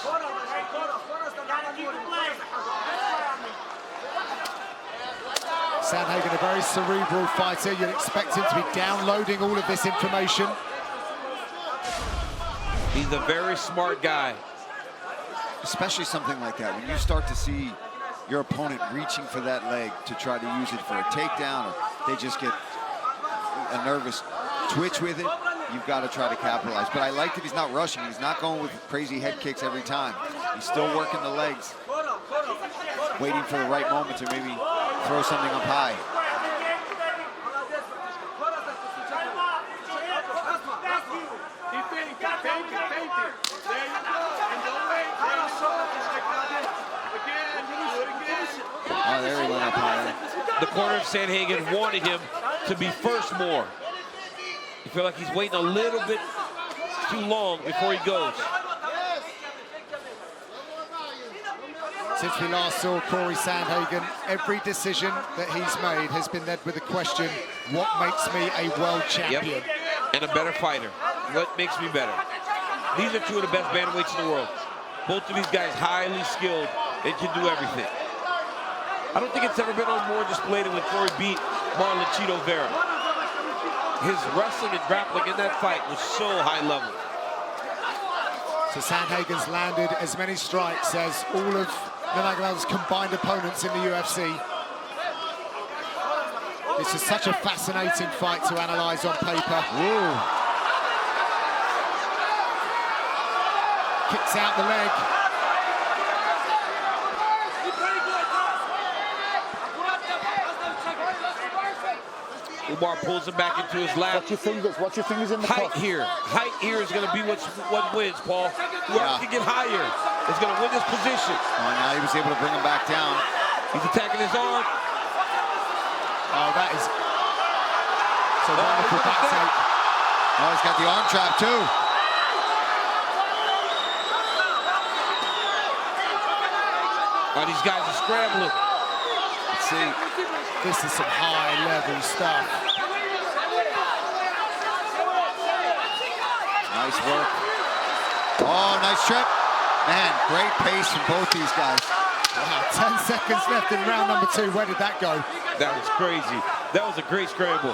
Sandhagen, a very cerebral fighter. You'd expect him to be downloading all of this information. He's a very smart guy. Especially something like that. When you start to see your opponent reaching for that leg to try to use it for a takedown, or they just get a nervous twitch with it, you've got to try to capitalize. But I like that he's not rushing. He's not going with crazy head kicks every time. He's still working the legs, waiting for the right moment to maybe throw something up high. Oh, there he went up high. The corner of Sandhagen wanted him to be first more. You feel like he's waiting a little bit too long before he goes. Since we last saw Cory Sandhagen, every decision that he's made has been led with the question, what makes me a world champion? Yep. And a better fighter. What makes me better? These are two of the best bantamweights in the world. Both of these guys highly skilled and can do everything. I don't think it's ever been on more display than when Cory beat Marlon Vera. His wrestling and grappling in that fight was so high level. So Sandhagen's landed as many strikes as all of Nurmagomedov's combined opponents in the UFC. This is such a fascinating fight to analyze on paper. Ooh. Kicks out the leg. Umar pulls him back into his lap. Watch your fingers in the height here. Height here is going to be what wins, Paul. Whoever can get higher is going to win this position. Oh, now he was able to bring him back down. He's attacking his arm. Oh, that is so wonderful back take. Oh, he's got the arm trap too. Oh, these guys are scrambling. Let's see. This is some high-level stuff. Nice work. Oh, nice trip. Man, great pace from both these guys. Wow, 10 seconds left in round number 2. Where did that go? That was crazy. That was a great scramble.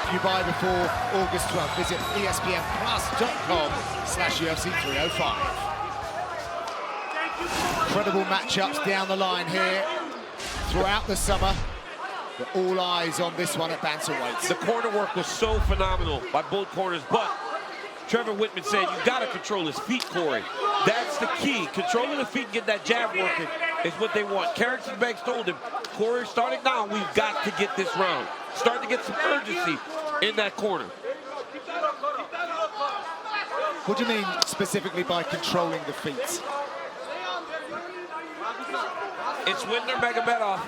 if you buy before August 12th. Visit espnplus.com/UFC 305. Incredible matchups down the line here throughout the summer. But all eyes on this one at bantamweight. The corner work was so phenomenal by both corners, but Trevor Whitman said, you got to control his feet, Cory. That's the key. Controlling the feet and get that jab working is what they want. Carrington Banks told him, Cory, starting now, we've got to get this round. Starting to get some urgency in that corner. What do you mean specifically by controlling the feet? It's when Nurmagomedov,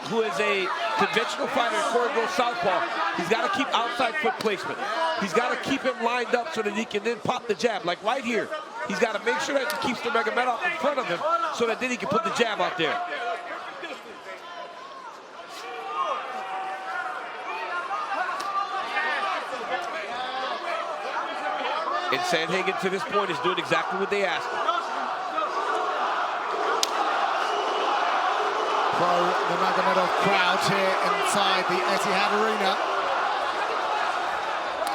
who is a conventional fighter, Cory goes southpaw. He's got to keep outside foot placement. He's got to keep him lined up so that he can then pop the jab, like right here. He's got to make sure that he keeps Nurmagomedov in front of him so that then he can put the jab out there. And Sandhagen, to this point, is doing exactly what they asked him. Pro-Nurmagomedov crowd here inside the Etihad Arena.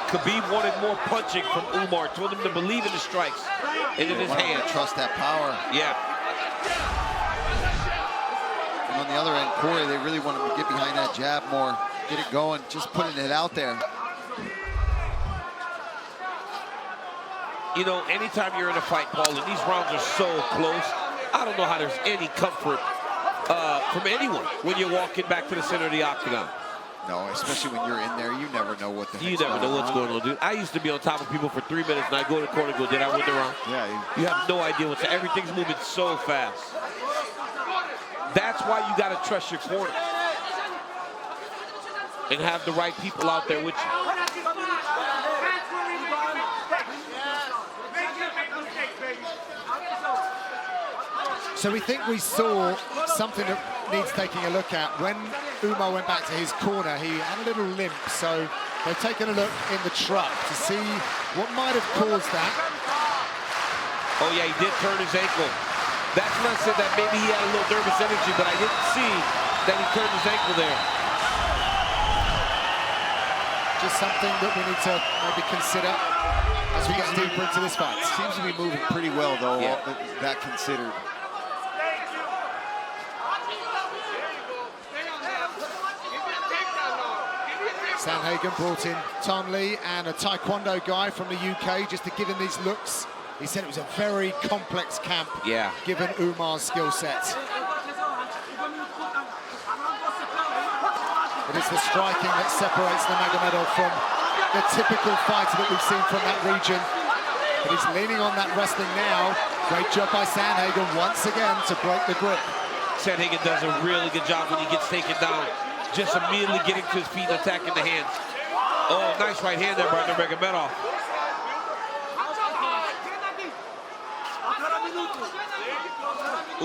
Khabib wanted more punching from Umar, told him to believe in the strikes and in his hand. Trust that power. Yeah. And on the other end, Cory, they really want him to get behind that jab more, get it going, just putting it out there. You know, anytime you're in a fight, Paul, and these rounds are so close, I don't know how there's any comfort from anyone when you're walking back to the center of the octagon. No, especially when you're in there, you never know what the You never know what's going on, dude. I used to be on top of people for 3 minutes, and I go to the corner and go, did I win the round? Yeah. You have no idea what's everything's moving so fast. That's why you got to trust your corner and have the right people out there with you. So we think we saw something that needs taking a look at. When Umar went back to his corner, he had a little limp, so they've taken a look in the truck to see what might have caused that. Oh yeah, he did turn his ankle. That's when I said that maybe he had a little nervous energy, but I didn't see that he turned his ankle there. Just something that we need to maybe consider as we get deeper into this fight. Seems to be moving pretty well, though, yeah. that considered. Sandhagen brought in Ton Lee and a Taekwondo guy from the UK just to give him these looks. He said it was a very complex camp, given Umar's skill set. It is the striking that separates Nurmagomedov from the typical fighter that we've seen from that region. But he's leaning on that wrestling now. Great job by Sandhagen once again to break the grip. Sandhagen does a really good job when he gets taken down. Just immediately getting to his feet and attacking the hands. Oh, nice right hand there by Nurmagomedov.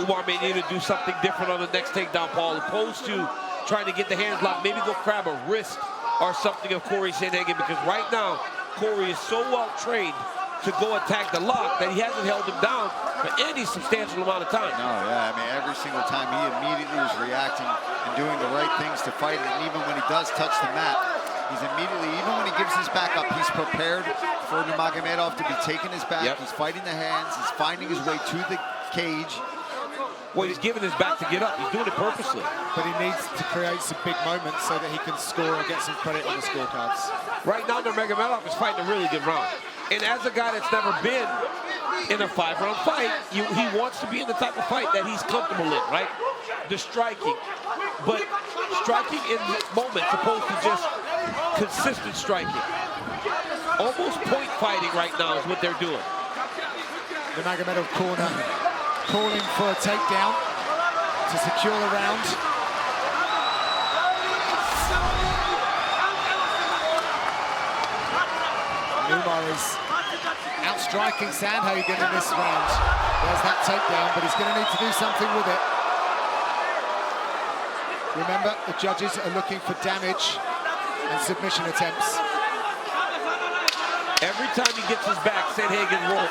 Umar may need to do something different on the next takedown, Paul, opposed to trying to get the hands locked. Maybe go grab a wrist or something of Cory Sandhagen, because right now, Cory is so well trained to go attack the lock that he hasn't held him down for any substantial amount of time. No, yeah, I mean, every single time he immediately was reacting and doing the right things to fight it. And even when he does touch the mat, he's immediately, even when he gives his back up, he's prepared for Nurmagomedov to be taking his back. He's fighting the hands, he's finding his way to the cage. Well, he's giving his back to get up. He's doing it purposely. But he needs to create some big moments so that he can score and get some credit on the scorecards. Right now, Nurmagomedov is fighting a really good round. And as a guy that's never been in a 5-round fight, he wants to be in the type of fight that he's comfortable in, right? The striking. But striking in moments opposed to just consistent striking. Almost point fighting right now is what they're doing. The Nurmagomedov corner calling for a takedown to secure the round. Umar is outstriking Sandhagen in this round. There's that takedown, but he's going to need to do something with it. Remember, the judges are looking for damage and submission attempts. Every time he gets his back, Sandhagen rolls.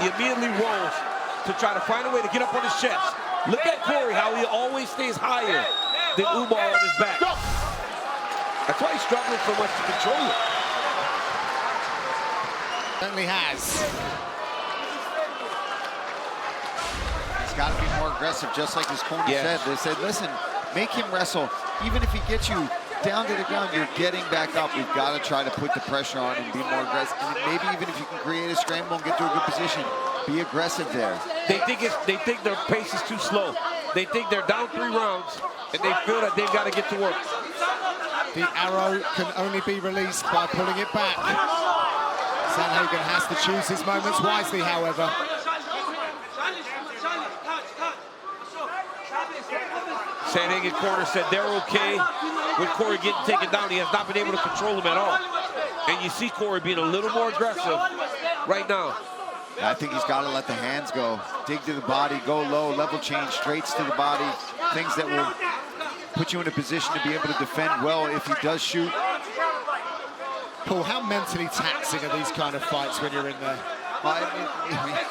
He immediately rolls to try to find a way to get up on his chest. Look at Cory, how he always stays higher than Umar on his back. That's why he's struggling so much to control it. Certainly has. He's got to be more aggressive, just like his corner said. They said, listen, make him wrestle. Even if he gets you down to the ground, you're getting back up. We've got to try to put the pressure on and be more aggressive. And maybe even if you can create a scramble and get to a good position, be aggressive there. They think their pace is too slow. They think they're down 3 rounds, and they feel that they've got to get to work. The arrow can only be released by pulling it back. Sandhagen has to choose his moments wisely, however. Sandhagen corner said they're okay with Cory getting taken down. He has not been able to control him at all. And you see Cory being a little more aggressive right now. I think he's got to let the hands go. Dig to the body, go low, level change, straights to the body. Things that will put you in a position to be able to defend well if he does shoot. Paul, how mentally taxing are these kind of fights when you're in there?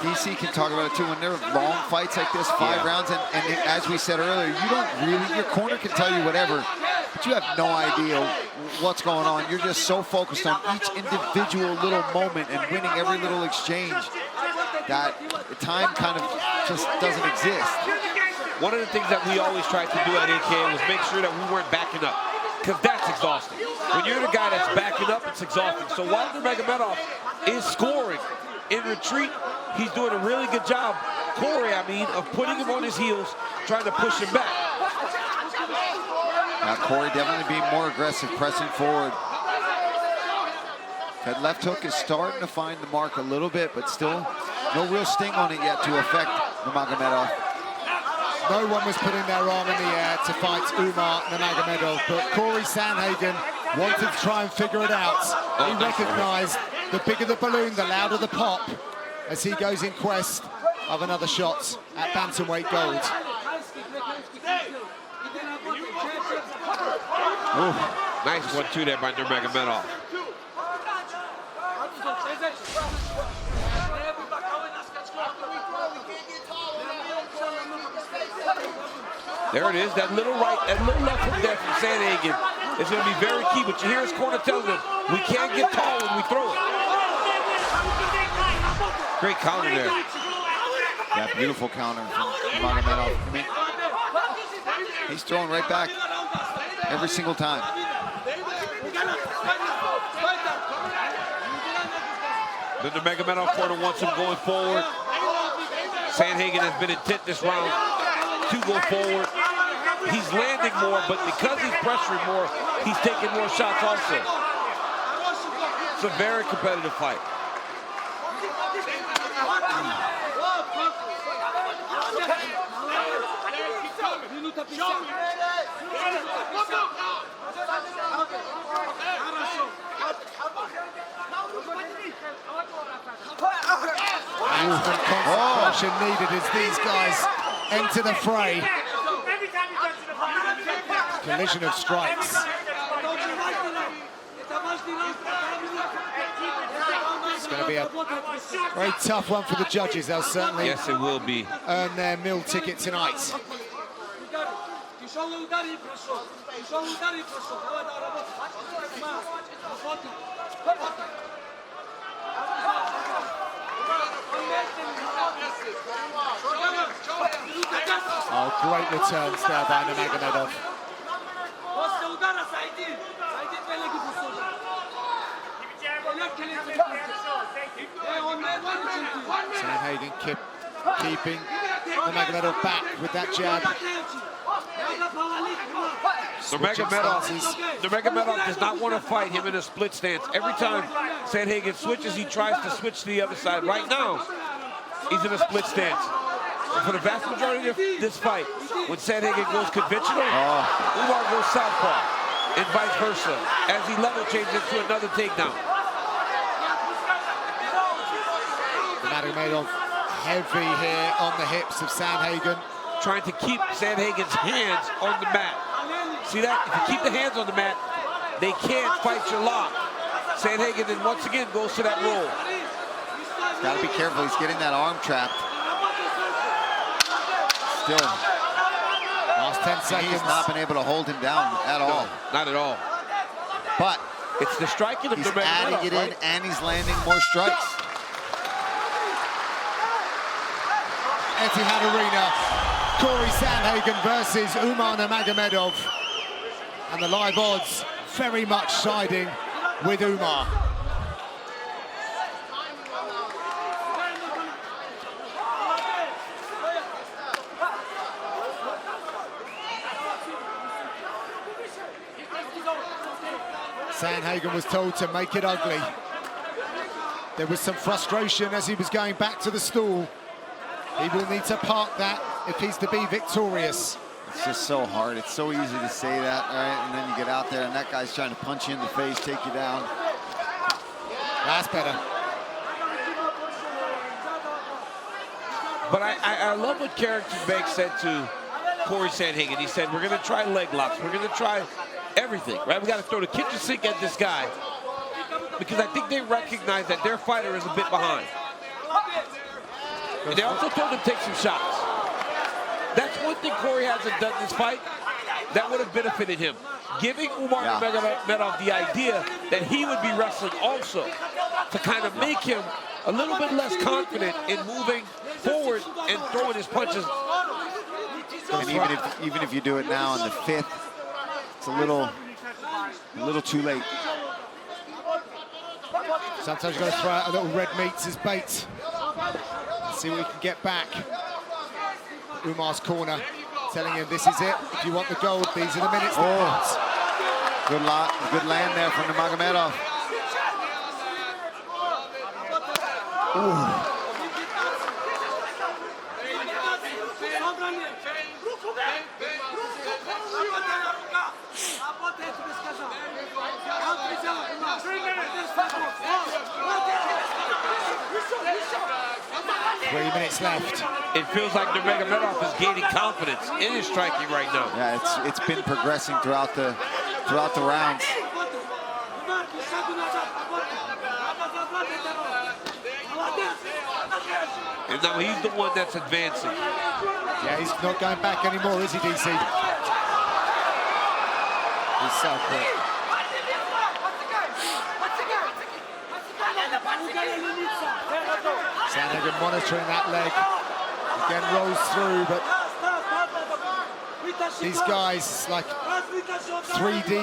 DC can talk about it too. When they're long fights like this, 5 rounds, and as we said earlier, you don't really, your corner can tell you whatever, but you have no idea what's going on. You're just so focused on each individual little moment and winning every little exchange that the time kind of just doesn't exist. One of the things that we always tried to do at AKA was make sure that we weren't backing up, because that's exhausting. When you're the guy that's backing up, it's exhausting. So while Nurmagomedov is scoring in retreat, he's doing a really good job, Cory, of putting him on his heels, trying to push him back. Now Cory definitely being more aggressive, pressing forward. That left hook is starting to find the mark a little bit, but still no real sting on it yet to affect Nurmagomedov. No one was putting their arm in the air to fight UMAR NURMAGOMEDOV, but Cory Sandhagen wanted to try and figure it out. He recognized the bigger the balloon, the louder the pop, as he goes in quest of another shot at bantamweight gold. Ooh, nice 1-2 there by Nurmagomedov. There it is, that little right, that little left hook there from Sandhagen is going to be very key, but you hear his corner telling him, we can't get tall when we throw it. Great counter there. That beautiful counter from Nurmagomedov. I mean, he's throwing right back every single time. The Nurmagomedov corner wants him going forward. Sandhagen has been intent this round to go forward. He's landing more, but because he's pressuring more, he's taking more shots also. It's a very competitive fight. Concentration needed as these guys enter the fray. Collision of strikes. It's going to be a very tough one for the judges. They'll certainly yes, it will be. Earn their meal ticket tonight. Oh, great returns there by Nurmagomedov. Sandhagen keeping Nurmagomedov back with that jab. Nurmagomedov does not want to fight him in a split stance. Every time Sandhagen switches, he tries to switch to the other side. Right now, he's in a split stance. And for the vast majority of this fight, when Sandhagen goes conventional, Umar goes southpaw, and vice versa, as he level changes to another takedown. Nurmagomedov heavy here on the hips of Sandhagen. Trying to keep Sandhagen's hands on the mat. See that? If you keep the hands on the mat, they can't fight your lock. Sandhagen then once again goes to that roll. He's got to be careful. He's getting that arm trapped. Still. Last 10 seconds. He's not been able to hold him down at all. Not at all. But it's the striking of he's adding it in, and he's landing more strikes. Etihad Arena, Cory Sandhagen versus UMAR NURMAGOMEDOV. And the live odds very much siding with UMAR. Sandhagen was told to make it ugly. There was some frustration as he was going back to the stool. He will need to park that if he's to be victorious. It's just so hard. It's so easy to say that, all right? And then you get out there and that guy's trying to punch you in the face, take you down. That's better. But I love what Character Banks said to Cory Sandhagen. He said, we're going to try leg locks. We're going to try everything, right? We got to throw the kitchen sink at this guy because I think they recognize that their fighter is a bit behind. And they also told him to take some shots. That's one thing Cory hasn't done this fight that would have benefited him. Giving UMAR NURMAGOMEDOV the idea that he would be wrestling also to kind of make him a little bit less confident in moving forward and throwing his punches. And even if you do it now in the 5th, it's a little too late. Sometimes you've got to throw out a little red meat as bait. Let's see what we can get back. Umar's corner, telling him this is it. If you want the gold, these are the minutes that counts. Good land there from NURMAGOMEDOV. Ooh. 3 minutes left. It feels like NURMAGOMEDOV is gaining confidence in his striking right now. Yeah, it's been progressing throughout the rounds. And now he's the one that's advancing. Yeah, he's not going back anymore, is he, DC? He's so quick. Sandhagen monitoring that leg. Again, rolls through, but these guys, like 3D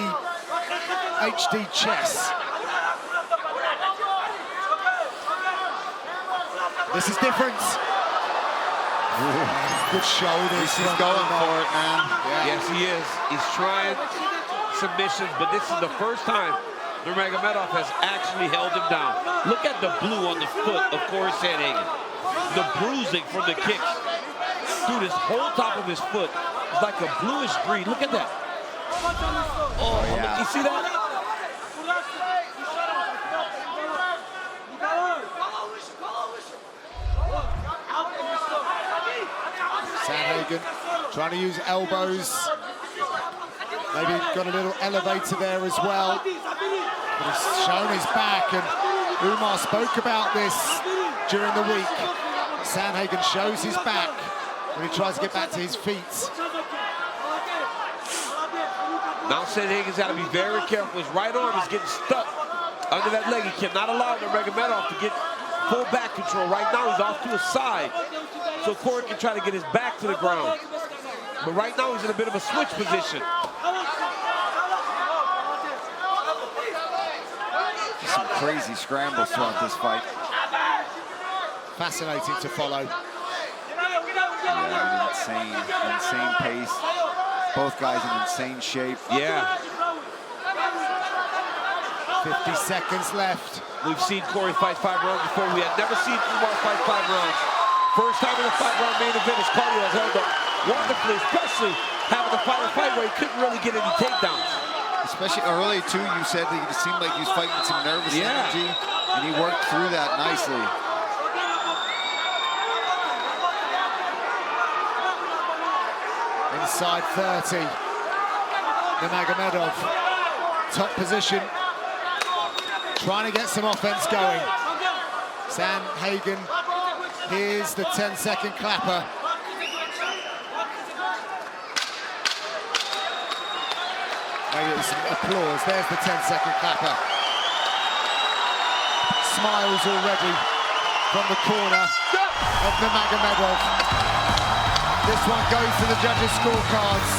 HD chess. This is different. Good shoulders. He's going for it, man. Yeah. Yes, he is. He's trying submissions, but this is the first time NURMAGOMEDOV has actually held him down. Look at the blue on the foot of Cory Sandhagen. The bruising from the kicks. Dude, his whole top of his foot is like a bluish green. Look at that. Oh, yeah. You see that? Sandhagen trying to use elbows. Maybe got a little elevator there as well. But he's shown his back, and Umar spoke about this during the week. Sandhagen shows his back when he tries to get back to his feet. Now Sandhagen's got to be very careful. His right arm is getting stuck under that leg. He cannot allow NURMAGOMEDOV to get full back control. Right now he's off to his side, so Cory can try to get his back to the ground. But right now he's in a bit of a switch position. Some crazy scrambles throughout this fight. Fascinating to follow. Yeah, insane pace. Both guys in insane shape. Yeah. 50 seconds left. We've seen Cory fight 5 rounds before. We had never seen Umar fight 5 rounds. First time in a 5-round main event, his cardio has held up wonderfully, especially having to fight a fight where he couldn't really get any takedowns. Especially early, too, you said that it seemed like he was fighting with some nervous energy, and he worked through that nicely. Inside 30. NURMAGOMEDOV, top position, trying to get some offense going. Sandhagen, here's the 10-second clapper. Maybe some applause. There's the 10-second clapper. Smiles already from the corner of Nurmagomedov. This one goes to the judges' scorecards.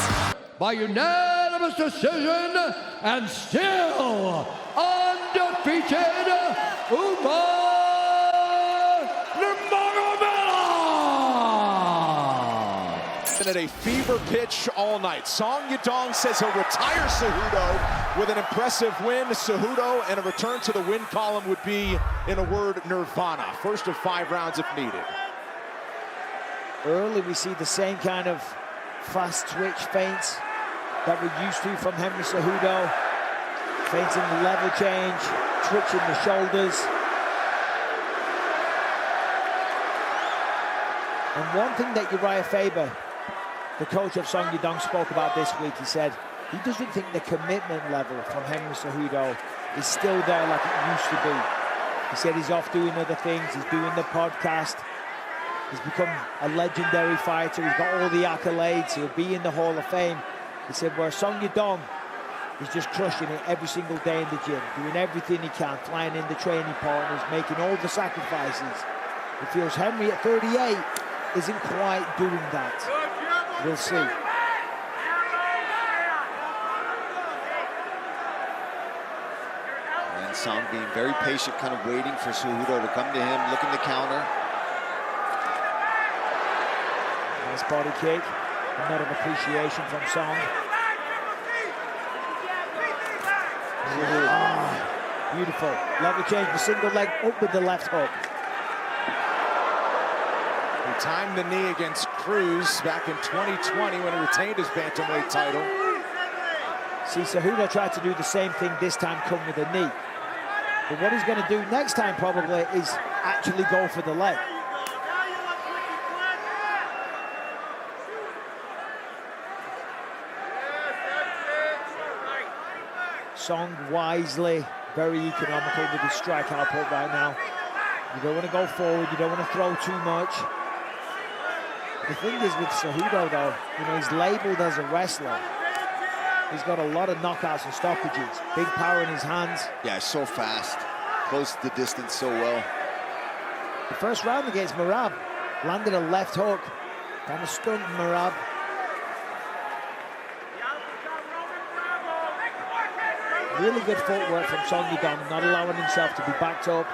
By unanimous decision, and still undefeated, UMAR NURMAGOMEDOV! At a fever pitch all night. Song Yadong says he'll retire Cejudo with an impressive win. Cejudo and a return to the win column would be, in a word, nirvana. First of 5 rounds if needed. Early we see the same kind of fast twitch feints that we're used to from Henry Cejudo. Feinting the level change, twitching the shoulders. And one thing that Uriah Faber, the coach of Song Yadong, spoke about this week, he said he doesn't think the commitment level from Henry Cejudo is still there like it used to be. He said he's off doing other things, he's doing the podcast, he's become a legendary fighter, he's got all the accolades, he'll be in the Hall of Fame. He said where Song Yadong is just crushing it every single day in the gym, doing everything he can, flying in the training partners, making all the sacrifices. He feels Henry at 38 isn't quite doing that. We'll see. And Song being very patient, kind of waiting for Cejudo to come to him, looking to counter. Nice body kick. A lot of appreciation from Song. Oh, beautiful. Level change, the single leg up with the left hook. He timed the knee against Cruz back in 2020 when he retained his bantamweight title. See, Cejudo tried to do the same thing this time, come with a knee. But what he's going to do next time probably is actually go for the leg. Song wisely, very economical with his strike output right now. You don't want to go forward, you don't want to throw too much. The thing is with Cejudo though, you know, he's labeled as a wrestler. He's got a lot of knockouts and stoppages. Big power in his hands. Yeah, so fast. Close the distance so well. The first round against Merab, landed a left hook. Kind of stunned Merab. Really good footwork from Song Yadong, not allowing himself to be backed up.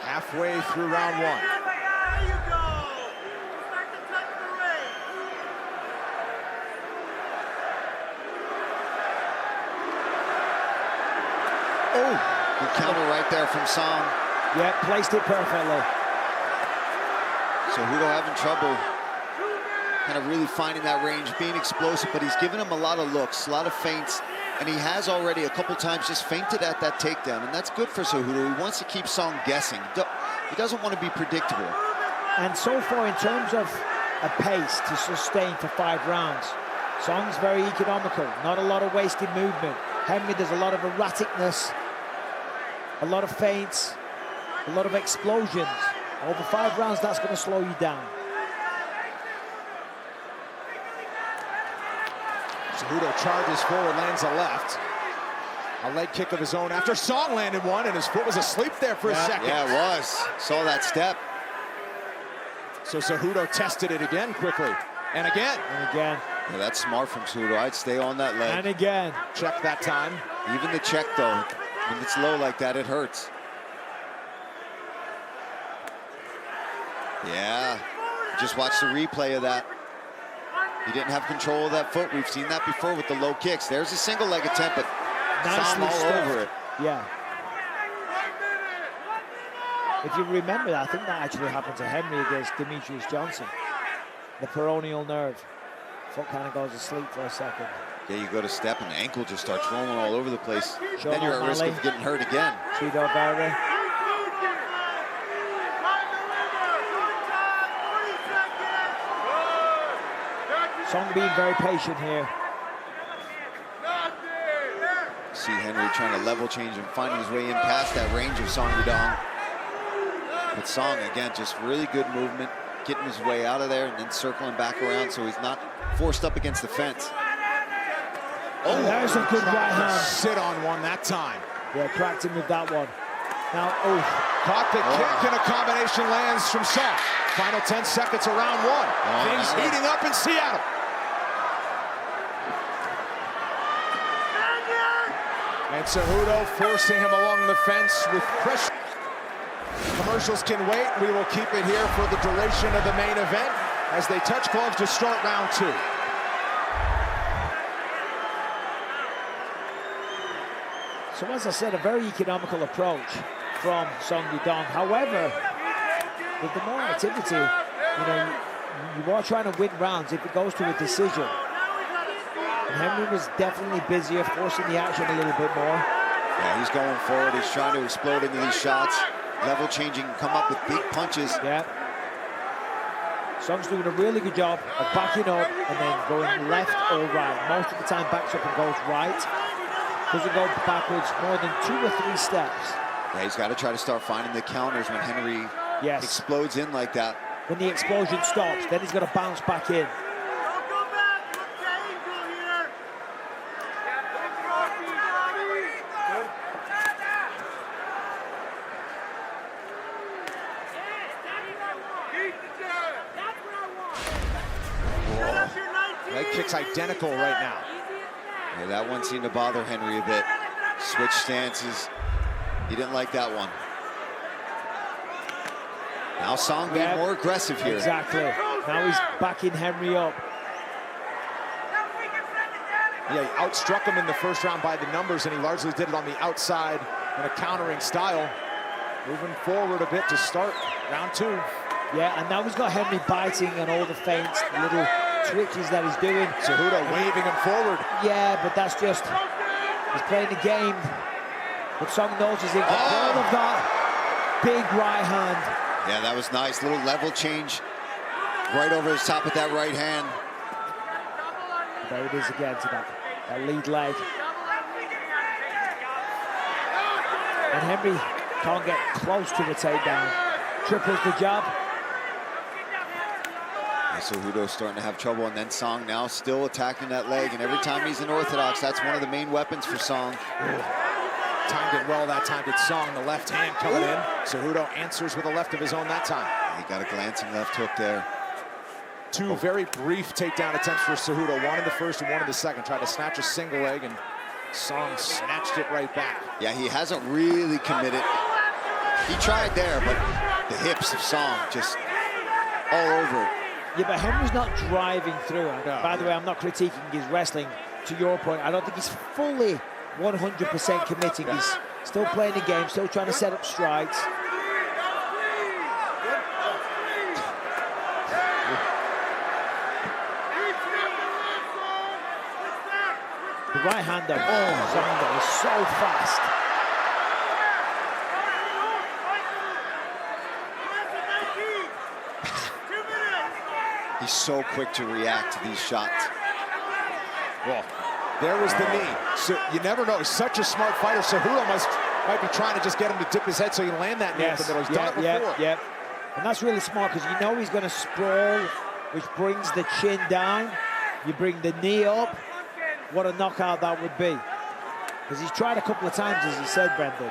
Halfway through round 1. Oh, good counter right there from Song. Yeah, placed it perfectly. Cejudo having trouble kind of really finding that range, being explosive, but he's given him a lot of looks, a lot of feints, and he has already a couple times just feinted at that takedown, and that's good for Cejudo. He wants to keep Song guessing. He doesn't want to be predictable. And so far, in terms of a pace to sustain for 5 rounds, Song's very economical, not a lot of wasted movement. Henry, there's a lot of erraticness, a lot of feints, a lot of explosions. Over 5 rounds, that's going to slow you down. Cejudo charges forward, lands a left. A leg kick of his own after Song landed one, and his foot was asleep there for a second. Yeah, it was. Saw that step. So Cejudo tested it again quickly. And again. And again. Yeah, that's smart from Cejudo. I'd stay on that leg. And again. Check that time. Even the check, though, when it's low like that, it hurts. Yeah, just watch the replay of that. He didn't have control of that foot. We've seen that before with the low kicks. There's a single leg attempt, but Song all over it. Yeah. If you remember that, I think that actually happened to Henry against Demetrius Johnson. The peroneal nerve. Foot kind of goes asleep for a second. Yeah, you go to step and the ankle just starts rolling all over the place. Sean then you're at risk of getting hurt again. Vera. Song being very patient here. See Henry trying to level change and finding his way in past that range of Song Yadong. But Song, again, just really good movement, getting his way out of there and then circling back around so he's not forced up against the fence. Oh, there's a good right hand. Sit on one that time. Yeah, cracked him with that one. Now, caught the kick and a combination lands from Song. Final 10 seconds of round one. Things heating up in Seattle. And Cejudo forcing him along the fence with pressure. Commercials can wait. We will keep it here for the duration of the main event as they touch gloves to start round two. So as I said, a very economical approach from Song Yadong. However, with the more activity, you know, you are trying to win rounds if it goes to a decision. And Henry was definitely busier, forcing the action a little bit more. Yeah, he's going forward. He's trying to explode into these shots. Level changing, come up with big punches. Yeah. Song's doing a really good job of backing up and then going left or right. Most of the time backs up and goes right. Doesn't go backwards more than 2 or 3 steps. Yeah, he's got to try to start finding the counters when Henry explodes in like that. When the explosion stops, then he's got to bounce back in. Leg kick's identical right now. Yeah, that one seemed to bother Henry a bit. Switch stances. He didn't like that one. Now Song being more aggressive here. Exactly. Now he's backing Henry up. Yeah, he outstruck him in the first round by the numbers, and he largely did it on the outside in a countering style. Moving forward a bit to start round two. Yeah, and now he's got Henry biting on all the feints, little twitches that he's doing. Cejudo waving him forward. Yeah, but that's just, he's playing the game. But Song knows he's in control of that big right hand. Yeah, that was nice. Little level change right over his top with that right hand. There it is again to that lead leg. And Henry can't get close to the takedown. Triples the jab. Cejudo's starting to have trouble, and then Song now still attacking that leg, and every time he's in orthodox, that's one of the main weapons for Song. Timed it well that time, did Song. The left hand coming in. Cejudo answers with a left of his own that time. He got a glancing left hook there. 2 very brief takedown attempts for Cejudo, one in the first and one in the second. Tried to snatch a single leg, and Song snatched it right back. Yeah, he hasn't really committed. He tried there, but the hips of Song just all over it. Yeah, but Henry's not driving through. No. By the way, I'm not critiquing his wrestling. To your point, I don't think he's fully 100% committing. Yeah. He's still playing the game, still trying to set up strikes. The right hander, Song is so fast. He's so quick to react to these shots. Well, there was the knee. So you never know. He's such a smart fighter. Cejudo might be trying to just get him to dip his head so he land that knee in the middle. He's done it before. Yeah. And that's really smart because you know he's going to sprawl, which brings the chin down. You bring the knee up. What a knockout that would be. Because he's tried a couple of times, as he said, Brendan.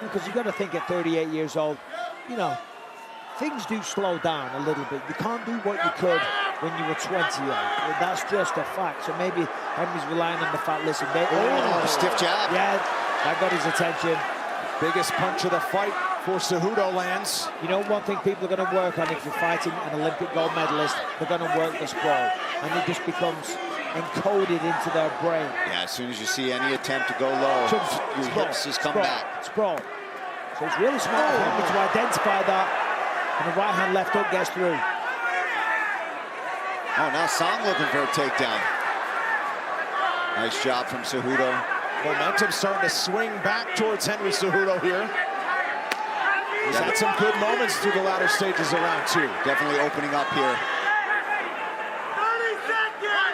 Because you've got to think at 38 years old, you know, things do slow down a little bit. You can't do what you could when you were 28. That's just a fact. So maybe Henry's relying on the fact, listen, stiff jab. Yeah, that got his attention. Biggest punch of the fight for Cejudo lands. You know, one thing people are going to work on if you're fighting an Olympic gold medalist, they're going to work the sprawl. And it just becomes encoded into their brain. Yeah, as soon as you see any attempt to go low, your hips just come back. Sprawl. So it's really smart for him to identify that, and the right hand left hook gets through. Oh, now Song looking for a takedown. Nice job from Cejudo. Momentum starting to swing back towards Henry Cejudo here. He's had some good moments through the latter stages of round two. Definitely opening up here. 30 seconds!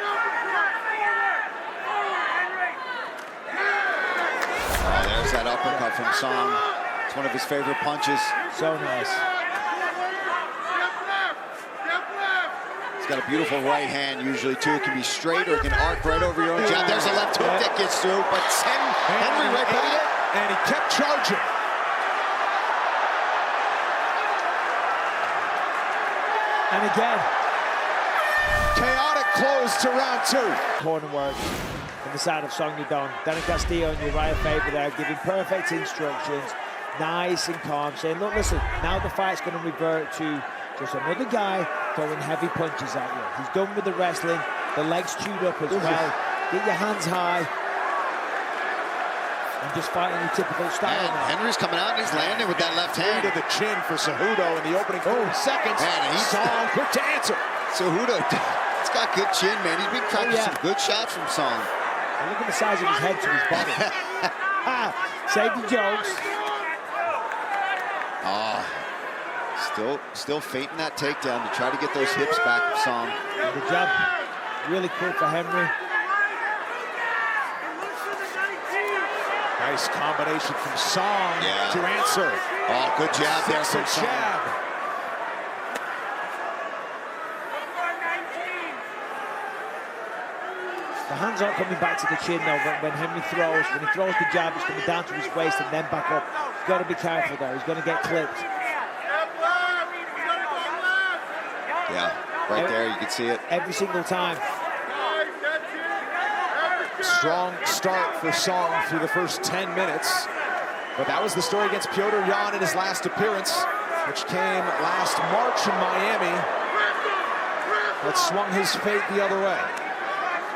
Song. It's one of his favorite punches. So nice. He's got a beautiful right hand usually too. It can be straight or it can arc right over your own jab. There's a left hook that gets through, but Henry right back. And he kept charging. And again, chaotic close to round 2. Corner work on the side of Song Yadong. Danny Castillo and Uriah Faber there giving perfect instructions, nice and calm, saying, look, listen, now the fight's going to revert to just another guy throwing heavy punches at you. He's done with the wrestling, the legs chewed up as well. Get your hands high and just fighting your typical style. And Henry's coming out and he's landing with that left hand. To the chin for Cejudo in the opening 30 seconds. And he's Song quick to answer. Cejudo, it's got good chin, man. He's been cracking some good shots from Song. And look at the size of his head to his body. Save the jokes. Still feinting that takedown to try to get those hips back of Song. The jab, really quick for Henry. Nice combination from Song to answer. Oh, good jab there from Song. The hands aren't coming back to the chin though, but when Henry throws, when he throws the jab, it's coming down to his waist and then back up. He's got to be careful though, he's going to get clipped. Yeah, right there, you can see it. Every single time. Strong start for Song through the first 10 minutes. But that was the story against Petr Yan in his last appearance, which came last March in Miami. That swung his fate the other way.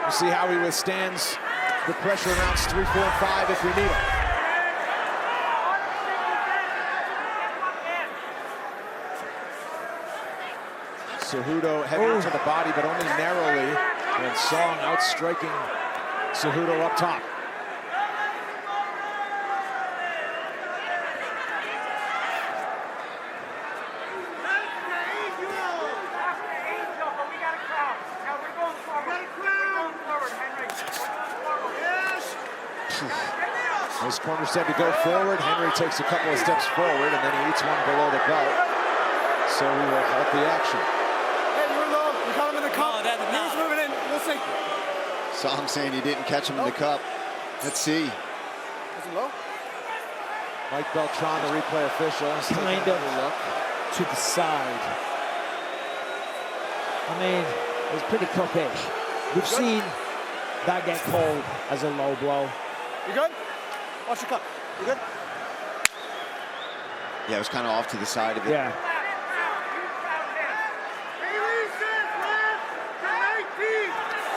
We'll see how he withstands the pressure in rounds 3, 4, and 5 if we need him. Cejudo heading to the body, but only narrowly. And Song outstriking Cejudo up top. His corner said to go forward. Henry takes a couple of steps forward, and then he eats one below the belt. So we will halt the action. Hey, you're low. You caught him in the cup. He's moving in. We'll see. Song saying he didn't catch him in the cup. Let's see. Is he low? Mike Beltran, the replay official, is taking Kind a of look to the side. I mean, it's pretty cookish. We've seen that get called as a low blow. You good? Watch your cup. You good? Yeah, it was kind of off to the side of it. Yeah.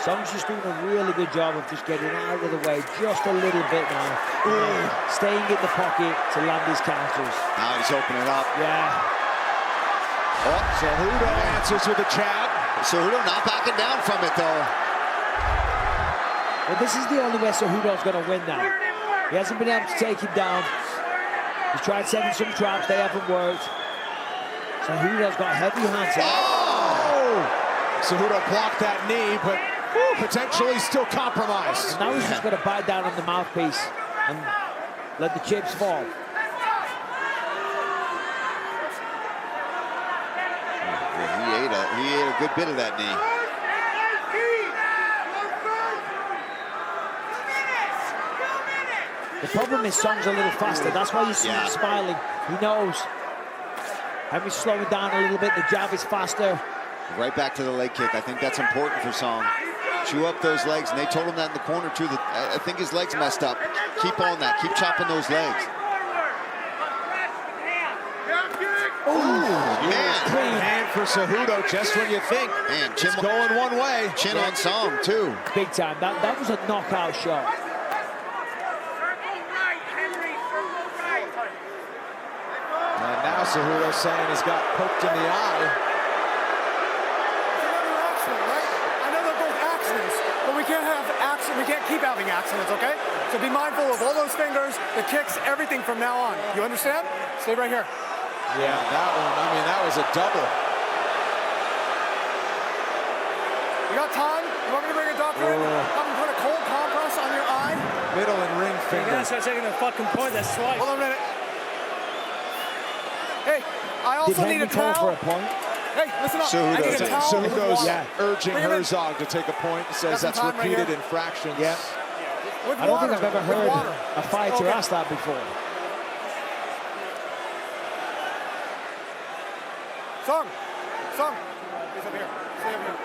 Song's just doing a really good job of just getting out of the way just a little bit now. Staying in the pocket to land his counters. Now he's opening up. Yeah. Oh, Cejudo answers with a jab. Cejudo not backing down from it though. Well, this is the only way Cejudo's going to win now. He hasn't been able to take him down. He's tried setting some traps, they haven't worked. Cejudo's got heavy hands. Cejudo blocked that knee, but potentially still compromised. And now he's just going to bite down on the mouthpiece and let the chips fall. Yeah, he ate a good bit of that knee. The problem is Song's a little faster. That's why you see him smiling. He knows. Henry's slowing down a little bit. The jab is faster. Right back to the leg kick. I think that's important for Song. Chew up those legs, and they told him that in the corner too. That I think his legs messed up. Keep on that. Keep chopping those legs. Ooh, man. Clean hand for Cejudo just when you think it's going one way. Chin on Song too. Big time. That was a knockout shot. And now Cejudo saying he's got poked in the eye. I know they're both accidents, but we can't have accidents. We can't keep having accidents, okay? So be mindful of all those fingers, the kicks, everything from now on. You understand? Stay right here. Yeah, that one, I mean, that was a double. You got time? You want me to bring a doctor in? Have him put a cold compress on your eye? Middle and ring finger. You're gonna start taking the fucking point. That's twice. Hold on a minute. Hey, I also need a towel. For a point. Hey, listen up. I need a towel. Cejudo's urging Herzog to take a point. He says that's repeated infractions. Yeah. I don't think I've ever heard a fighter ask that before. Song. He's up here. Stay up here.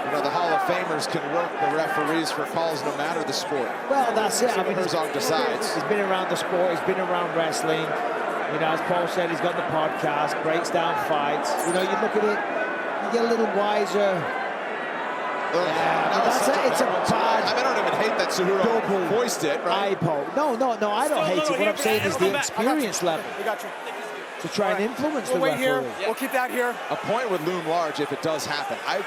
You know, the Hall of Famers can work the referees for calls no matter the sport. Well, that's it. I mean, Herzog decides. He's been around the sport. He's been around wrestling. You know, as Paul said, he's got the podcast, breaks down fights. You know, you look at it, you get a little wiser. It's a bad. I don't even hate that Cejudo voiced it, right? Eye poke. No, I don't hate it. What I'm saying is the experience level. We got you. To try and influence the wait referee. here. We'll keep that here. A point would loom large if it does happen. I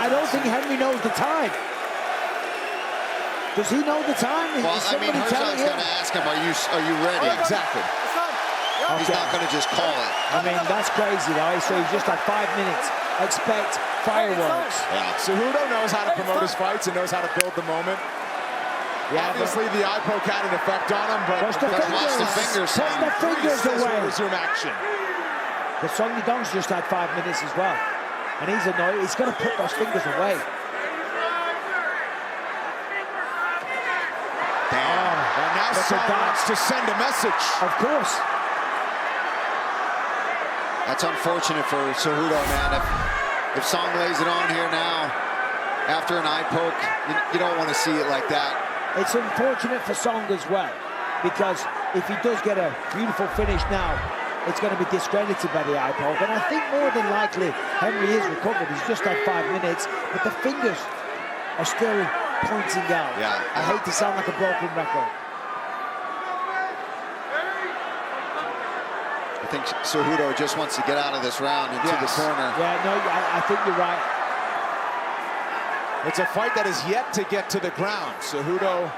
don't think Henry knows the time. Does he know the time? Well, I mean, Herzog's going to ask him, are you ready? Exactly. He's not going to just call it. I mean, that's crazy, though. So he's just like 5 minutes. Expect fireworks. Yeah. Cejudo knows how to promote his fights and knows how to build the moment. Yeah, obviously the eye poke had an effect on him, but Push the fingers away. Resume action. But Song Yadong's just had 5 minutes as well. And he's annoyed. He's got to put those fingers away. Damn. And now Song wants to send a message. Of course. That's unfortunate for Cejudo, man. If Song lays it on here now, after an eye poke, you don't want to see it like that. It's unfortunate for Song as well, because if he does get a beautiful finish now, it's going to be discredited by the eye poke. And I think more than likely, Henry is recovered. He's just had 5 minutes, but the fingers are still pointing out. Yeah. I hate to sound like a broken record. I think Cejudo just wants to get out of this round into the corner. Yeah, no, I think you're right. It's a fight that is yet to get to the ground. Cejudo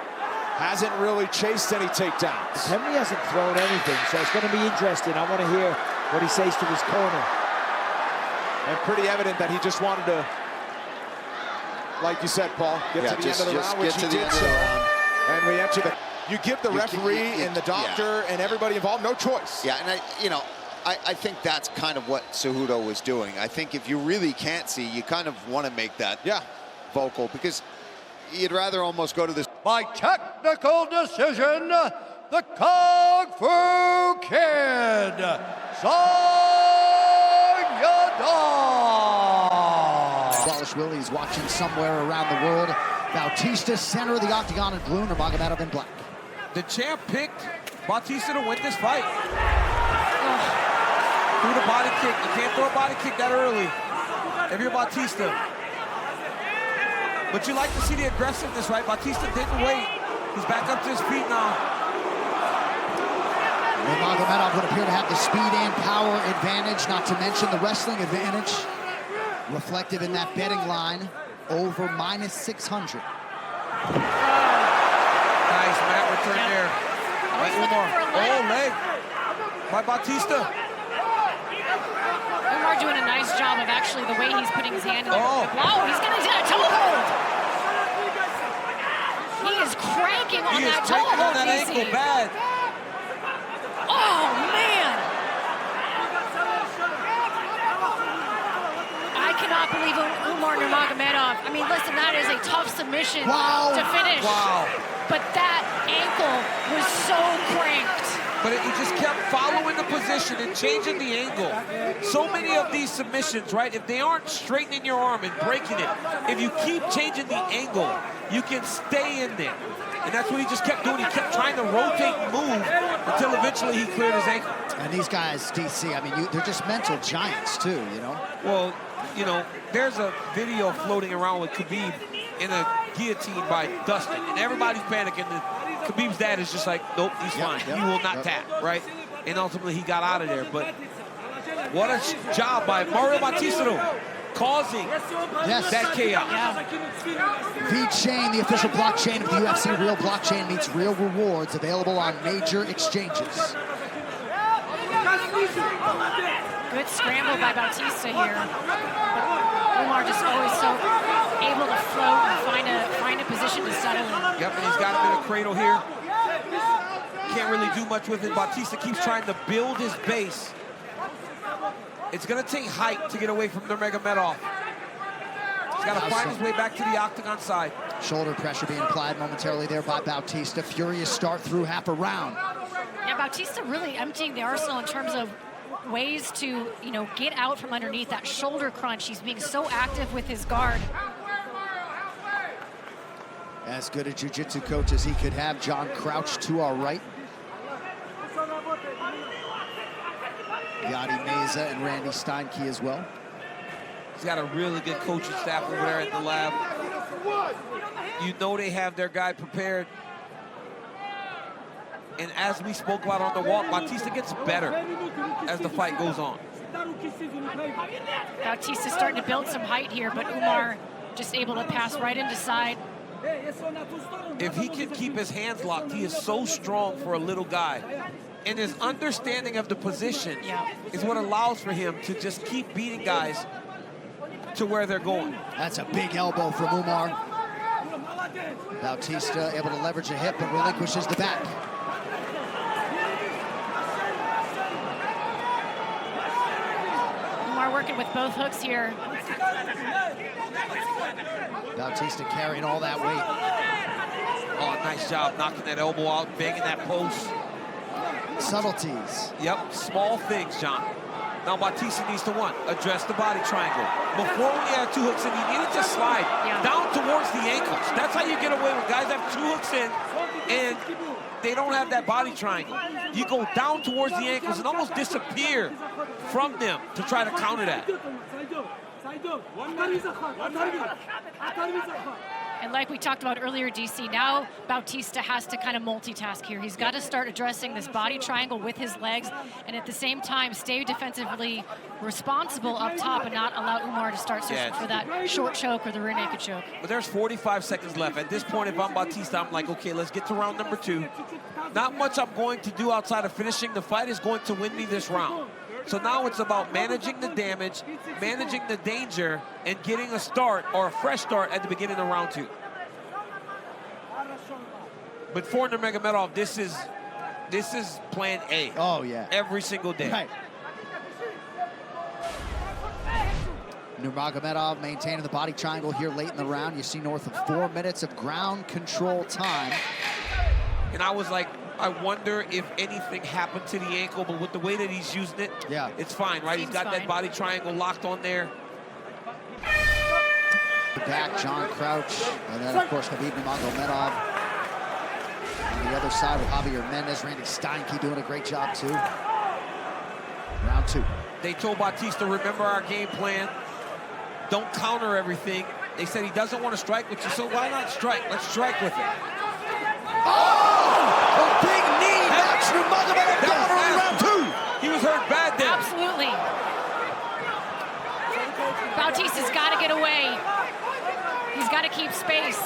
hasn't really chased any takedowns. Henry hasn't thrown anything, so it's going to be interesting. I want to hear what he says to his corner. And pretty evident that he just wanted to, like you said, Paul, get to the end of the round, which he did so. And we enter the... You give the referee and the doctor and everybody involved no choice. Yeah, and I think that's kind of what Cejudo was doing. I think if you really can't see, you kind of want to make that vocal, because you'd rather almost go to this. By technical decision, the Kung Fu Kid, Yadong. Wallace Willie's watching somewhere around the world. Bautista, center of the octagon in blue, Nurmagomedov in black. The champ picked Bautista to win this fight. Threw the body kick. You can't throw a body kick that early if you're Bautista. But you like to see the aggressiveness, right? Bautista didn't wait. He's back up to his feet now. Nurmagomedov would appear to have the speed and power advantage, not to mention the wrestling advantage. Reflective in that betting line, over -600. Nice mat return there. By Umar. Oh, leg by Bautista. Umar doing a nice job of actually the way he's putting his hand in there. Wow, he's going to do a toe hold. He is cranking on that toe hold, on that ankle bad. Oh, man. I cannot believe Umar Nurmagomedov. I mean, listen, that is a tough submission to finish. Wow. But that ankle was so cranked. But he just kept following the position and changing the angle. So many of these submissions, right, if they aren't straightening your arm and breaking it, if you keep changing the angle, you can stay in there. And that's what he just kept doing. He kept trying to rotate and move until eventually he cleared his ankle. And these guys, DC, I mean, they're just mental giants too, you know? Well, you know, there's a video floating around with Khabib in a guillotine by Dustin, and everybody's panicking. Khabib's dad is just like, nope, he's fine. He will not tap, right? And ultimately, he got out of there. But what a job by Mario Bautista, causing that chaos. VeChain, the official blockchain of the UFC. Real blockchain meets real rewards, available on major exchanges. Good scramble by Bautista here. But Umar just always so able to float and find a position to settle in. Yep, and he's got him in a cradle here. Can't really do much with it. Bautista keeps trying to build his base. It's going to take height to get away from Nurmagomedov. He's got to find his way back to the octagon side. Shoulder pressure being applied momentarily there by Bautista. Furious start through half a round. Yeah, Bautista really emptying the arsenal in terms of ways to, get out from underneath that shoulder crunch. He's being so active with his guard. As good a jiu-jitsu coach as he could have, John Crouch to our right. Yadi Meza and Randy Steinke as well. He's got a really good coaching staff over there at the lab. You know they have their guy prepared. And as we spoke about on the walk, Bautista gets better as the fight goes on. Bautista's starting to build some height here, but Umar just able to pass right into side. If he can keep his hands locked, he is so strong for a little guy. And his understanding of the position is what allows for him to just keep beating guys to where they're going. That's a big elbow from Umar. Bautista able to leverage a hip but relinquishes the back. Umar working with both hooks here. Bautista carrying all that weight. Oh, nice job knocking that elbow out, banging that post. Subtleties. Yep, small things, John. Now Bautista needs to address the body triangle. Before when he had two hooks in, he needed to slide down towards the ankles. That's how you get away when guys have two hooks in and they don't have that body triangle. You go down towards the ankles and almost disappear from them to try to counter that. And like we talked about earlier, DC, now Bautista has to kind of multitask here. He's got to start addressing this body triangle with his legs and at the same time stay defensively responsible up top and not allow Umar to start searching for that short choke or the rear naked choke. But there's 45 seconds left. At this point, if I'm Bautista, I'm like, okay, let's get to round number 2. Not much I'm going to do outside of finishing the fight is going to win me this round. So now it's about managing the damage, managing the danger, and getting a start or a fresh start at the beginning of round 2. But for Nurmagomedov, this is plan A. Oh, yeah. Every single day. Right. Nurmagomedov maintaining the body triangle here late in the round. You see north of 4 minutes of ground control time. And I was like, I wonder if anything happened to the ankle, but with the way that he's using it, it's fine, right? He's got that body triangle locked on there. Back, John Crouch, and then, of course, Khabib Nurmagomedov. On the other side with Javier Maness, Randy Steinke doing a great job, too. Round 2. They told Bautista, remember our game plan. Don't counter everything. They said he doesn't want to strike with you, so why not strike? Let's strike with him. A big knee knocks Nurmagomedov down early round 2. He was hurt bad there. Absolutely. Bautista's got to get away. He's got to keep space.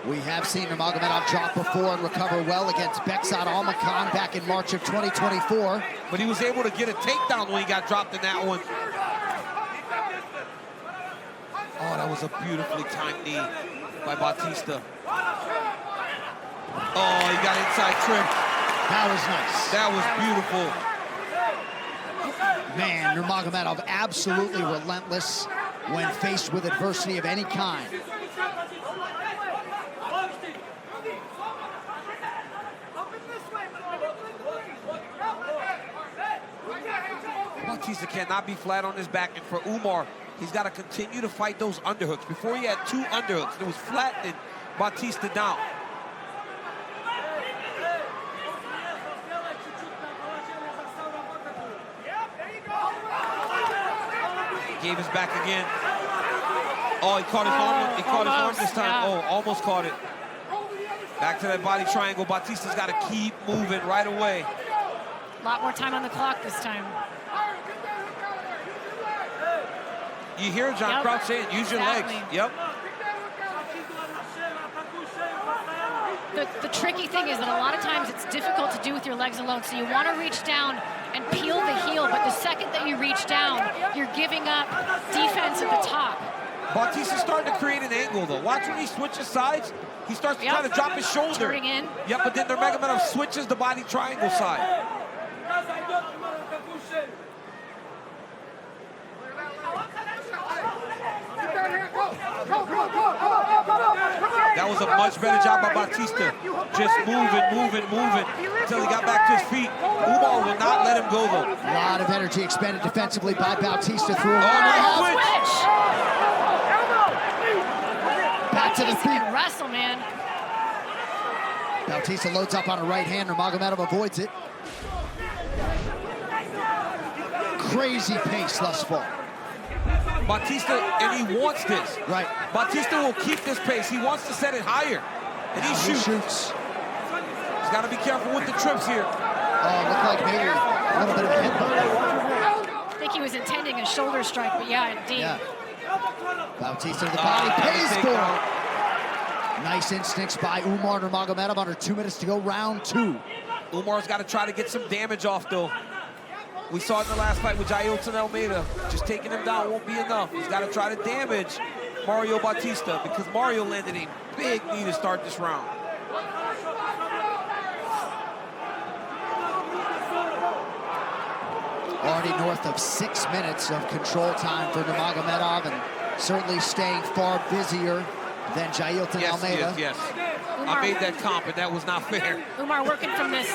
We have seen Nurmagomedov drop before and recover well against Bekzat Almakhan back in March of 2024. But he was able to get a takedown when he got dropped in that one. Oh, that was a beautifully timed knee by Bautista. Oh, he got inside trip. That was nice. That was beautiful. Man, Nurmagomedov absolutely relentless when faced with adversity of any kind. Bautista cannot be flat on his back, and for Umar, he's got to continue to fight those underhooks. Before he had 2 underhooks, it was flattening Bautista down. He gave his back again. Oh, he caught his arm. He caught his arm this time. Oh, almost caught it. Back to that body triangle. Bautista's got to keep moving right away. A lot more time on the clock this time. You hear John Crouch saying, use your legs. Yep. The the tricky thing is that a lot of times it's difficult to do with your legs alone. So you want to reach down and peel the heel, but the second that you reach down, you're giving up defense at the top. Bautista's starting to create an angle, though. Watch when he switches sides. He starts to try to drop his shoulder. Turning in. Yep, but then Nurmagomedov switches the body triangle side. That was a much better job by Bautista. Just moving until he got back to his feet. Umar will not let him go, though. A lot of energy expended defensively by Bautista through a switch. Back to the feet. Wrestle, man. Bautista loads up on a right hand. Nurmagomedov avoids it. Crazy pace thus far. Bautista, and he wants this. Right. Bautista will keep this pace. He wants to set it higher. And he shoots. He's got to be careful with the trips here. Oh, looked like maybe a little bit of a headbutt. I think he was intending a shoulder strike, but yeah, indeed. Yeah. Bautista to the body, pays for it. Nice instincts by Umar Nurmagomedov. Under 2 minutes to go, round 2. Umar's got to try to get some damage off, though. We saw it in the last fight with Jailton Almeida. Just taking him down won't be enough. He's got to try to damage Mario Bautista because Mario landed a big knee to start this round. Already north of 6 minutes of control time for Nurmagomedov, and certainly staying far busier than Jailton Almeida. Yes. I made that comp, and that was not fair. Umar working from this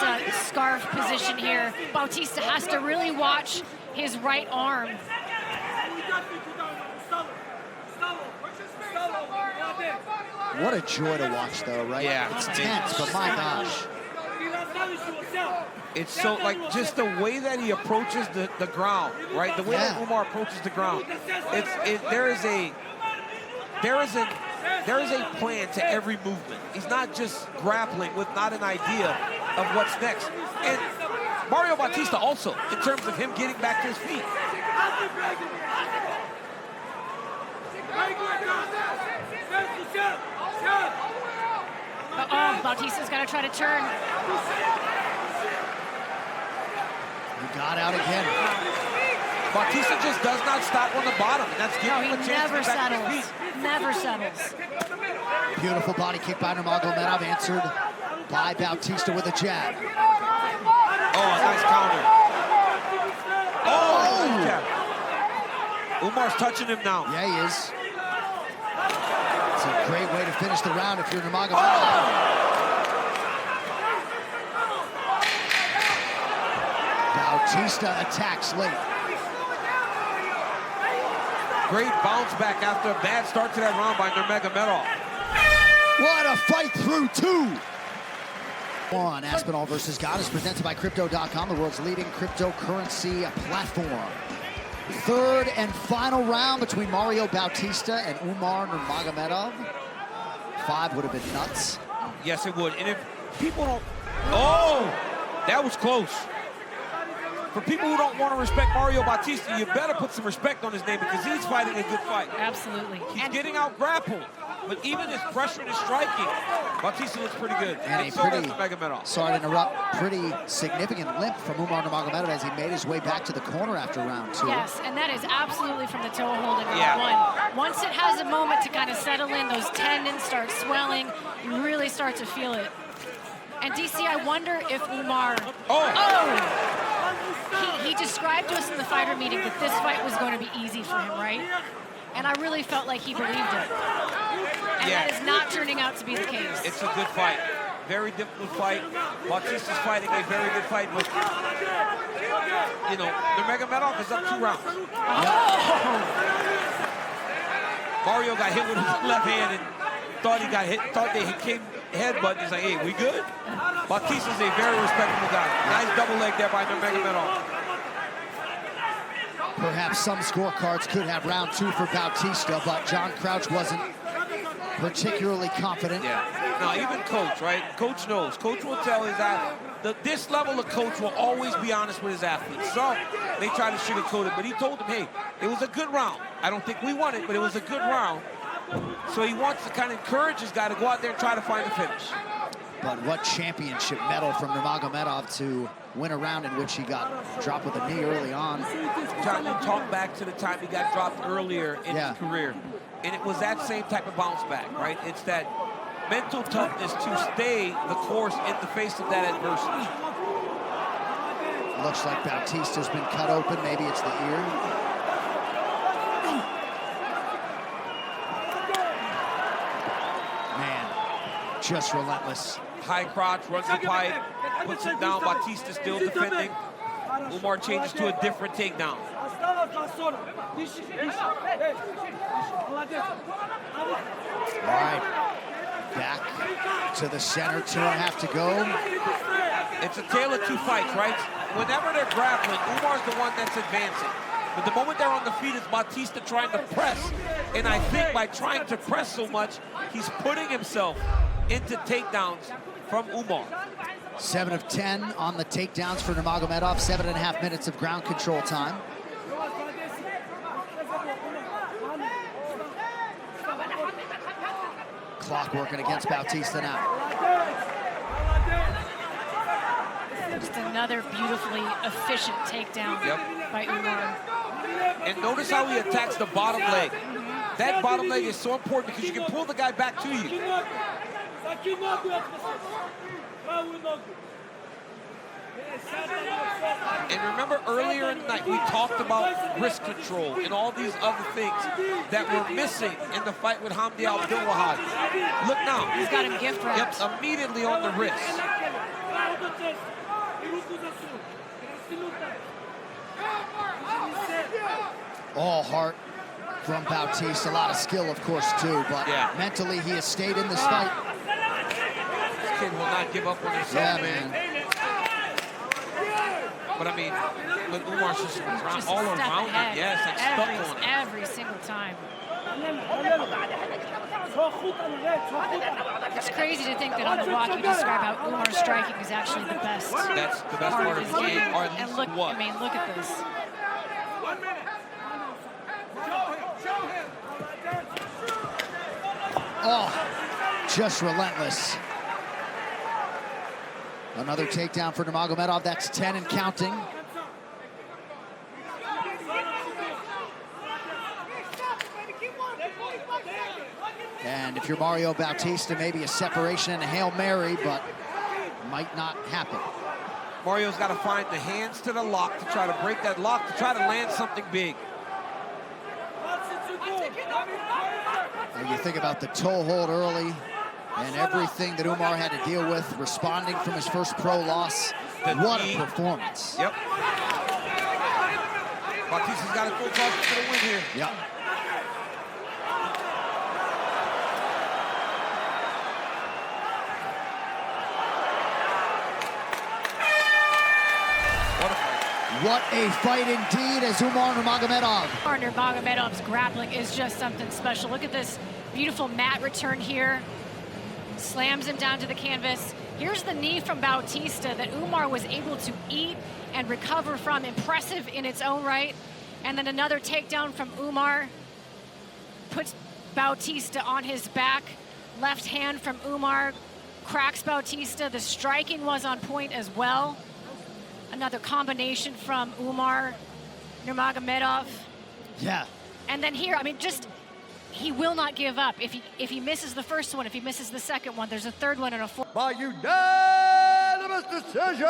scarf position here. Bautista has to really watch his right arm. What a joy to watch, though, right? Yeah. It's tense, but my gosh. It's so, like, just the way that he approaches the ground, right? The way that Umar approaches the ground. There is a plan to every movement. He's not just grappling with not an idea of what's next. And Mario Bautista also, in terms of him getting back to his feet. Bautista's got to try to turn. He got out again. Bautista just does not stop on the bottom. That's giving him a chance to get back to his feet. Never settles. Beautiful body kick by Nurmagomedov, answered by Bautista with a jab. Oh, a nice counter. Oh! Umar's touching him now. Yeah, he is. It's a great way to finish the round if you're Nurmagomedov. Bautista attacks late. Great bounce back after a bad start to that round by Nurmagomedov. What a fight through 2. One, Aspinall versus God is presented by Crypto.com, the world's leading cryptocurrency platform. Third and final round between Mario Bautista and Umar Nurmagomedov. 5 would have been nuts. Yes, it would. And if people don't... Oh! That was close. For people who don't want to respect Mario Bautista, you better put some respect on his name because he's fighting a good fight. Absolutely. He's getting out grappled. But even his pressure and his striking, Bautista looks pretty good. And so does Nurmagomedov. Sorry to interrupt, pretty significant limp from Umar Nurmagomedov as he made his way back to the corner after round 2. Yes, and that is absolutely from the toe hold in round 1. Once it has a moment to kind of settle in, those tendons start swelling, you really start to feel it. And DC, I wonder if Umar... He described to us in the fighter meeting that this fight was going to be easy for him, right? And I really felt like he believed it. And that is not turning out to be the case. It's a good fight. Very difficult fight. Bautista's fighting a very good fight, but, you know, Nurmagomedov is up 2 rounds. Mario got hit with his left hand and thought he got hit, thought they came headbutt. He's like, hey, we good? Bautista's a very respectable guy. Nice double leg there by Nurmagomedov. Perhaps some scorecards could have round 2 for Bautista, but John Crouch wasn't particularly confident. Yeah. Now, even coach, right? Coach knows. Coach will tell his athlete. This level of coach will always be honest with his athletes. So they try to sugarcoat it, but he told them, hey, it was a good round. I don't think we won it, but it was a good round. So he wants to kind of encourage his guy to go out there and try to find the finish. But what championship medal from Nurmagomedov to win a round in which he got dropped with a knee early on. John, you talk back to the time he got dropped earlier in his career, and it was that same type of bounce back, right? It's that mental toughness to stay the course in the face of that adversity. Looks like Bautista's been cut open. Maybe it's the ear. Man, just relentless. High crotch, runs the pipe, puts him down. Bautista still defending. Umar changes to a different takedown. All right, back to the center, 2.5 to go. It's a tale of two fights, right? Whenever they're grappling, Umar's the one that's advancing. But the moment they're on the feet, it's Bautista trying to press. And I think by trying to press so much, he's putting himself into takedowns from Umar. 7 of 10 on the takedowns for Nurmagomedov, 7.5 minutes of ground control time. Clock working against Bautista now. Just another beautifully efficient takedown by Umar. And notice how he attacks the bottom leg. That bottom leg is so important because you can pull the guy back to you. And remember earlier in the night, we talked about wrist control and all these other things that were missing in the fight with Hamdi Abdulwahab. Look now. He's got him gift wrapped. Yep, immediately on the wrist. All heart from Bautista. A lot of skill, of course, too, but mentally he has stayed in this fight. This kid will not give up on himself, man. But I mean, look, Umar's just all around him. Yes, like stuck on him. Every single time. It's crazy to think that on the walk you describe how Umar's striking is actually the best. That's the best part of his game, or at least and look, what? I mean, look at this. Oh, just relentless. Another takedown for Nurmagomedov. That's 10 and counting. And if you're Mario Bautista, maybe a separation and a Hail Mary, but might not happen. Mario's got to find the hands to the lock to try to break that lock, to try to land something big. And you think about the toe hold early and everything that Umar had to deal with, responding from his first pro loss. What a performance. Yep. Bautista's got to go across for the win here. Yep. What a fight indeed as Umar Nurmagomedov. Umar Nurmagomedov's grappling is just something special. Look at this beautiful mat return here. Slams him down to the canvas. Here's the knee from Bautista that Umar was able to eat and recover from. Impressive in its own right. And then another takedown from Umar. Puts Bautista on his back. Left hand from Umar cracks Bautista. The striking was on point as well. Another combination from Umar Nurmagomedov. Yeah. And then here, I mean, just, he will not give up. If he misses the first one, if he misses the second one, there's a third one and a fourth. By unanimous decision,